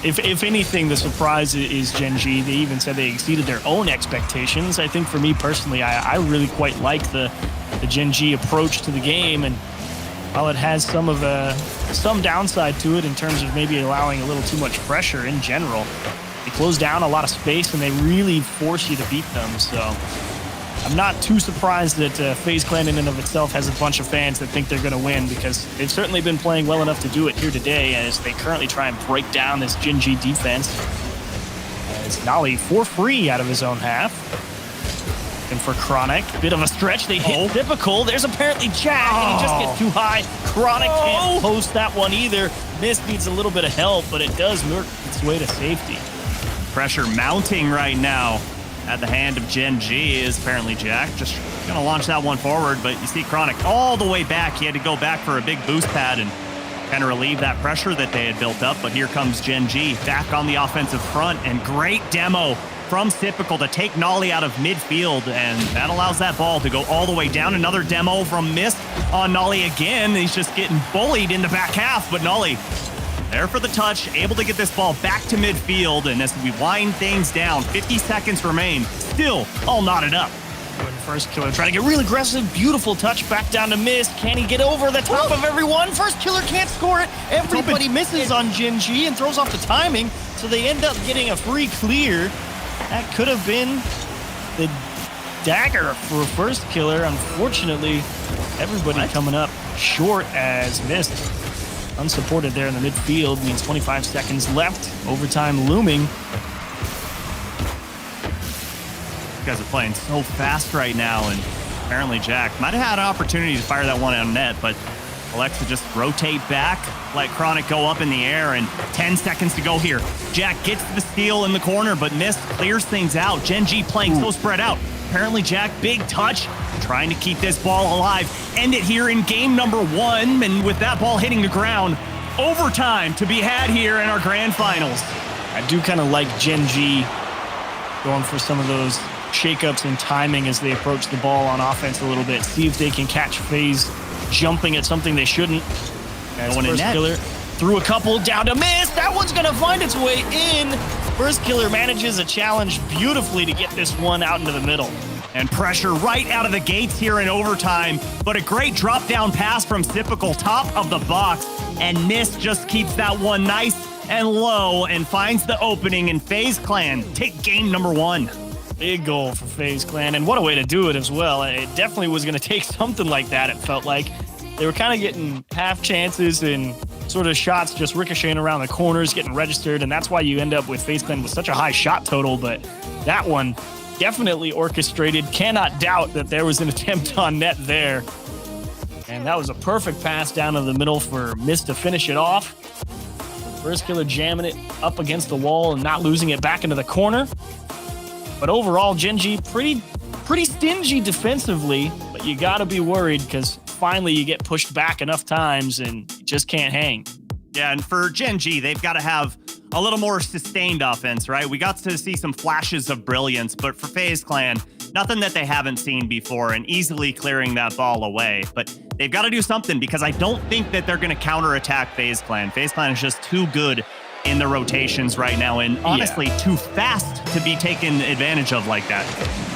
If anything, the surprise is Gen.G. They even said they exceeded their own expectations. I think for me personally, I really quite like the Gen.G approach to the game, and while it has some downside to it in terms of maybe allowing a little too much pressure in general, they close down a lot of space and they really force you to beat them. So I'm not too surprised that FaZe Clan in and of itself has a bunch of fans that think they're going to win, because they've certainly been playing well enough to do it here today as they currently try and break down this Gen.G defense. As Nolly for free out of his own half. And for Chronic, bit of a stretch. They hit Typical. There's ApparentlyJack, and he just gets too high. Chronic can't post that one either. Mist needs a little bit of help, but it does work its way to safety. Pressure mounting right now at the hand of Gen.G is ApparentlyJack. Just gonna launch that one forward, but you see Chronic all the way back. He had to go back for a big boost pad and kind of relieve that pressure that they had built up. But here comes Gen.G back on the offensive front, and great demo from Typical to take Nolly out of midfield, and that allows that ball to go all the way down. Another demo from Mist on Nolly again. He's just getting bullied in the back half, but Nolly there for the touch, able to get this ball back to midfield, and as we wind things down, 50 seconds remain, still all knotted up. First killer trying to get real aggressive, beautiful touch back down to Mist. Can he get over the top of everyone? First killer can't score it. Everybody misses on Gen.G and throws off the timing, so they end up getting a free clear. That could have been the dagger for first killer. Unfortunately, everybody coming up short as Mist unsupported there in the midfield. Means 25 seconds left. Overtime looming. You guys are playing so fast right now, and ApparentlyJack might have had an opportunity to fire that one on net, but Alexa just rotate back, let Chronic go up in the air, and 10 seconds to go here. Jack gets the steal in the corner, but Mist clears things out. Gen.G playing so spread out. ApparentlyJack, big touch, trying to keep this ball alive. End it here in game number 1, and with that ball hitting the ground, overtime to be had here in our grand finals. I do kind of like Gen.G going for some of those shakeups in timing as they approach the ball on offense a little bit. See if they can catch FaZe jumping at something they shouldn't. As First Killer threw a couple down to Mist. That one's going to find its way in. First Killer manages a challenge beautifully to get this one out into the middle. And pressure right out of the gates here in overtime. But a great drop down pass from Typical, top of the box. And Mist just keeps that one nice and low and finds the opening, and FaZe Clan take game number 1. Big goal for FaZe Clan, and what a way to do it as well. It definitely was going to take something like that, it felt like. They were kind of getting half chances and sort of shots just ricocheting around the corners, getting registered, and that's why you end up with FaZe Clan with such a high shot total, but that one definitely orchestrated. Cannot doubt that there was an attempt on net there. And that was a perfect pass down to the middle for Mist to finish it off. First Killer jamming it up against the wall and not losing it back into the corner. But overall, Gen.G pretty stingy defensively, but you got to be worried because finally you get pushed back enough times and you just can't hang. Yeah, and for Gen.G, they've got to have a little more sustained offense, right? We got to see some flashes of brilliance, but for FaZe Clan, nothing that they haven't seen before and easily clearing that ball away. But they've got to do something because I don't think that they're going to counterattack FaZe Clan. FaZe Clan is just too good in the rotations right now, and honestly too fast to be taken advantage of like that.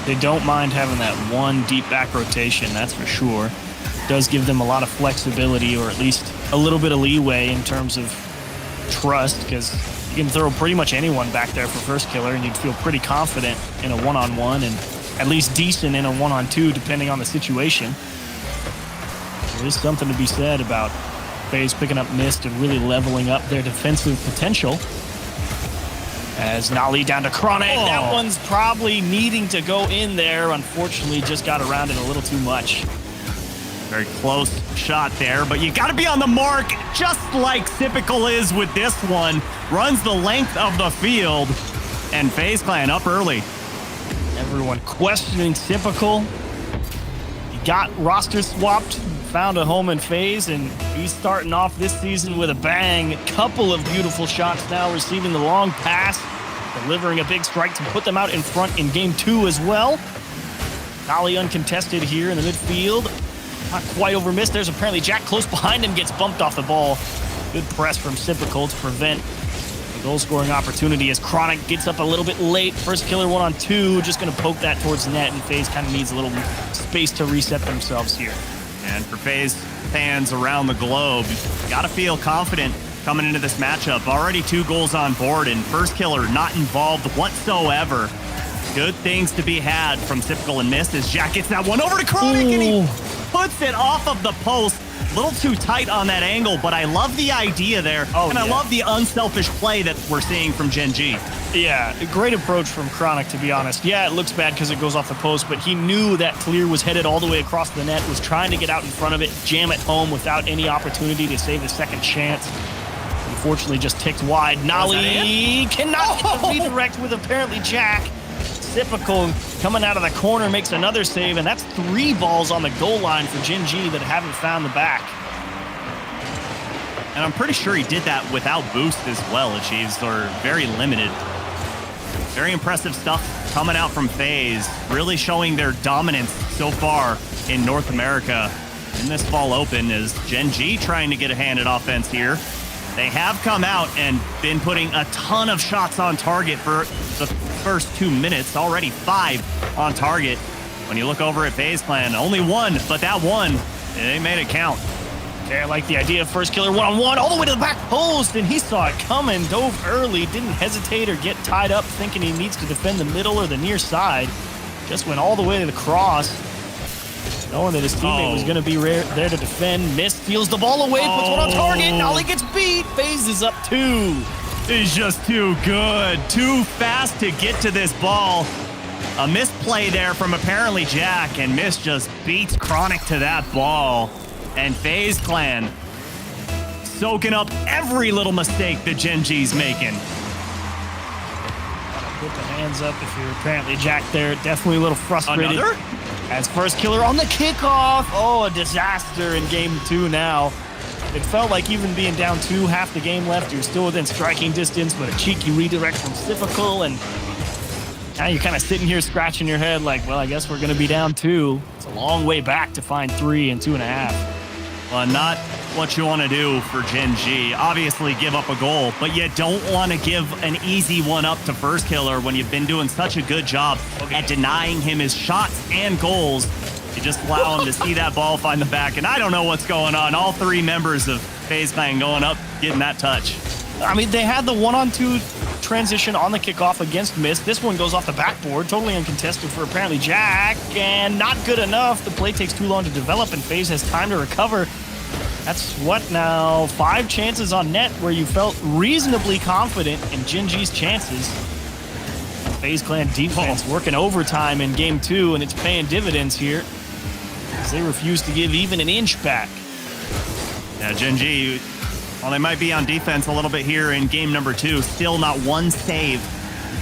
They don't mind having that one deep back rotation, that's for sure. It does give them a lot of flexibility, or at least a little bit of leeway in terms of trust, because you can throw pretty much anyone back there for First Killer and you'd feel pretty confident in a one-on-one and at least decent in a one-on-two depending on the situation. There is something to be said about FaZe picking up Mist and really leveling up their defensive potential. As Nolly down to Chronic. That one's probably needing to go in there. Unfortunately, just got around it a little too much. Very close shot there, but you got to be on the mark, just like Typical is with this one. Runs the length of the field, and FaZe Clan up early. Everyone questioning Typical. He got roster swapped, found a home in FaZe, and he's starting off this season with a bang. Couple of beautiful shots now, receiving the long pass, delivering a big strike to put them out in front in game 2 as well. Nolly uncontested here in the midfield. Not quite over Mist. There's ApparentlyJack close behind him, gets bumped off the ball. Good press from Typical to prevent the goal-scoring opportunity as Chronic gets up a little bit late. First Killer 1-on-2, just going to poke that towards the net, and FaZe kind of needs a little space to reset themselves here. And for FaZe fans around the globe, got to feel confident coming into this matchup. Already 2 goals on board, and First Killer not involved whatsoever. Good things to be had from Typical and Mist as Jack gets that one over to Chronic, and he puts it off of the post. A little too tight on that angle, but I love the idea there, and I love the unselfish play that we're seeing from Gen.G. Yeah, a great approach from Chronic, to be honest. Yeah, it looks bad because it goes off the post, but he knew that clear was headed all the way across the net, was trying to get out in front of it, jam it home without any opportunity to save a second chance. Unfortunately, just ticked wide. Nolly cannot get the redirect with ApparentlyJack. Typical coming out of the corner makes another save, and that's 3 balls on the goal line for Gen.G that haven't found the back. And I'm pretty sure he did that without boost as well, Achieves, or very limited. Very impressive stuff coming out from FaZe, really showing their dominance so far in North America in this fall open. Is Gen.G trying to get a hand at offense here. They have come out and been putting a ton of shots on target for the first 2 minutes, already 5 on target. When you look over at FaZe Clan, only 1, but that one, they made it count. Okay, I like the idea of First Killer 1-on-1 all the way to the back post, and he saw it coming, dove early, didn't hesitate or get tied up thinking he needs to defend the middle or the near side. Just went all the way to the cross. knowing that his teammate was going to be there to defend. Miss steals the ball away, puts one on target. Nolly gets beat. FaZe is up 2. He's just too good. Too fast to get to this ball. A misplay there from ApparentlyJack, and Miss just beats Chronic to that ball. And FaZe Clan soaking up every little mistake that Gen.G's making. Put the hands up if you're ApparentlyJack there. Definitely a little frustrated. Another? As first killer on the kickoff. Oh, a disaster in game 2 now. It felt like even being down 2, half the game left, you're still within striking distance, but a cheeky redirect from Semifinals, and now you're kind of sitting here scratching your head like, well, I guess we're going to be down 2. It's a long way back to find 3 and 2.5. Well, not what you want to do for Gen.G. Obviously, give up a goal, but you don't want to give an easy one up to first killer when you've been doing such a good job at denying him his shots and goals. You just allow him to see that ball, find the back, and I don't know what's going on. All 3 members of FaZe Clan going up, getting that touch. I mean, they had the 1-on-2 transition on the kickoff against Miss. This one goes off the backboard, totally uncontested for ApparentlyJack, and not good enough. The play takes too long to develop, and FaZe has time to recover. That's what now? 5 chances on net where you felt reasonably confident in Gen.G's chances. FaZe Clan defense working overtime in game 2, and it's paying dividends here as they refuse to give even an inch back. Yeah, Gen.G, well, they might be on defense a little bit here in game number 2. Still not one save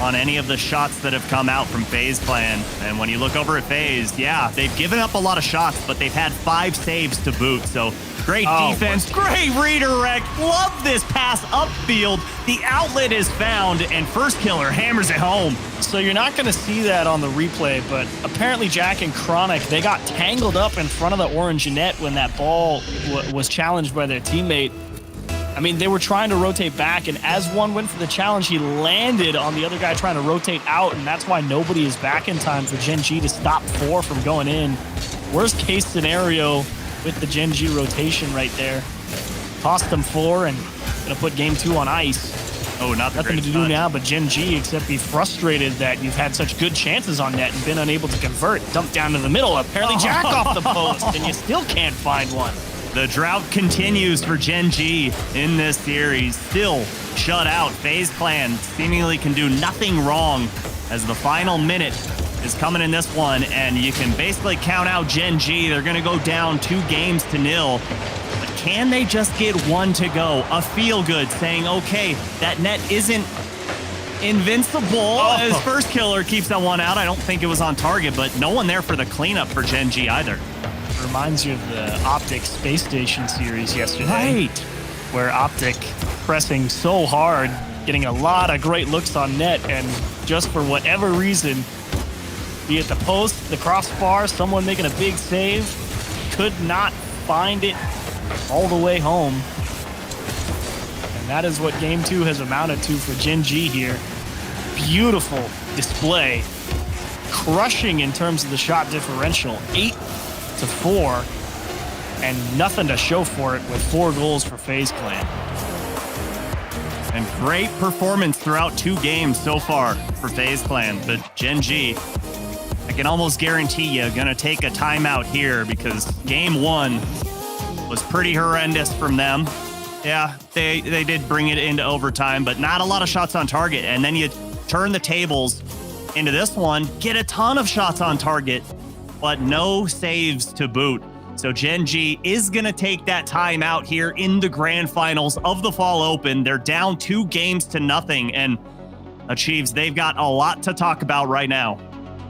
on any of the shots that have come out from FaZe Clan. And when you look over at FaZe, yeah, they've given up a lot of shots, but they've had 5 saves to boot. So great defense, great redirect. Love this pass upfield. The outlet is found, and first killer hammers it home. So you're not going to see that on the replay, but ApparentlyJack and Chronic, they got tangled up in front of the orange net when that ball was challenged by their teammate. I mean, they were trying to rotate back, and as one went for the challenge, he landed on the other guy trying to rotate out, and that's why nobody is back in time for Gen.G to stop 4 from going in. Worst case scenario with the Gen.G rotation right there. Cost them 4 and gonna put game 2 on ice. Oh, nothing to do now but Gen.G except be frustrated that you've had such good chances on net and been unable to convert. Dump down to the middle, ApparentlyJack off the post, and you still can't find one. The drought continues for Gen.G in this series. Still shut out. FaZe Clan seemingly can do nothing wrong as the final minute is coming in this one, and you can basically count out Gen.G. They're going to go down 2-0. But can they just get 1 to go? A feel-good saying, okay, that net isn't invincible as first killer keeps that one out. I don't think it was on target, but no one there for the cleanup for Gen.G either. Reminds you of the Optic Space Station series yesterday. Right. Where Optic pressing so hard, getting a lot of great looks on net, and just for whatever reason, be it the post, the crossbar, someone making a big save, could not find it all the way home. And that is what game 2 has amounted to for Gen.G here. Beautiful display. Crushing in terms of the shot differential. 8-4, and nothing to show for it with 4 goals for FaZe Clan. And great performance throughout 2 games so far for FaZe Clan. But Gen.G, I can almost guarantee you, gonna take a timeout here because game 1 was pretty horrendous from them. Yeah, they did bring it into overtime, but not a lot of shots on target. And then you turn the tables into this one, get a ton of shots on target, but no saves to boot. So Gen.G is going to take that time out here in the grand finals of the Fall Open. They're down 2-0, and Achieves, they've got a lot to talk about right now.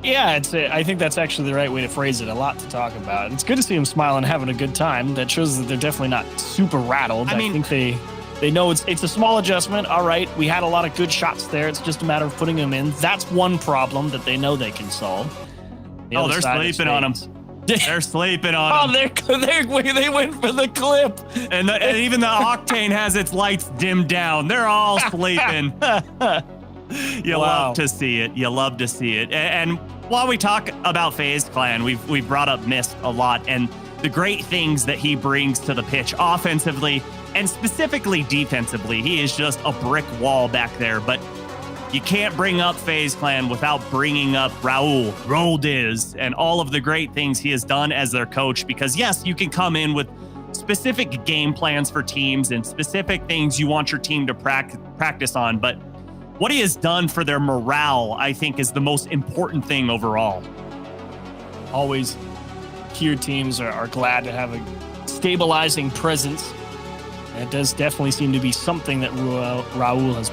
Yeah, I think that's actually the right way to phrase it. A lot to talk about. It's good to see them smiling and having a good time. That shows that they're definitely not super rattled. I think they know it's a small adjustment. All right, we had a lot of good shots there. It's just a matter of putting them in. That's one problem that they know they can solve. They're sleeping on them. They're sleeping on them. They went for the clip. And even the Octane has its lights dimmed down. They're all sleeping. You love to see it. You love to see it. And while we talk about FaZe Clan, we've brought up Mist a lot and the great things that he brings to the pitch offensively and specifically defensively. He is just a brick wall back there. But you can't bring up FaZe Clan without bringing up Raul Roldiz and all of the great things he has done as their coach. Because yes, you can come in with specific game plans for teams and specific things you want your team to practice on, but what he has done for their morale, I think, is the most important thing overall. Always here teams are glad to have a stabilizing presence. And it does definitely seem to be something that Raul has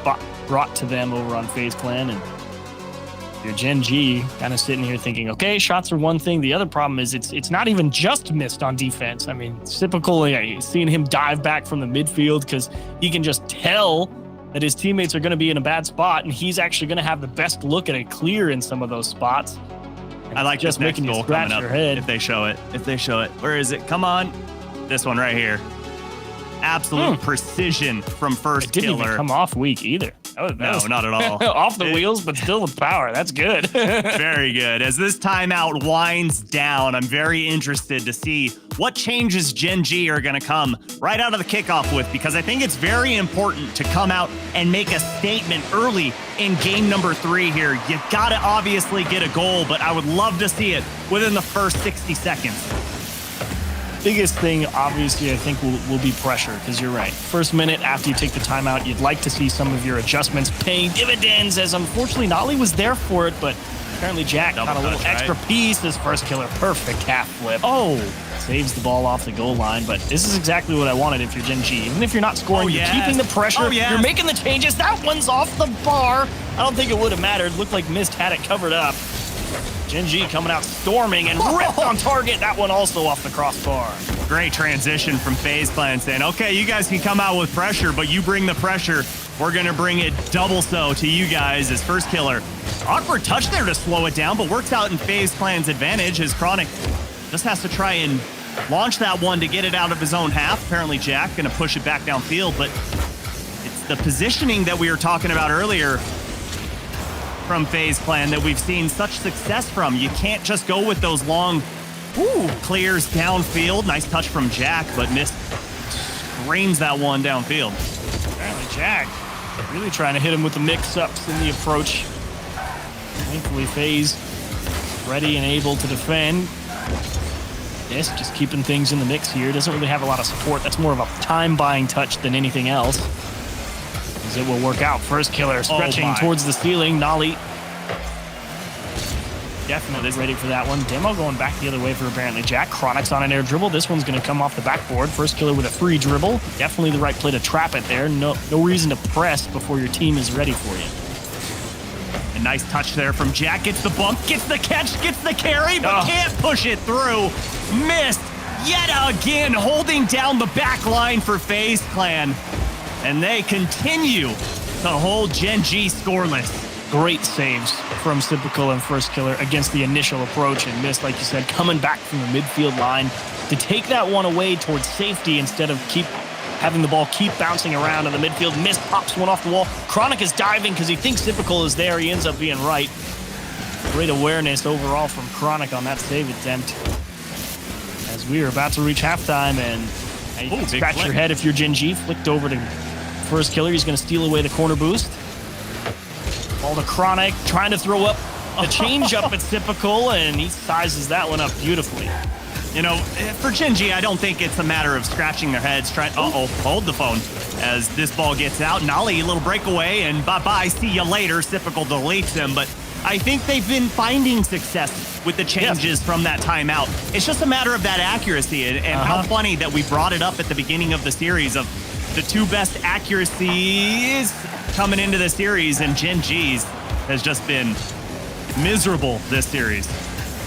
brought to them over on FaZe Clan. And your Gen.G kind of sitting here thinking, okay, shots are one thing. The other problem is it's not even just missed on defense. I mean, typically seeing him dive back from the midfield because he can just tell that his teammates are going to be in a bad spot, and he's actually going to have the best look at a clear in some of those spots. I like just making you scratch your head. If they show it. Where is it? Come on. This one right here. Absolute precision from first killer. It didn't even come off weak either. No, not at all. Off the wheels, but still with power. That's good. Very good. As this timeout winds down, I'm very interested to see what changes Gen.G are going to come right out of the kickoff with, because I think it's very important to come out and make a statement early in game number 3 here. You got to obviously get a goal, but I would love to see it within the first 60 seconds. Biggest thing, obviously, I think will be pressure, because you're right. First minute after you take the timeout, you'd like to see some of your adjustments paying dividends, as unfortunately Nolly was there for it, but apparently Jack got a little extra piece. His first killer, perfect half flip. Oh, saves the ball off the goal line, but this is exactly what I wanted if you're Gen.G. Even if you're not scoring, you're keeping the pressure, you're making the changes. That one's off the bar. I don't think it would have mattered. Looked like Mist had it covered up. Gen.G coming out storming and ripped on target. That one also off the crossbar. Great transition from FaZe Clan saying, okay, you guys can come out with pressure, but you bring the pressure. We're going to bring it double so to you guys as first killer. Awkward touch there to slow it down, but works out in FaZe Clan's advantage as Chronic just has to try and launch that one to get it out of his own half. Apparently Jack going to push it back downfield, but it's the positioning that we were talking about earlier from FaZe Clan that we've seen such success from. You can't just go with those long clears downfield. Nice touch from Jack, but Mist screams that one downfield. Apparently Jack really trying to hit him with the mix-ups in the approach. Thankfully FaZe ready and able to defend. Yes, just keeping things in the mix here. Doesn't really have a lot of support. That's more of a time-buying touch than anything else. As it will work out. First killer stretching towards the ceiling. Nolly definitely ready for that one. Demo going back the other way for ApparentlyJack. Chronic's on an air dribble. This one's going to come off the backboard. First killer with a free dribble. Definitely the right play to trap it there. No reason to press before your team is ready for you. A nice touch there from Jack. Gets the bump, gets the catch, gets the carry, but can't push it through. Missed yet again, holding down the back line for FaZe Clan. And they continue to hold Gen.G scoreless. Great saves from Typical and first killer against the initial approach, and Mist, like you said, coming back from the midfield line to take that one away towards safety instead of having the ball keep bouncing around in the midfield. Mist pops one off the wall. Chronic is diving because he thinks Typical is there. He ends up being right. Great awareness overall from Chronic on that save attempt. As we are about to reach halftime, and you can scratch your head if you're Gen.G. Flicked over to first killer. He's going to steal away the corner boost. All the Chronic trying to throw up a change up at Typical, and he sizes that one up beautifully. You know, for Gen.G, I don't think it's a matter of scratching their heads, trying, hold the phone as this ball gets out. Nolly, a little breakaway, and bye-bye, see you later. Typical deletes him, but I think they've been finding success with the changes from that timeout. It's just a matter of that accuracy, and how funny that we brought it up at the beginning of the series of the two best accuracies coming into the series, and Gen.G's has just been miserable this series.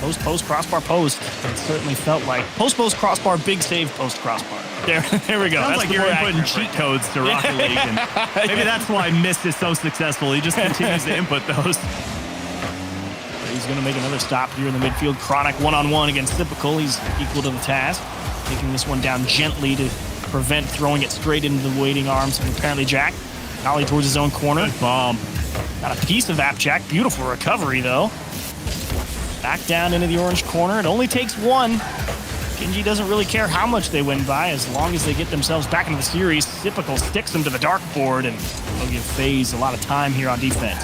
Post, crossbar, post. It certainly felt like post, crossbar, big save, post, crossbar. There we go. Sounds like you're inputting cheat codes to Rocket League, and maybe that's why Mist is so successful. He just continues to input those. He's going to make another stop here in the midfield. Chronic one-on-one against Typical. He's equal to the task. Taking this one down gently to prevent throwing it straight into the waiting arms of ApparentlyJack. Nolly towards his own corner. Good bomb. Got a piece of AppJack. Beautiful recovery, though. Back down into the orange corner. It only takes one. Gen.G doesn't really care how much they win by as long as they get themselves back into the series. Typical sticks them to the dartboard, and They'll give FaZe a lot of time here on defense.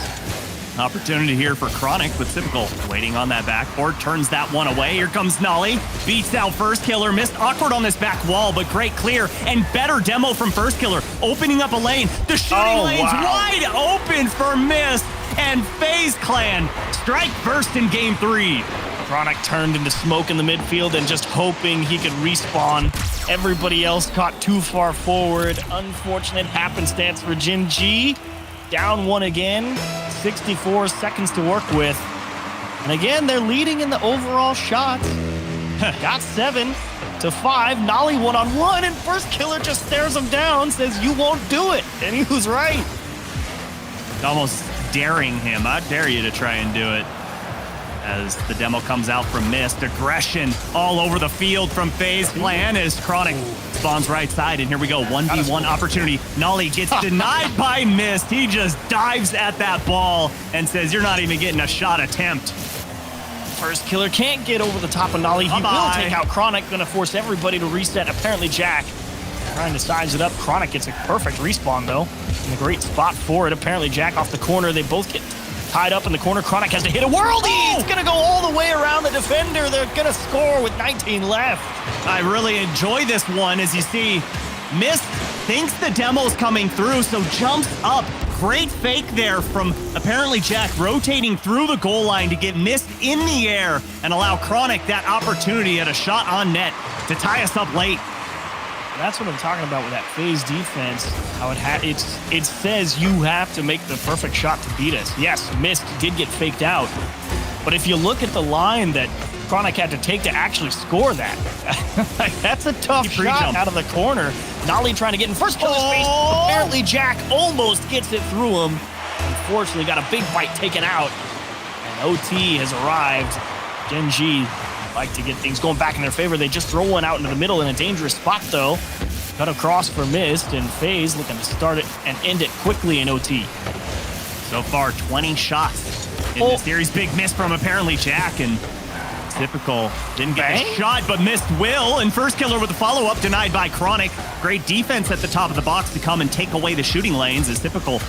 Opportunity here for Chronic, but Typical waiting on that backboard, turns that one away. Here comes Nolly, beats out First Killer, missed awkward on this back wall, but great clear and better demo from First Killer, opening up a lane. The shooting lane's wide open for Mist, and FaZe Clan strike first in game 3. Chronic turned into smoke in the midfield and just hoping he could respawn. Everybody else caught too far forward. Unfortunate happenstance for Gen.G. Down 1 again. 64 seconds to work with. And again, they're leading in the overall shots. Got 7 to 5. Nolly 1-on-1, and First Killer just stares him down, says, "You won't do it." And he was right. Almost daring him. I dare you to try and do it. As the demo comes out from Mist. Aggression all over the field from FaZe Clan as Chronic spawns right side. And here we go, 1v1 opportunity. Nolly gets denied by Mist. He just dives at that ball and says, "You're not even getting a shot attempt." First Killer can't get over the top of Nolly. He will take out Chronic. Gonna force everybody to reset. ApparentlyJack trying to size it up. Chronic gets a perfect respawn, though. In a great spot for it. ApparentlyJack off the corner. They both get tied up in the corner. Chronic has to hit a worldie. It's going to go all the way around the defender. They're going to score with 19 left. I really enjoy this one. As you see, Mist thinks the demo's coming through, so jumps up. Great fake there from ApparentlyJack, rotating through the goal line to get Mist in the air and allow Chronic that opportunity at a shot on net to tie us up late. That's what I'm talking about with that FaZe defense. How it says you have to make the perfect shot to beat us. Yes, Mist did get faked out, but if you look at the line that Chronic had to take to actually score that, that's a tough shot out of the corner. Nolly trying to get in First Killer's face. ApparentlyJack almost gets it through him. Unfortunately, got a big bite taken out, and OT has arrived. Gen.G like to get things going back in their favor. They just throw one out into the middle in a dangerous spot, though. Cut across for Mist, and FaZe looking to start it and end it quickly in OT. So far, 20 shots in this series. Big miss from ApparentlyJack, and Typical didn't get a shot, but Mist will. And First Killer with the follow-up denied by Chronic. Great defense at the top of the box to come and take away the shooting lanes as Typical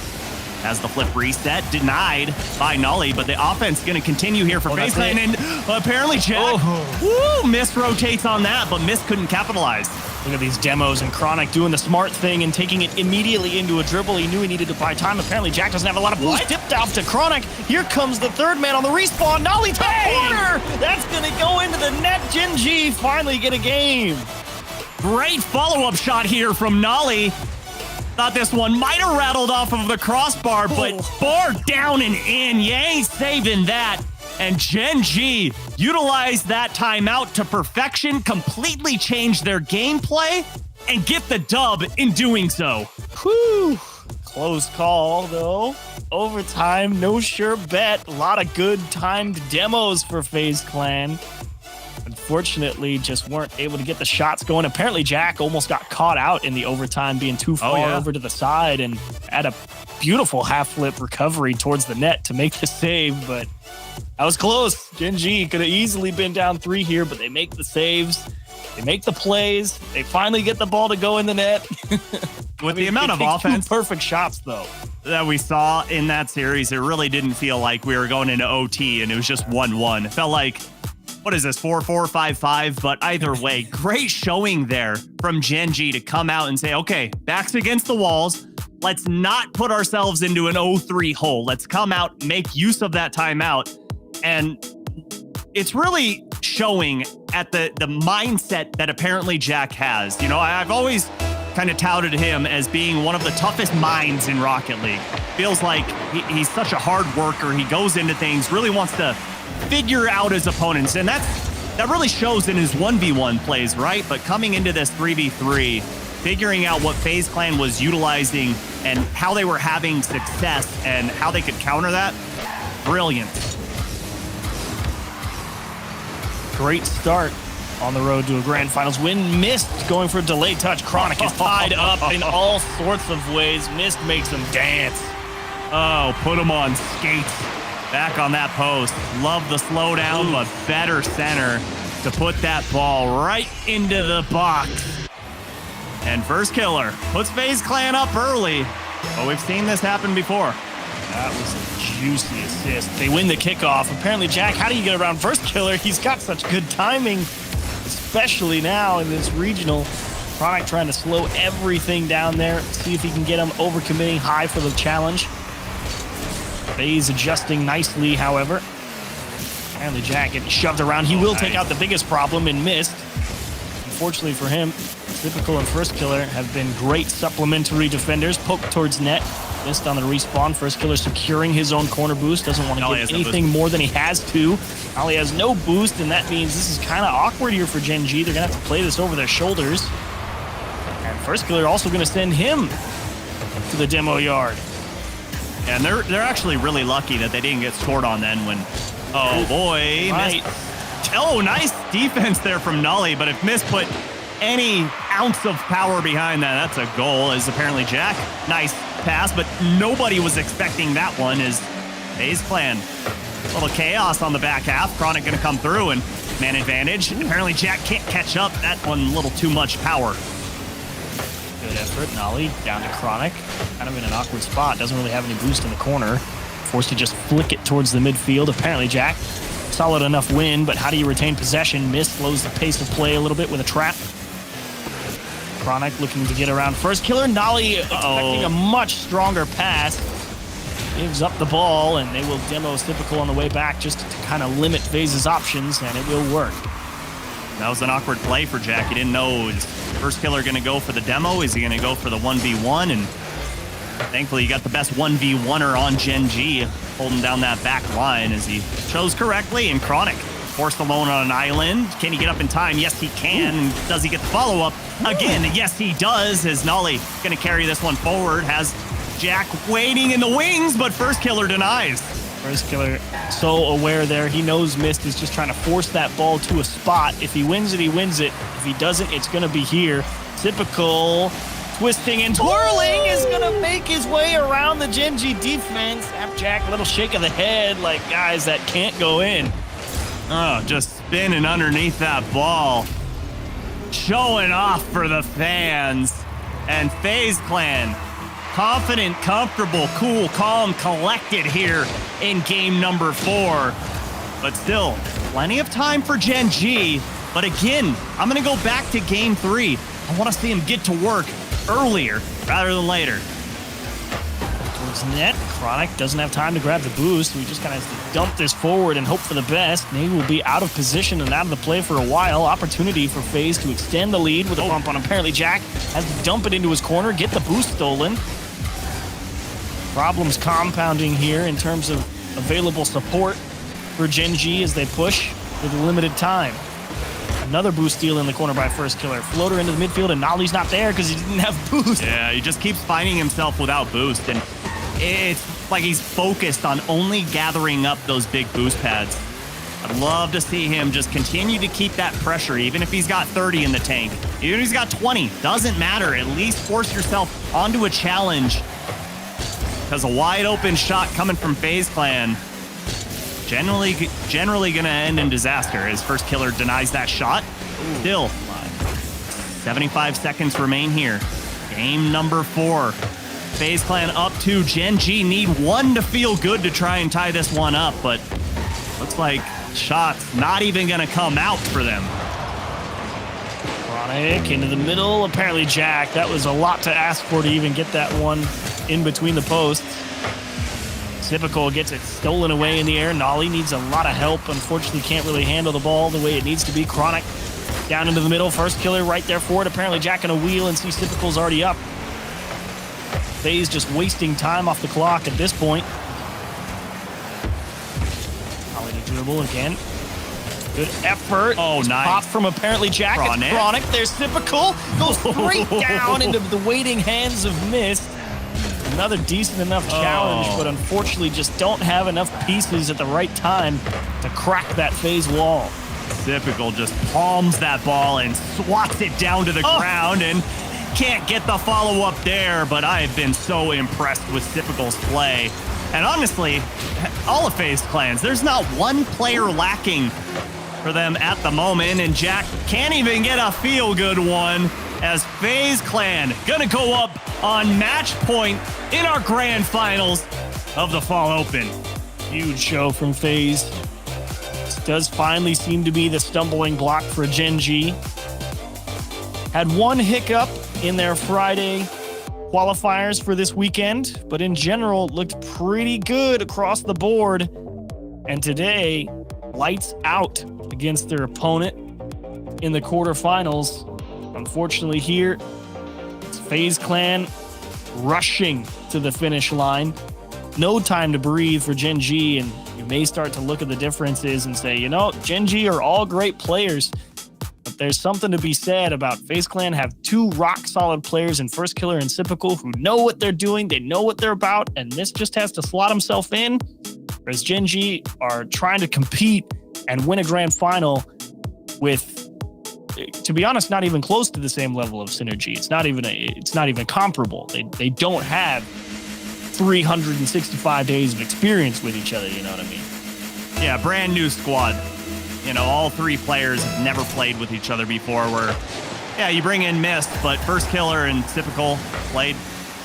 has the flip reset, denied by Nolly, but the offense going to continue here for FaZe Clan, and ApparentlyJack, Mist rotates on that, but Mist couldn't capitalize. Look at these demos, and Chronic doing the smart thing and taking it immediately into a dribble. He knew he needed to buy time. ApparentlyJack doesn't have a lot of boost. Dipped off to Chronic. Here comes the third man on the respawn. Nolly top corner. That's going to go into the net. Gen.G finally get a game. Great follow-up shot here from Nolly. Thought this one might have rattled off of the crossbar, but bar down and in. You ain't saving that. And Gen.G utilized that timeout to perfection, completely change their gameplay, and get the dub in doing so. Whew. Close call, though. Overtime, no sure bet. A lot of good timed demos for FaZe Clan. Unfortunately, just weren't able to get the shots going. ApparentlyJack almost got caught out in the overtime, being too far over to the side, and had a beautiful half-flip recovery towards the net to make the save, but that was close. Gen.G could have easily been down 3 here, but they make the saves. They make the plays. They finally get the ball to go in the net. With the amount of offense, perfect shots, though, that we saw in that series, it really didn't feel like we were going into OT and it was just 1-1. It felt like, what is this, 4-4, 5-5? But either way, great showing there from Gen.G to come out and say, okay, backs against the walls. Let's not put ourselves into an 0-3 hole. Let's come out, make use of that timeout. And it's really showing at the mindset that ApparentlyJack has. You know, I've always kind of touted him as being one of the toughest minds in Rocket League. Feels like he's such a hard worker. He goes into things, really wants to figure out his opponents. And that really shows in his 1v1 plays, right? But coming into this 3v3, figuring out what FaZe Clan was utilizing and how they were having success and how they could counter that, brilliant. Great start on the road to a grand finals win. Mist going for a delayed touch. Chronic is tied up in all sorts of ways. Mist makes him dance. Oh, put him on skates. Back on that post. Love the slowdown, but better center to put that ball right into the box. And First Killer puts FaZe Clan up early. Well, we've seen this happen before. That was a juicy assist. They win the kickoff. Apparently, Jack, how do you get around first killer? He's got such good timing, especially now in this regional. Chronic trying to slow everything down there. See if he can get him overcommitting high for the challenge. FaZe adjusting nicely, however. Apparently, Jack getting shoved around. He will take out the biggest problem and missed. Unfortunately for him, Typical and First Killer have been great supplementary defenders. Poke towards net. Missed on the respawn. First Killer securing his own corner boost. Doesn't want to give anything more than he has to. Ollie has no boost, and that means this is kind of awkward here for Gen.G. They're going to have to play this over their shoulders. And First Killer also going to send him to the demo yard. And they're actually really lucky that they didn't get scored on then when... Oh, boy. Right. Oh, nice defense there from Nolly, but if Miss put any ounce of power behind that, that's a goal, as apparently Jack. Nice pass, but nobody was expecting that one as FaZe Clan. A little chaos on the back half. Chronic going to come through and man advantage. Apparently Jack can't catch up. That one a little too much power. Good effort. Nolly down to Chronic. Kind of in an awkward spot. Doesn't really have any boost in the corner. Forced to just flick it towards the midfield. Apparently Jack, solid enough win, but how do you retain possession? Miss slows the pace of play a little bit with a trap. Chronic looking to get around First Killer. Nolly expecting a much stronger pass. Gives up the ball, and they will demo Typical on the way back just to kind of limit FaZe's options, and it will work. That was an awkward play for Jack. He didn't know, is First Killer going to go for the demo? Is he going to go for the 1v1? And thankfully, he got the best 1v1er on Gen.G, holding down that back line as he chose correctly. And Chronic forced alone on an island. Can he get up in time? Yes, he can. Does he get the follow-up? Again, yes, he does, as Nolly going to carry this one forward. Has Jack waiting in the wings, but First Killer denies. First Killer so aware there. He knows Mist is just trying to force that ball to a spot. If he wins it, he wins it. If he doesn't, it's going to be here. Typical twisting and twirling is going to make his way around the Gen.G defense. Jack, a little shake of the head, like, guys, that can't go in. Oh, just spinning underneath that ball. Showing off for the fans. And FaZe Clan, confident, comfortable, cool, calm, collected here in game number 4. But still, plenty of time for Gen.G. But again, I'm going to go back to game 3. I want to see him get to work earlier rather than later. Towards net, Chronic doesn't have time to grab the boost. So he just kind of has to dump this forward and hope for the best. They will be out of position and out of the play for a while. Opportunity for FaZe to extend the lead with a bump on ApparentlyJack. Has to dump it into his corner, get the boost stolen. Problems compounding here in terms of available support for Gen.G as they push with limited time. Another boost steal in the corner by First Killer. Floater into the midfield, and Nolly's not there because he didn't have boost. Yeah, he just keeps finding himself without boost, and it's like he's focused on only gathering up those big boost pads. I'd love to see him just continue to keep that pressure, even if he's got 30 in the tank. Even if he's got 20, doesn't matter. At least force yourself onto a challenge, because a wide open shot coming from FaZe Clan generally going to end in disaster as First Killer denies that shot. Still, 75 seconds remain here. Game number 4. FaZe Clan up 2. Gen.G need 1 to feel good to try and tie this one up, but looks like shots not even going to come out for them. Chronic into the middle. ApparentlyJack. That was a lot to ask for to even get that one in between the posts. Typical gets it stolen away in the air. Nolly needs a lot of help. Unfortunately, can't really handle the ball the way it needs to be. Chronic down into the middle. First Killer right there for it. ApparentlyJack in a wheel and sees Typical's already up. FaZe just wasting time off the clock at this point. Nolly to dribble again. Good effort. Oh, nice. Pop from ApparentlyJack. Chronic. There's Typical. Goes straight down into the waiting hands of Mist. Another decent enough challenge, but unfortunately just don't have enough pieces at the right time to crack that FaZe wall. Typical just palms that ball and swats it down to the ground and can't get the follow-up there, but I've been so impressed with Typical's play. And honestly, all of FaZe Clans, there's not one player lacking for them at the moment, and Jack can't even get a feel-good one. as FaZe Clan gonna go up on match point in our grand finals of the Fall Open. Huge show from FaZe. This does finally seem to be the stumbling block for Gen.G. Had one hiccup in their Friday qualifiers for this weekend, but in general looked pretty good across the board. And today, lights out against their opponent in the quarterfinals. Unfortunately here, it's FaZe Clan rushing to the finish line. No time to breathe for Gen.G, and you may start to look at the differences and say, you know, Gen.G are all great players, but there's something to be said about FaZe Clan have two rock-solid players in First Killer and Sypical who know what they're doing, they know what they're about, and this just has to slot himself in, whereas Gen.G are trying to compete and win a grand final with, to be honest, not even close to the same level of synergy. It's not even comparable. They don't have 365 days of experience with each other, you know what I mean? Yeah, brand new squad. You know, all three players have never played with each other before where, yeah, you bring in Mist, but First Killer and Typical played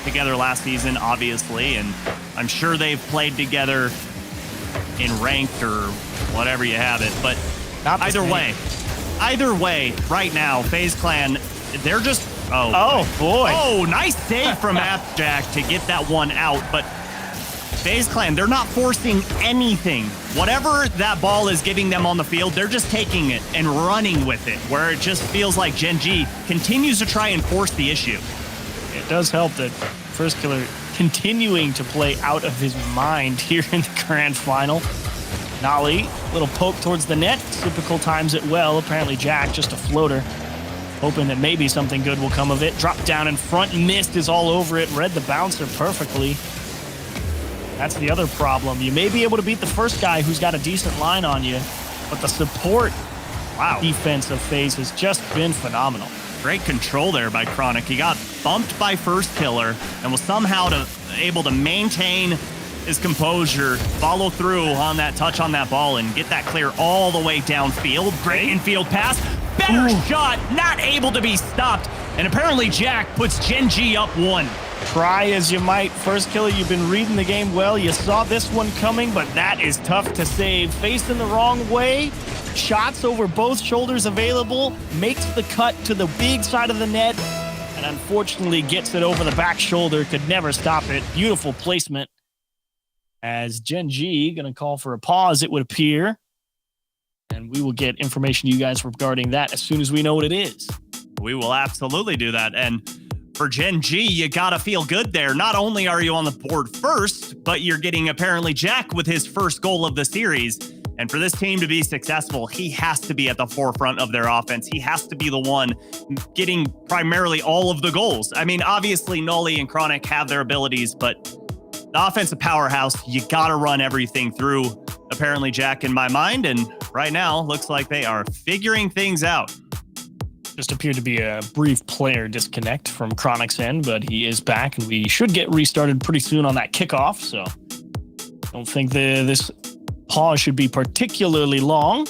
together last season, obviously, and I'm sure they've played together in ranked or whatever you have it, but either way, right now, FaZe Clan, they're just, oh boy. Oh, nice save from ApparentlyJack to get that one out, but FaZe Clan, they're not forcing anything. Whatever that ball is giving them on the field, they're just taking it and running with it, where it just feels like Gen.G continues to try and force the issue. It does help that First Killer continuing to play out of his mind here in the grand final. Nolly, little poke towards the net. Typical times it well. ApparentlyJack, just a floater. Hoping that maybe something good will come of it. Drop down in front. Mist is all over it. Read the bouncer perfectly. That's the other problem. You may be able to beat the first guy who's got a decent line on you, but the support defense of FaZe has just been phenomenal. Great control there by Chronic. He got bumped by First Killer and was somehow able to maintain his composure, follow through on that touch on that ball, and get that clear all the way downfield. Great infield pass. Better shot, not able to be stopped. And ApparentlyJack puts Gen.G up 1. Try as you might. First Killer, you've been reading the game well. You saw this one coming, but that is tough to save. Facing the wrong way. Shots over both shoulders available. Makes the cut to the big side of the net. And unfortunately gets it over the back shoulder. Could never stop it. Beautiful placement. As Gen.G going to call for a pause, it would appear. And we will get information to you guys regarding that as soon as we know what it is. We will absolutely do that. And for Gen.G, you gotta feel good there. Not only are you on the board first, but you're getting ApparentlyJack with his first goal of the series. And for this team to be successful, he has to be at the forefront of their offense. He has to be the one getting primarily all of the goals. I mean, obviously, Nolly and Chronic have their abilities, but the offensive powerhouse, you gotta run everything through ApparentlyJack in my mind. And right now, looks like they are figuring things out. Just appeared to be a brief player disconnect from Chronic's end, but he is back, and we should get restarted pretty soon on that kickoff, so don't think this pause should be particularly long.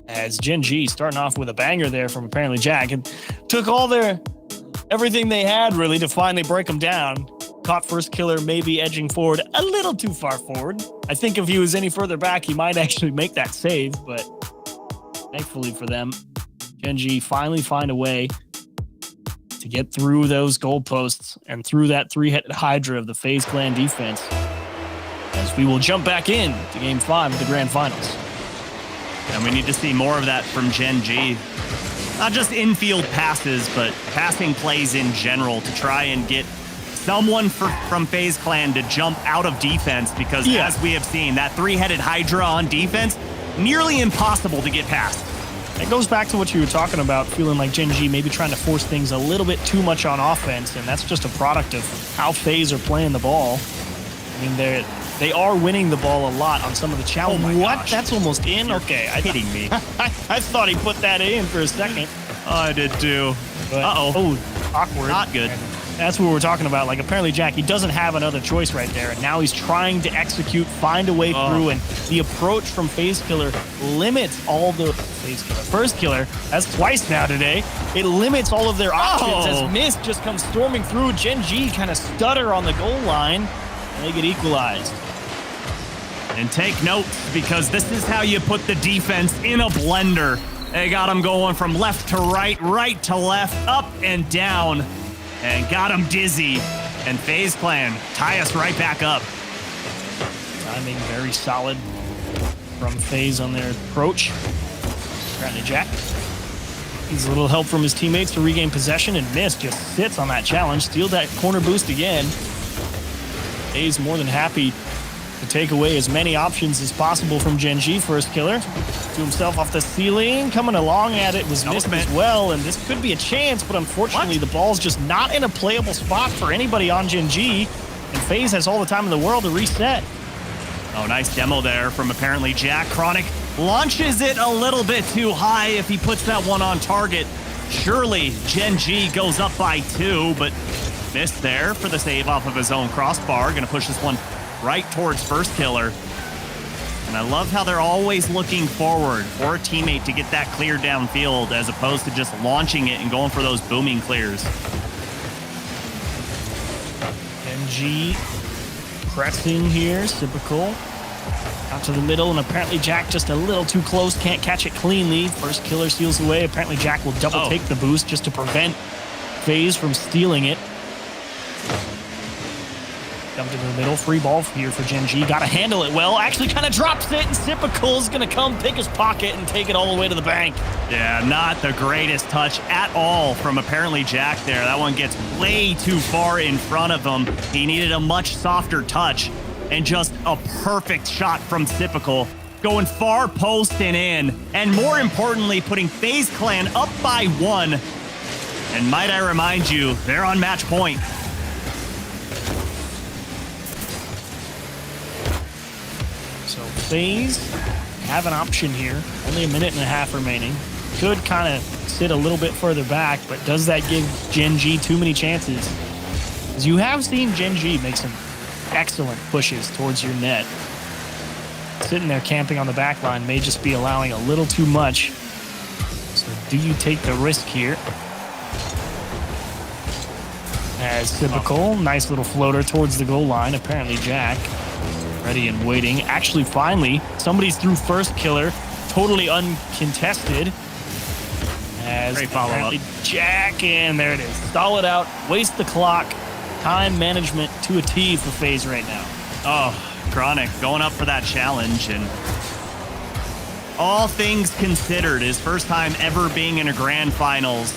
As Gen.G starting off with a banger there from ApparentlyJack, and took all everything they had, really, to finally break them down. Caught First Killer maybe edging forward a little too far forward. I think if he was any further back, he might actually make that save, but thankfully for them, Gen.G finally find a way to get through those goalposts and through that three-headed Hydra of the FaZe Clan defense, as we will jump back in to Game 5 of the Grand Finals. And we need to see more of that from Gen.G. Not just infield passes, but passing plays in general to try and get someone from FaZe Clan to jump out of defense, because as we have seen, that three-headed Hydra on defense, nearly impossible to get past. It goes back to what you were talking about, feeling like Gen.G maybe trying to force things a little bit too much on offense, and that's just a product of how FaZe are playing the ball. I mean, they are winning the ball a lot on some of the challenges. What? Gosh. That's almost in? Okay. Kidding me. I thought he put that in for a second. I did too. Uh-oh. Oh, awkward. Not good. That's what we're talking about. Like, ApparentlyJack, he doesn't have another choice right there. And now he's trying to execute, find a way through. And the approach from FaZe Killer limits all the First Killer. That's twice now today. It limits all of their options as Mist just comes storming through. Gen.G kind of stutter on the goal line. And they get equalized. And take note, because this is how you put the defense in a blender. They got him going from left to right, right to left, up and down. And got him dizzy. And FaZe Clan tie us right back up. Timing very solid from FaZe on their approach. ApparentlyJack needs a little help from his teammates to regain possession, and Mist just sits on that challenge. Steal that corner boost again. FaZe more than happy to take away as many options as possible from Gen.G. First Killer. To himself off the ceiling, coming along at it was Mist as well, and this could be a chance, but unfortunately the ball's just not in a playable spot for anybody on Gen.G, and FaZe has all the time in the world to reset. Oh, nice demo there from ApparentlyJack. Chronic launches it a little bit too high if he puts that one on target. Surely Gen.G goes up by 2, but missed there for the save off of his own crossbar. Gonna push this one right towards First Killer. And I love how they're always looking forward for a teammate to get that clear downfield as opposed to just launching it and going for those booming clears. Gen.G pressing here, typical. Out to the middle, and ApparentlyJack just a little too close, can't catch it cleanly. First Killer steals away. ApparentlyJack will double take the boost just to prevent FaZe from stealing it. Dumped into the middle, free ball here for Gen.G. Got to handle it well. Actually kind of drops it, and Typical's going to come pick his pocket and take it all the way to the bank. Yeah, not the greatest touch at all from ApparentlyJack there. That one gets way too far in front of him. He needed a much softer touch, and just a perfect shot from Typical. Going far post and in, and more importantly, putting FaZe Clan up by 1. And might I remind you, they're on match point. So FaZe have an option here. Only a minute and a half remaining. Could kind of sit a little bit further back, but does that give Gen.G too many chances? Because you have seen Gen.G make some excellent pushes towards your net. Sitting there camping on the back line may just be allowing a little too much. So do you take the risk here? As Typical, nice little floater towards the goal line. ApparentlyJack ready and waiting. Actually, finally, somebody's through First Killer, totally uncontested. As ApparentlyJack, and there it is. Stall it out, waste the clock. Time management to a T for FaZe right now. Oh, Chronic going up for that challenge, and all things considered, his first time ever being in a grand finals.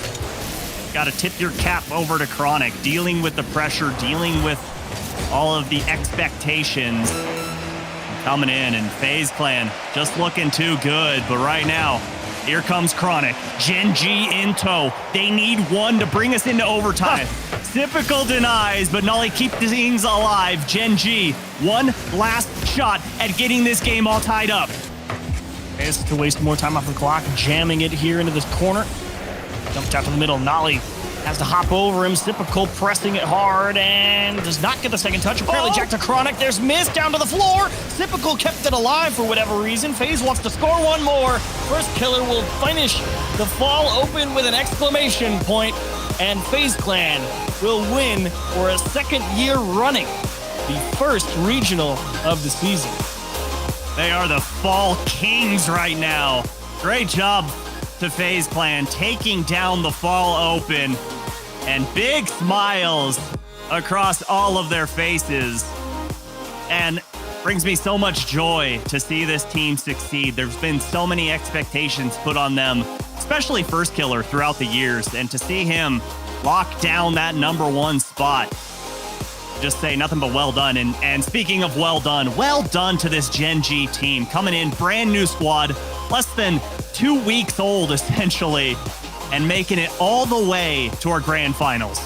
Got to tip your cap over to Chronic, dealing with the pressure, dealing with all of the expectations coming in, and FaZe Clan just looking too good. But right now, here comes Chronic. Gen.G in tow. They need 1 to bring us into overtime. Typical denies, but Nolly keeps things alive. Gen.G, one last shot at getting this game all tied up. Is to waste more time off the clock, jamming it here into this corner. Jumped out to the middle. Nolly has to hop over him. Typical pressing it hard and does not get the second touch. ApparentlyJack to Chronic. There's Mist down to the floor. Typical kept it alive for whatever reason. FaZe wants to score 1 more. First Killer will finish the fall open with an exclamation point, and FaZe Clan will win for a second year running the first regional of the season. They are the fall kings right now. Great job to FaZe Clan taking down the fall open, and big smiles across all of their faces. And brings me so much joy to see this team succeed. There's been so many expectations put on them, especially First Killer throughout the years, and to see him lock down that #1 spot, just say nothing but well done. And speaking of well done to this Gen.G team, coming in, brand new squad, less than 2 weeks old essentially, and making it all the way to our grand finals.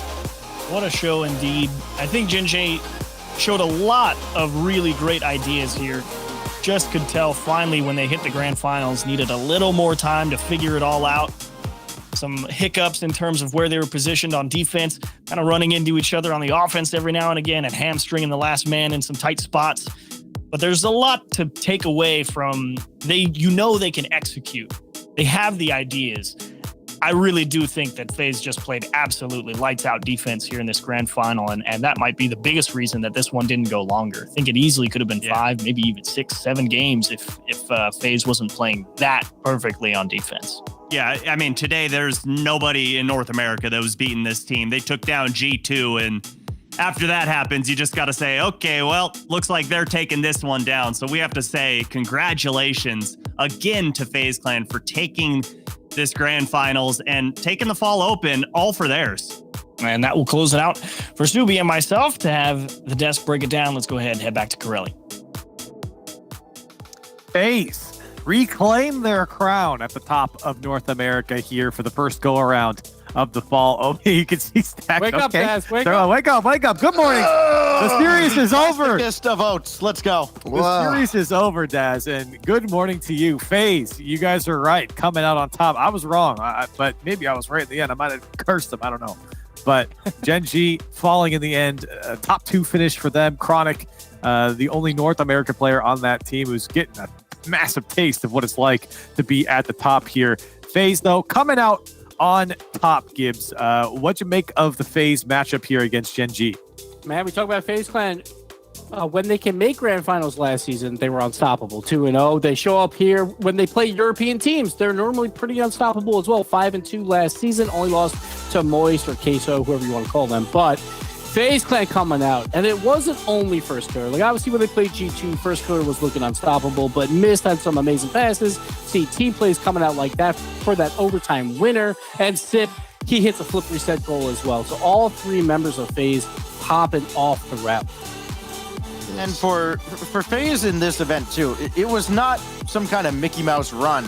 What a show indeed. I think Gen.G showed a lot of really great ideas here. Just could tell finally when they hit the grand finals, needed a little more time to figure it all out. some hiccups in terms of where they were positioned on defense, kind of running into each other on the offense every now and again and hamstringing the last man in some tight spots. But there's a lot to take away from they can execute. They have the ideas. I really do think that FaZe just played absolutely lights out defense here in this grand final. And that might be the biggest reason that this one didn't go longer. I think it easily could have been 5, maybe even 6, 7 games if FaZe wasn't playing that perfectly on defense. Yeah, I mean, today there's nobody in North America that was beating this team. They took down G2, and after that happens, you just got to say, okay, well, looks like they're taking this one down. So we have to say congratulations again to FaZe Clan for taking this grand finals and taking the fall open all for theirs. And that will close it out for Snoopy and myself to have the desk break it down. Let's go ahead and head back to Corelli. FaZe reclaim their crown at the top of North America here for the first go-around of the fall. Oh, you can see Stack. Wake up, Daz. Wake up. Wake up. Wake up. Good morning. The series is over. Fist of oats. Let's go. The series is over, Daz, and good morning to you. FaZe, you guys are right, coming out on top. I was wrong, but maybe I was right in the end. I might have cursed them. I don't know. But Gen.G falling in the end. Top 2 finish for them. Chronic, the only North American player on that team who's getting a massive taste of what it's like to be at the top here. FaZe, though, coming out on top. Gibbs, what'd you make of the FaZe matchup here against Gen.G? Man, we talk about FaZe Clan. When they can make grand finals last season, they were unstoppable. 2-0. They show up here when they play European teams. They're normally pretty unstoppable as well. 5-2 last season. Only lost to Moist or Queso, whoever you want to call them. But FaZe Clan coming out, and it wasn't only first killer. Like, obviously, when they played G2, first killer was looking unstoppable, but Mist had some amazing passes. See, team plays coming out like that for that overtime winner, and Sip, he hits a flip reset goal as well. So all 3 members of FaZe popping off the rep. And for FaZe in this event too, it was not some kind of Mickey Mouse run.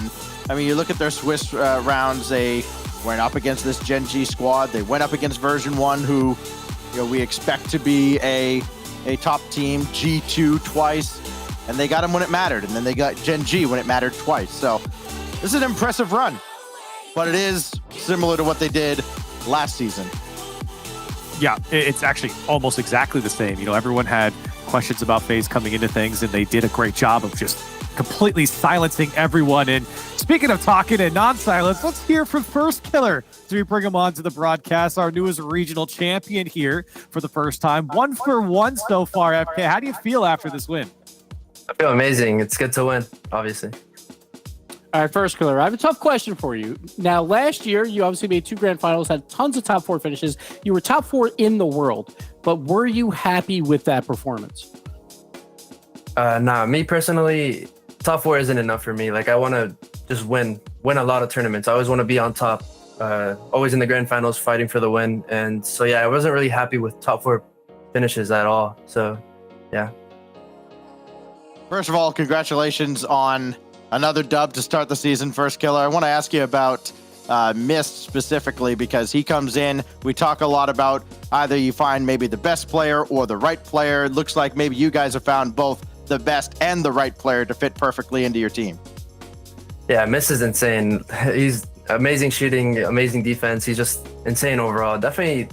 I mean, you look at their Swiss rounds, they went up against this Gen.G squad. They went up against version 1, who we expect to be a top team, G2 twice, and they got them when it mattered. And then they got Gen.G when it mattered twice. So this is an impressive run, but it is similar to what they did last season. Yeah, it's actually almost exactly the same. Everyone had questions about FaZe coming into things, and they did a great job of just completely silencing everyone. And speaking of talking and non-silence, let's hear from First Killer. So we bring him on to the broadcast, our newest regional champion here for the first time. 1 for 1 so far, FK. How do you feel after this win? I feel amazing. It's good to win, obviously. All right, First Killer, I have a tough question for you. Now, last year, you obviously made 2 grand finals, had tons of top 4 finishes. You were top 4 in the world, but were you happy with that performance? Nah, me personally, top 4 isn't enough for me. Like, I want to just win a lot of tournaments. I always want to be on top, always in the grand finals, fighting for the win. And so, yeah, I wasn't really happy with top 4 finishes at all. So, yeah. First of all, congratulations on another dub to start the season, First Killer. I want to ask you about Mist specifically, because he comes in. We talk a lot about either you find maybe the best player or the right player. It looks like maybe you guys have found both the best and the right player to fit perfectly into your team. Yeah, Mist is insane. He's amazing shooting, amazing defense. He's just insane overall. Definitely,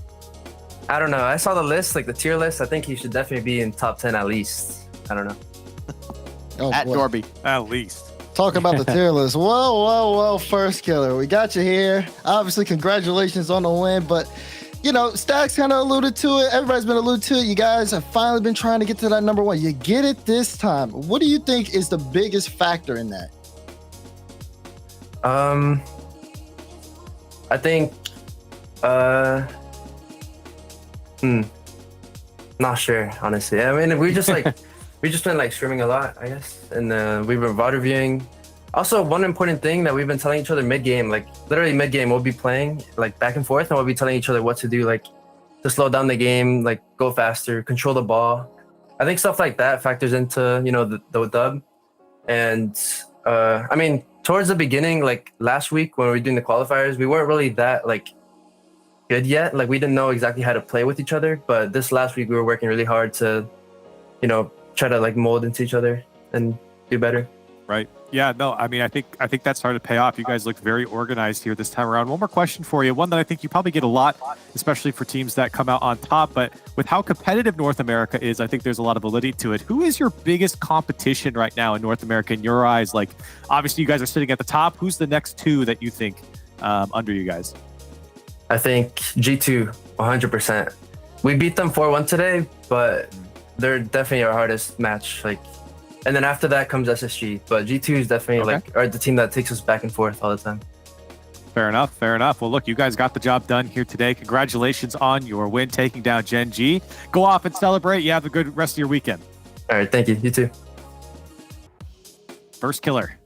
I don't know. I saw the list, like the tier list. I think he should definitely be in top 10 at least. I don't know. At Dorby. At least. Talk about the tier list. Whoa, First Killer. We got you here. Obviously, congratulations on the win, but Stacks kind of alluded to it. Everybody's been alluded to it. You guys have finally been trying to get to that number 1. You get it this time. What do you think is the biggest factor in that? I think, not sure, honestly. I mean, we just been like streaming a lot, I guess, and we've been VOD reviewing. Also, one important thing that we've been telling each other mid-game, like literally mid-game, we'll be playing like back and forth, and we'll be telling each other what to do, like to slow down the game, like go faster, control the ball. I think stuff like that factors into the dub. And I mean, towards the beginning, like last week when we were doing the qualifiers, we weren't really that like good yet. Like we didn't know exactly how to play with each other. But this last week we were working really hard to, try to like mold into each other and do better. Right. Yeah, no, I mean, I think that's started to pay off. You guys looked very organized here this time around. One more question for you, one that I think you probably get a lot, especially for teams that come out on top. But with how competitive North America is, I think there's a lot of validity to it. Who is your biggest competition right now in North America in your eyes? Like, obviously, you guys are sitting at the top. Who's the next two that you think under you guys? I think G2, 100%. We beat them 4-1 today, but they're definitely our hardest match. Like, and then after that comes SSG, but G2 is definitely the team that takes us back and forth all the time. Fair enough. Fair enough. Well, look, you guys got the job done here today. Congratulations on your win, taking down Gen.G. Go off and celebrate. You have a good rest of your weekend. All right. Thank you. You too. First killer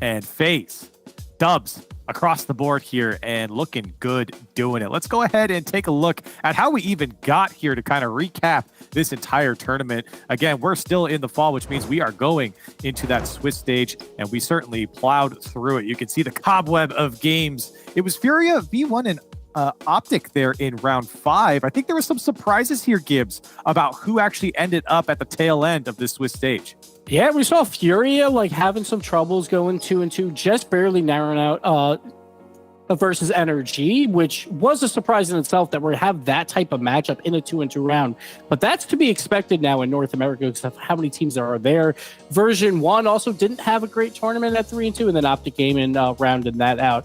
and FaZe dubs across the board here and looking good doing it. Let's go ahead and take a look at how we even got here to kind of recap this entire tournament. Again, we're still in the fall, which means we are going into that Swiss stage, and we certainly plowed through it. You can see the cobweb of games. It was Furia V1 and Optic there in round 5. I think there were some surprises here, Gibbs, about who actually ended up at the tail end of this Swiss stage. Yeah, we saw Furia having some troubles going 2-2, just barely narrowing out versus NRG, which was a surprise in itself that we have that type of matchup in a 2-2 round. But that's to be expected now in North America because of how many teams there are there. Version 1 also didn't have a great tournament at 3-2, and then Optic came in rounded that out.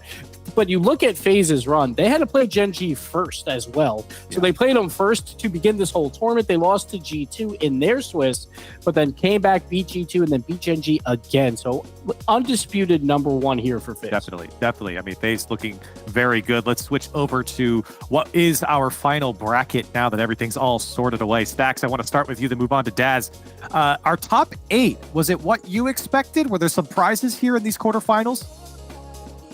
But you look at FaZe's run, they had to play Gen.G first as well. So they played them first to begin this whole tournament. They lost to G2 in their Swiss, but then came back, beat G2, and then beat Gen.G again. So undisputed number 1 here for FaZe. Definitely. I mean, FaZe looking very good. Let's switch over to what is our final bracket now that everything's all sorted away. Stacks, I want to start with you, then move on to Daz. Our top 8, was it what you expected? Were there some prizes here in these quarterfinals?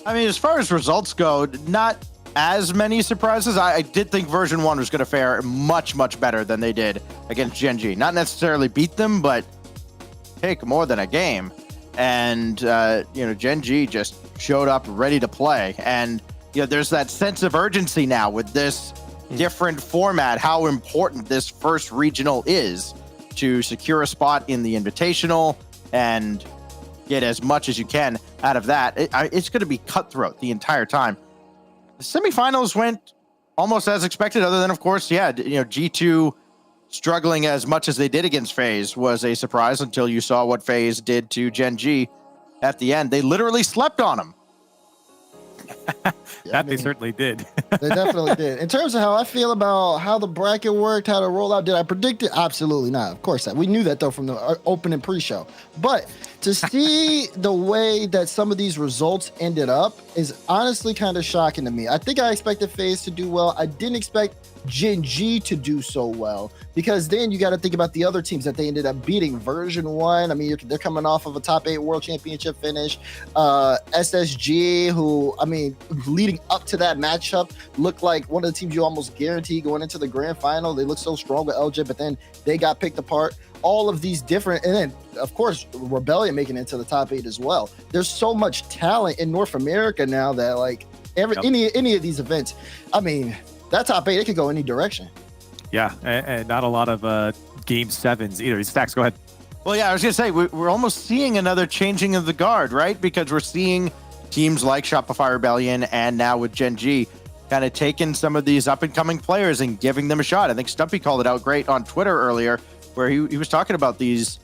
I mean, as far as results go, not as many surprises. I did think version 1 was going to fare much, much better than they did against Gen.G. Not necessarily beat them, but take more than a game. And, Gen.G just showed up ready to play. And, there's that sense of urgency now with this different format, how important this first regional is to secure a spot in the Invitational and get as much as you can out of that. It's going to be cutthroat the entire time. The semifinals went almost as expected, other than, of course, G2 struggling as much as they did against FaZe was a surprise until you saw what FaZe did to Gen.G at the end. They literally slept on them. They certainly did. They definitely did. In terms of how I feel about how the bracket worked, how the rollout, did I predict it? Absolutely not. Of course not. We knew that, though, from the opening pre-show. But to see the way that some of these results ended up is honestly kind of shocking to me. I think I expected FaZe to do well. I didn't expect Gen.G to do so well, because then you got to think about the other teams that they ended up beating. Version 1, I mean, they're coming off of a top 8 world championship finish. SSG, who, I mean, leading up to that matchup, looked like one of the teams you almost guarantee going into the grand final. They looked so strong with LJ, but then they got picked apart. All of these different, and then of course Rebellion making it into the top 8 as well. There's so much talent in North America now that any of these events, I mean, that top 8, it could go any direction. Yeah, and not a lot of game 7s either. Stacks, go ahead. Well, yeah, I was going to say, we're almost seeing another changing of the guard, right? Because we're seeing teams like Shopify Rebellion and now with Gen.G kind of taking some of these up-and-coming players and giving them a shot. I think Stumpy called it out great on Twitter earlier, where he was talking about these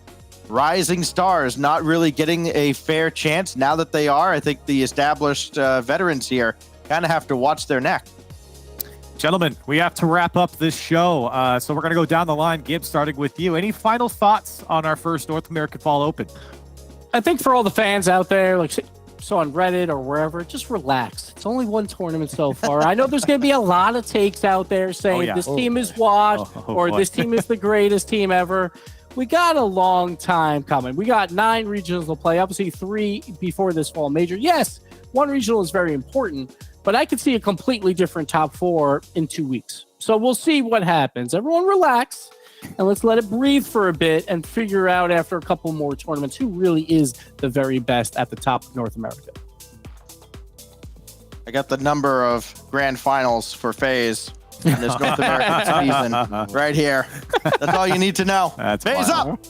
rising stars not really getting a fair chance. Now that they are, I think the established veterans here kind of have to watch their neck. Gentlemen, we have to wrap up this show, so we're going to go down the line. Gibbs, starting with you. Any final thoughts on our first North American Fall Open? I think for all the fans out there, so on Reddit or wherever, just relax. It's only one tournament so far. I know there's going to be a lot of takes out there saying this team is washed or this team is the greatest team ever. We got a long time coming. We got 9 regionals to play, obviously 3 before this fall major. Yes, one regional is very important, but I could see a completely different top 4 in 2 weeks. So we'll see what happens. Everyone relax and let's let it breathe for a bit and figure out after a couple more tournaments who really is the very best at the top of North America. I got the number of grand finals for FaZe in this North American season right here. That's all you need to know. That's FaZe wild. up!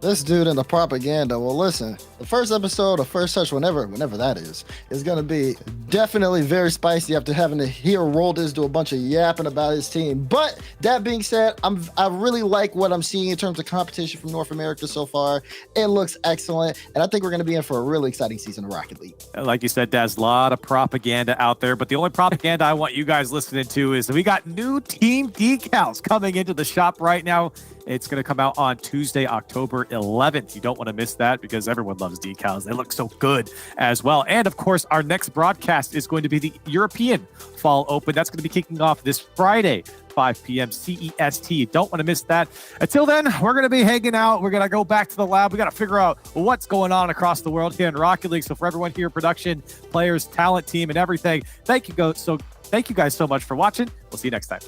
This dude in the propaganda. Well, listen, the first episode of First Touch, whenever that is going to be definitely very spicy after having to hear Roldis do a bunch of yapping about his team. But that being said, I really like what I'm seeing in terms of competition from North America so far. It looks excellent, and I think we're going to be in for a really exciting season of Rocket League. Like you said, Daz, a lot of propaganda out there, but the only propaganda I want you guys listening to is we got new team decals coming into the shop right now. It's going to come out on Tuesday, October 11th. You don't want to miss that because everyone loves decals. They look so good as well. And of course, our next broadcast is going to be the European Fall Open. That's going to be kicking off this Friday, 5 p.m. CEST. Don't want to miss that. Until then, we're going to be hanging out. We're going to go back to the lab. We got to figure out what's going on across the world here in Rocket League. So for everyone here, production, players, talent team, and everything, thank you guys so much for watching. We'll see you next time.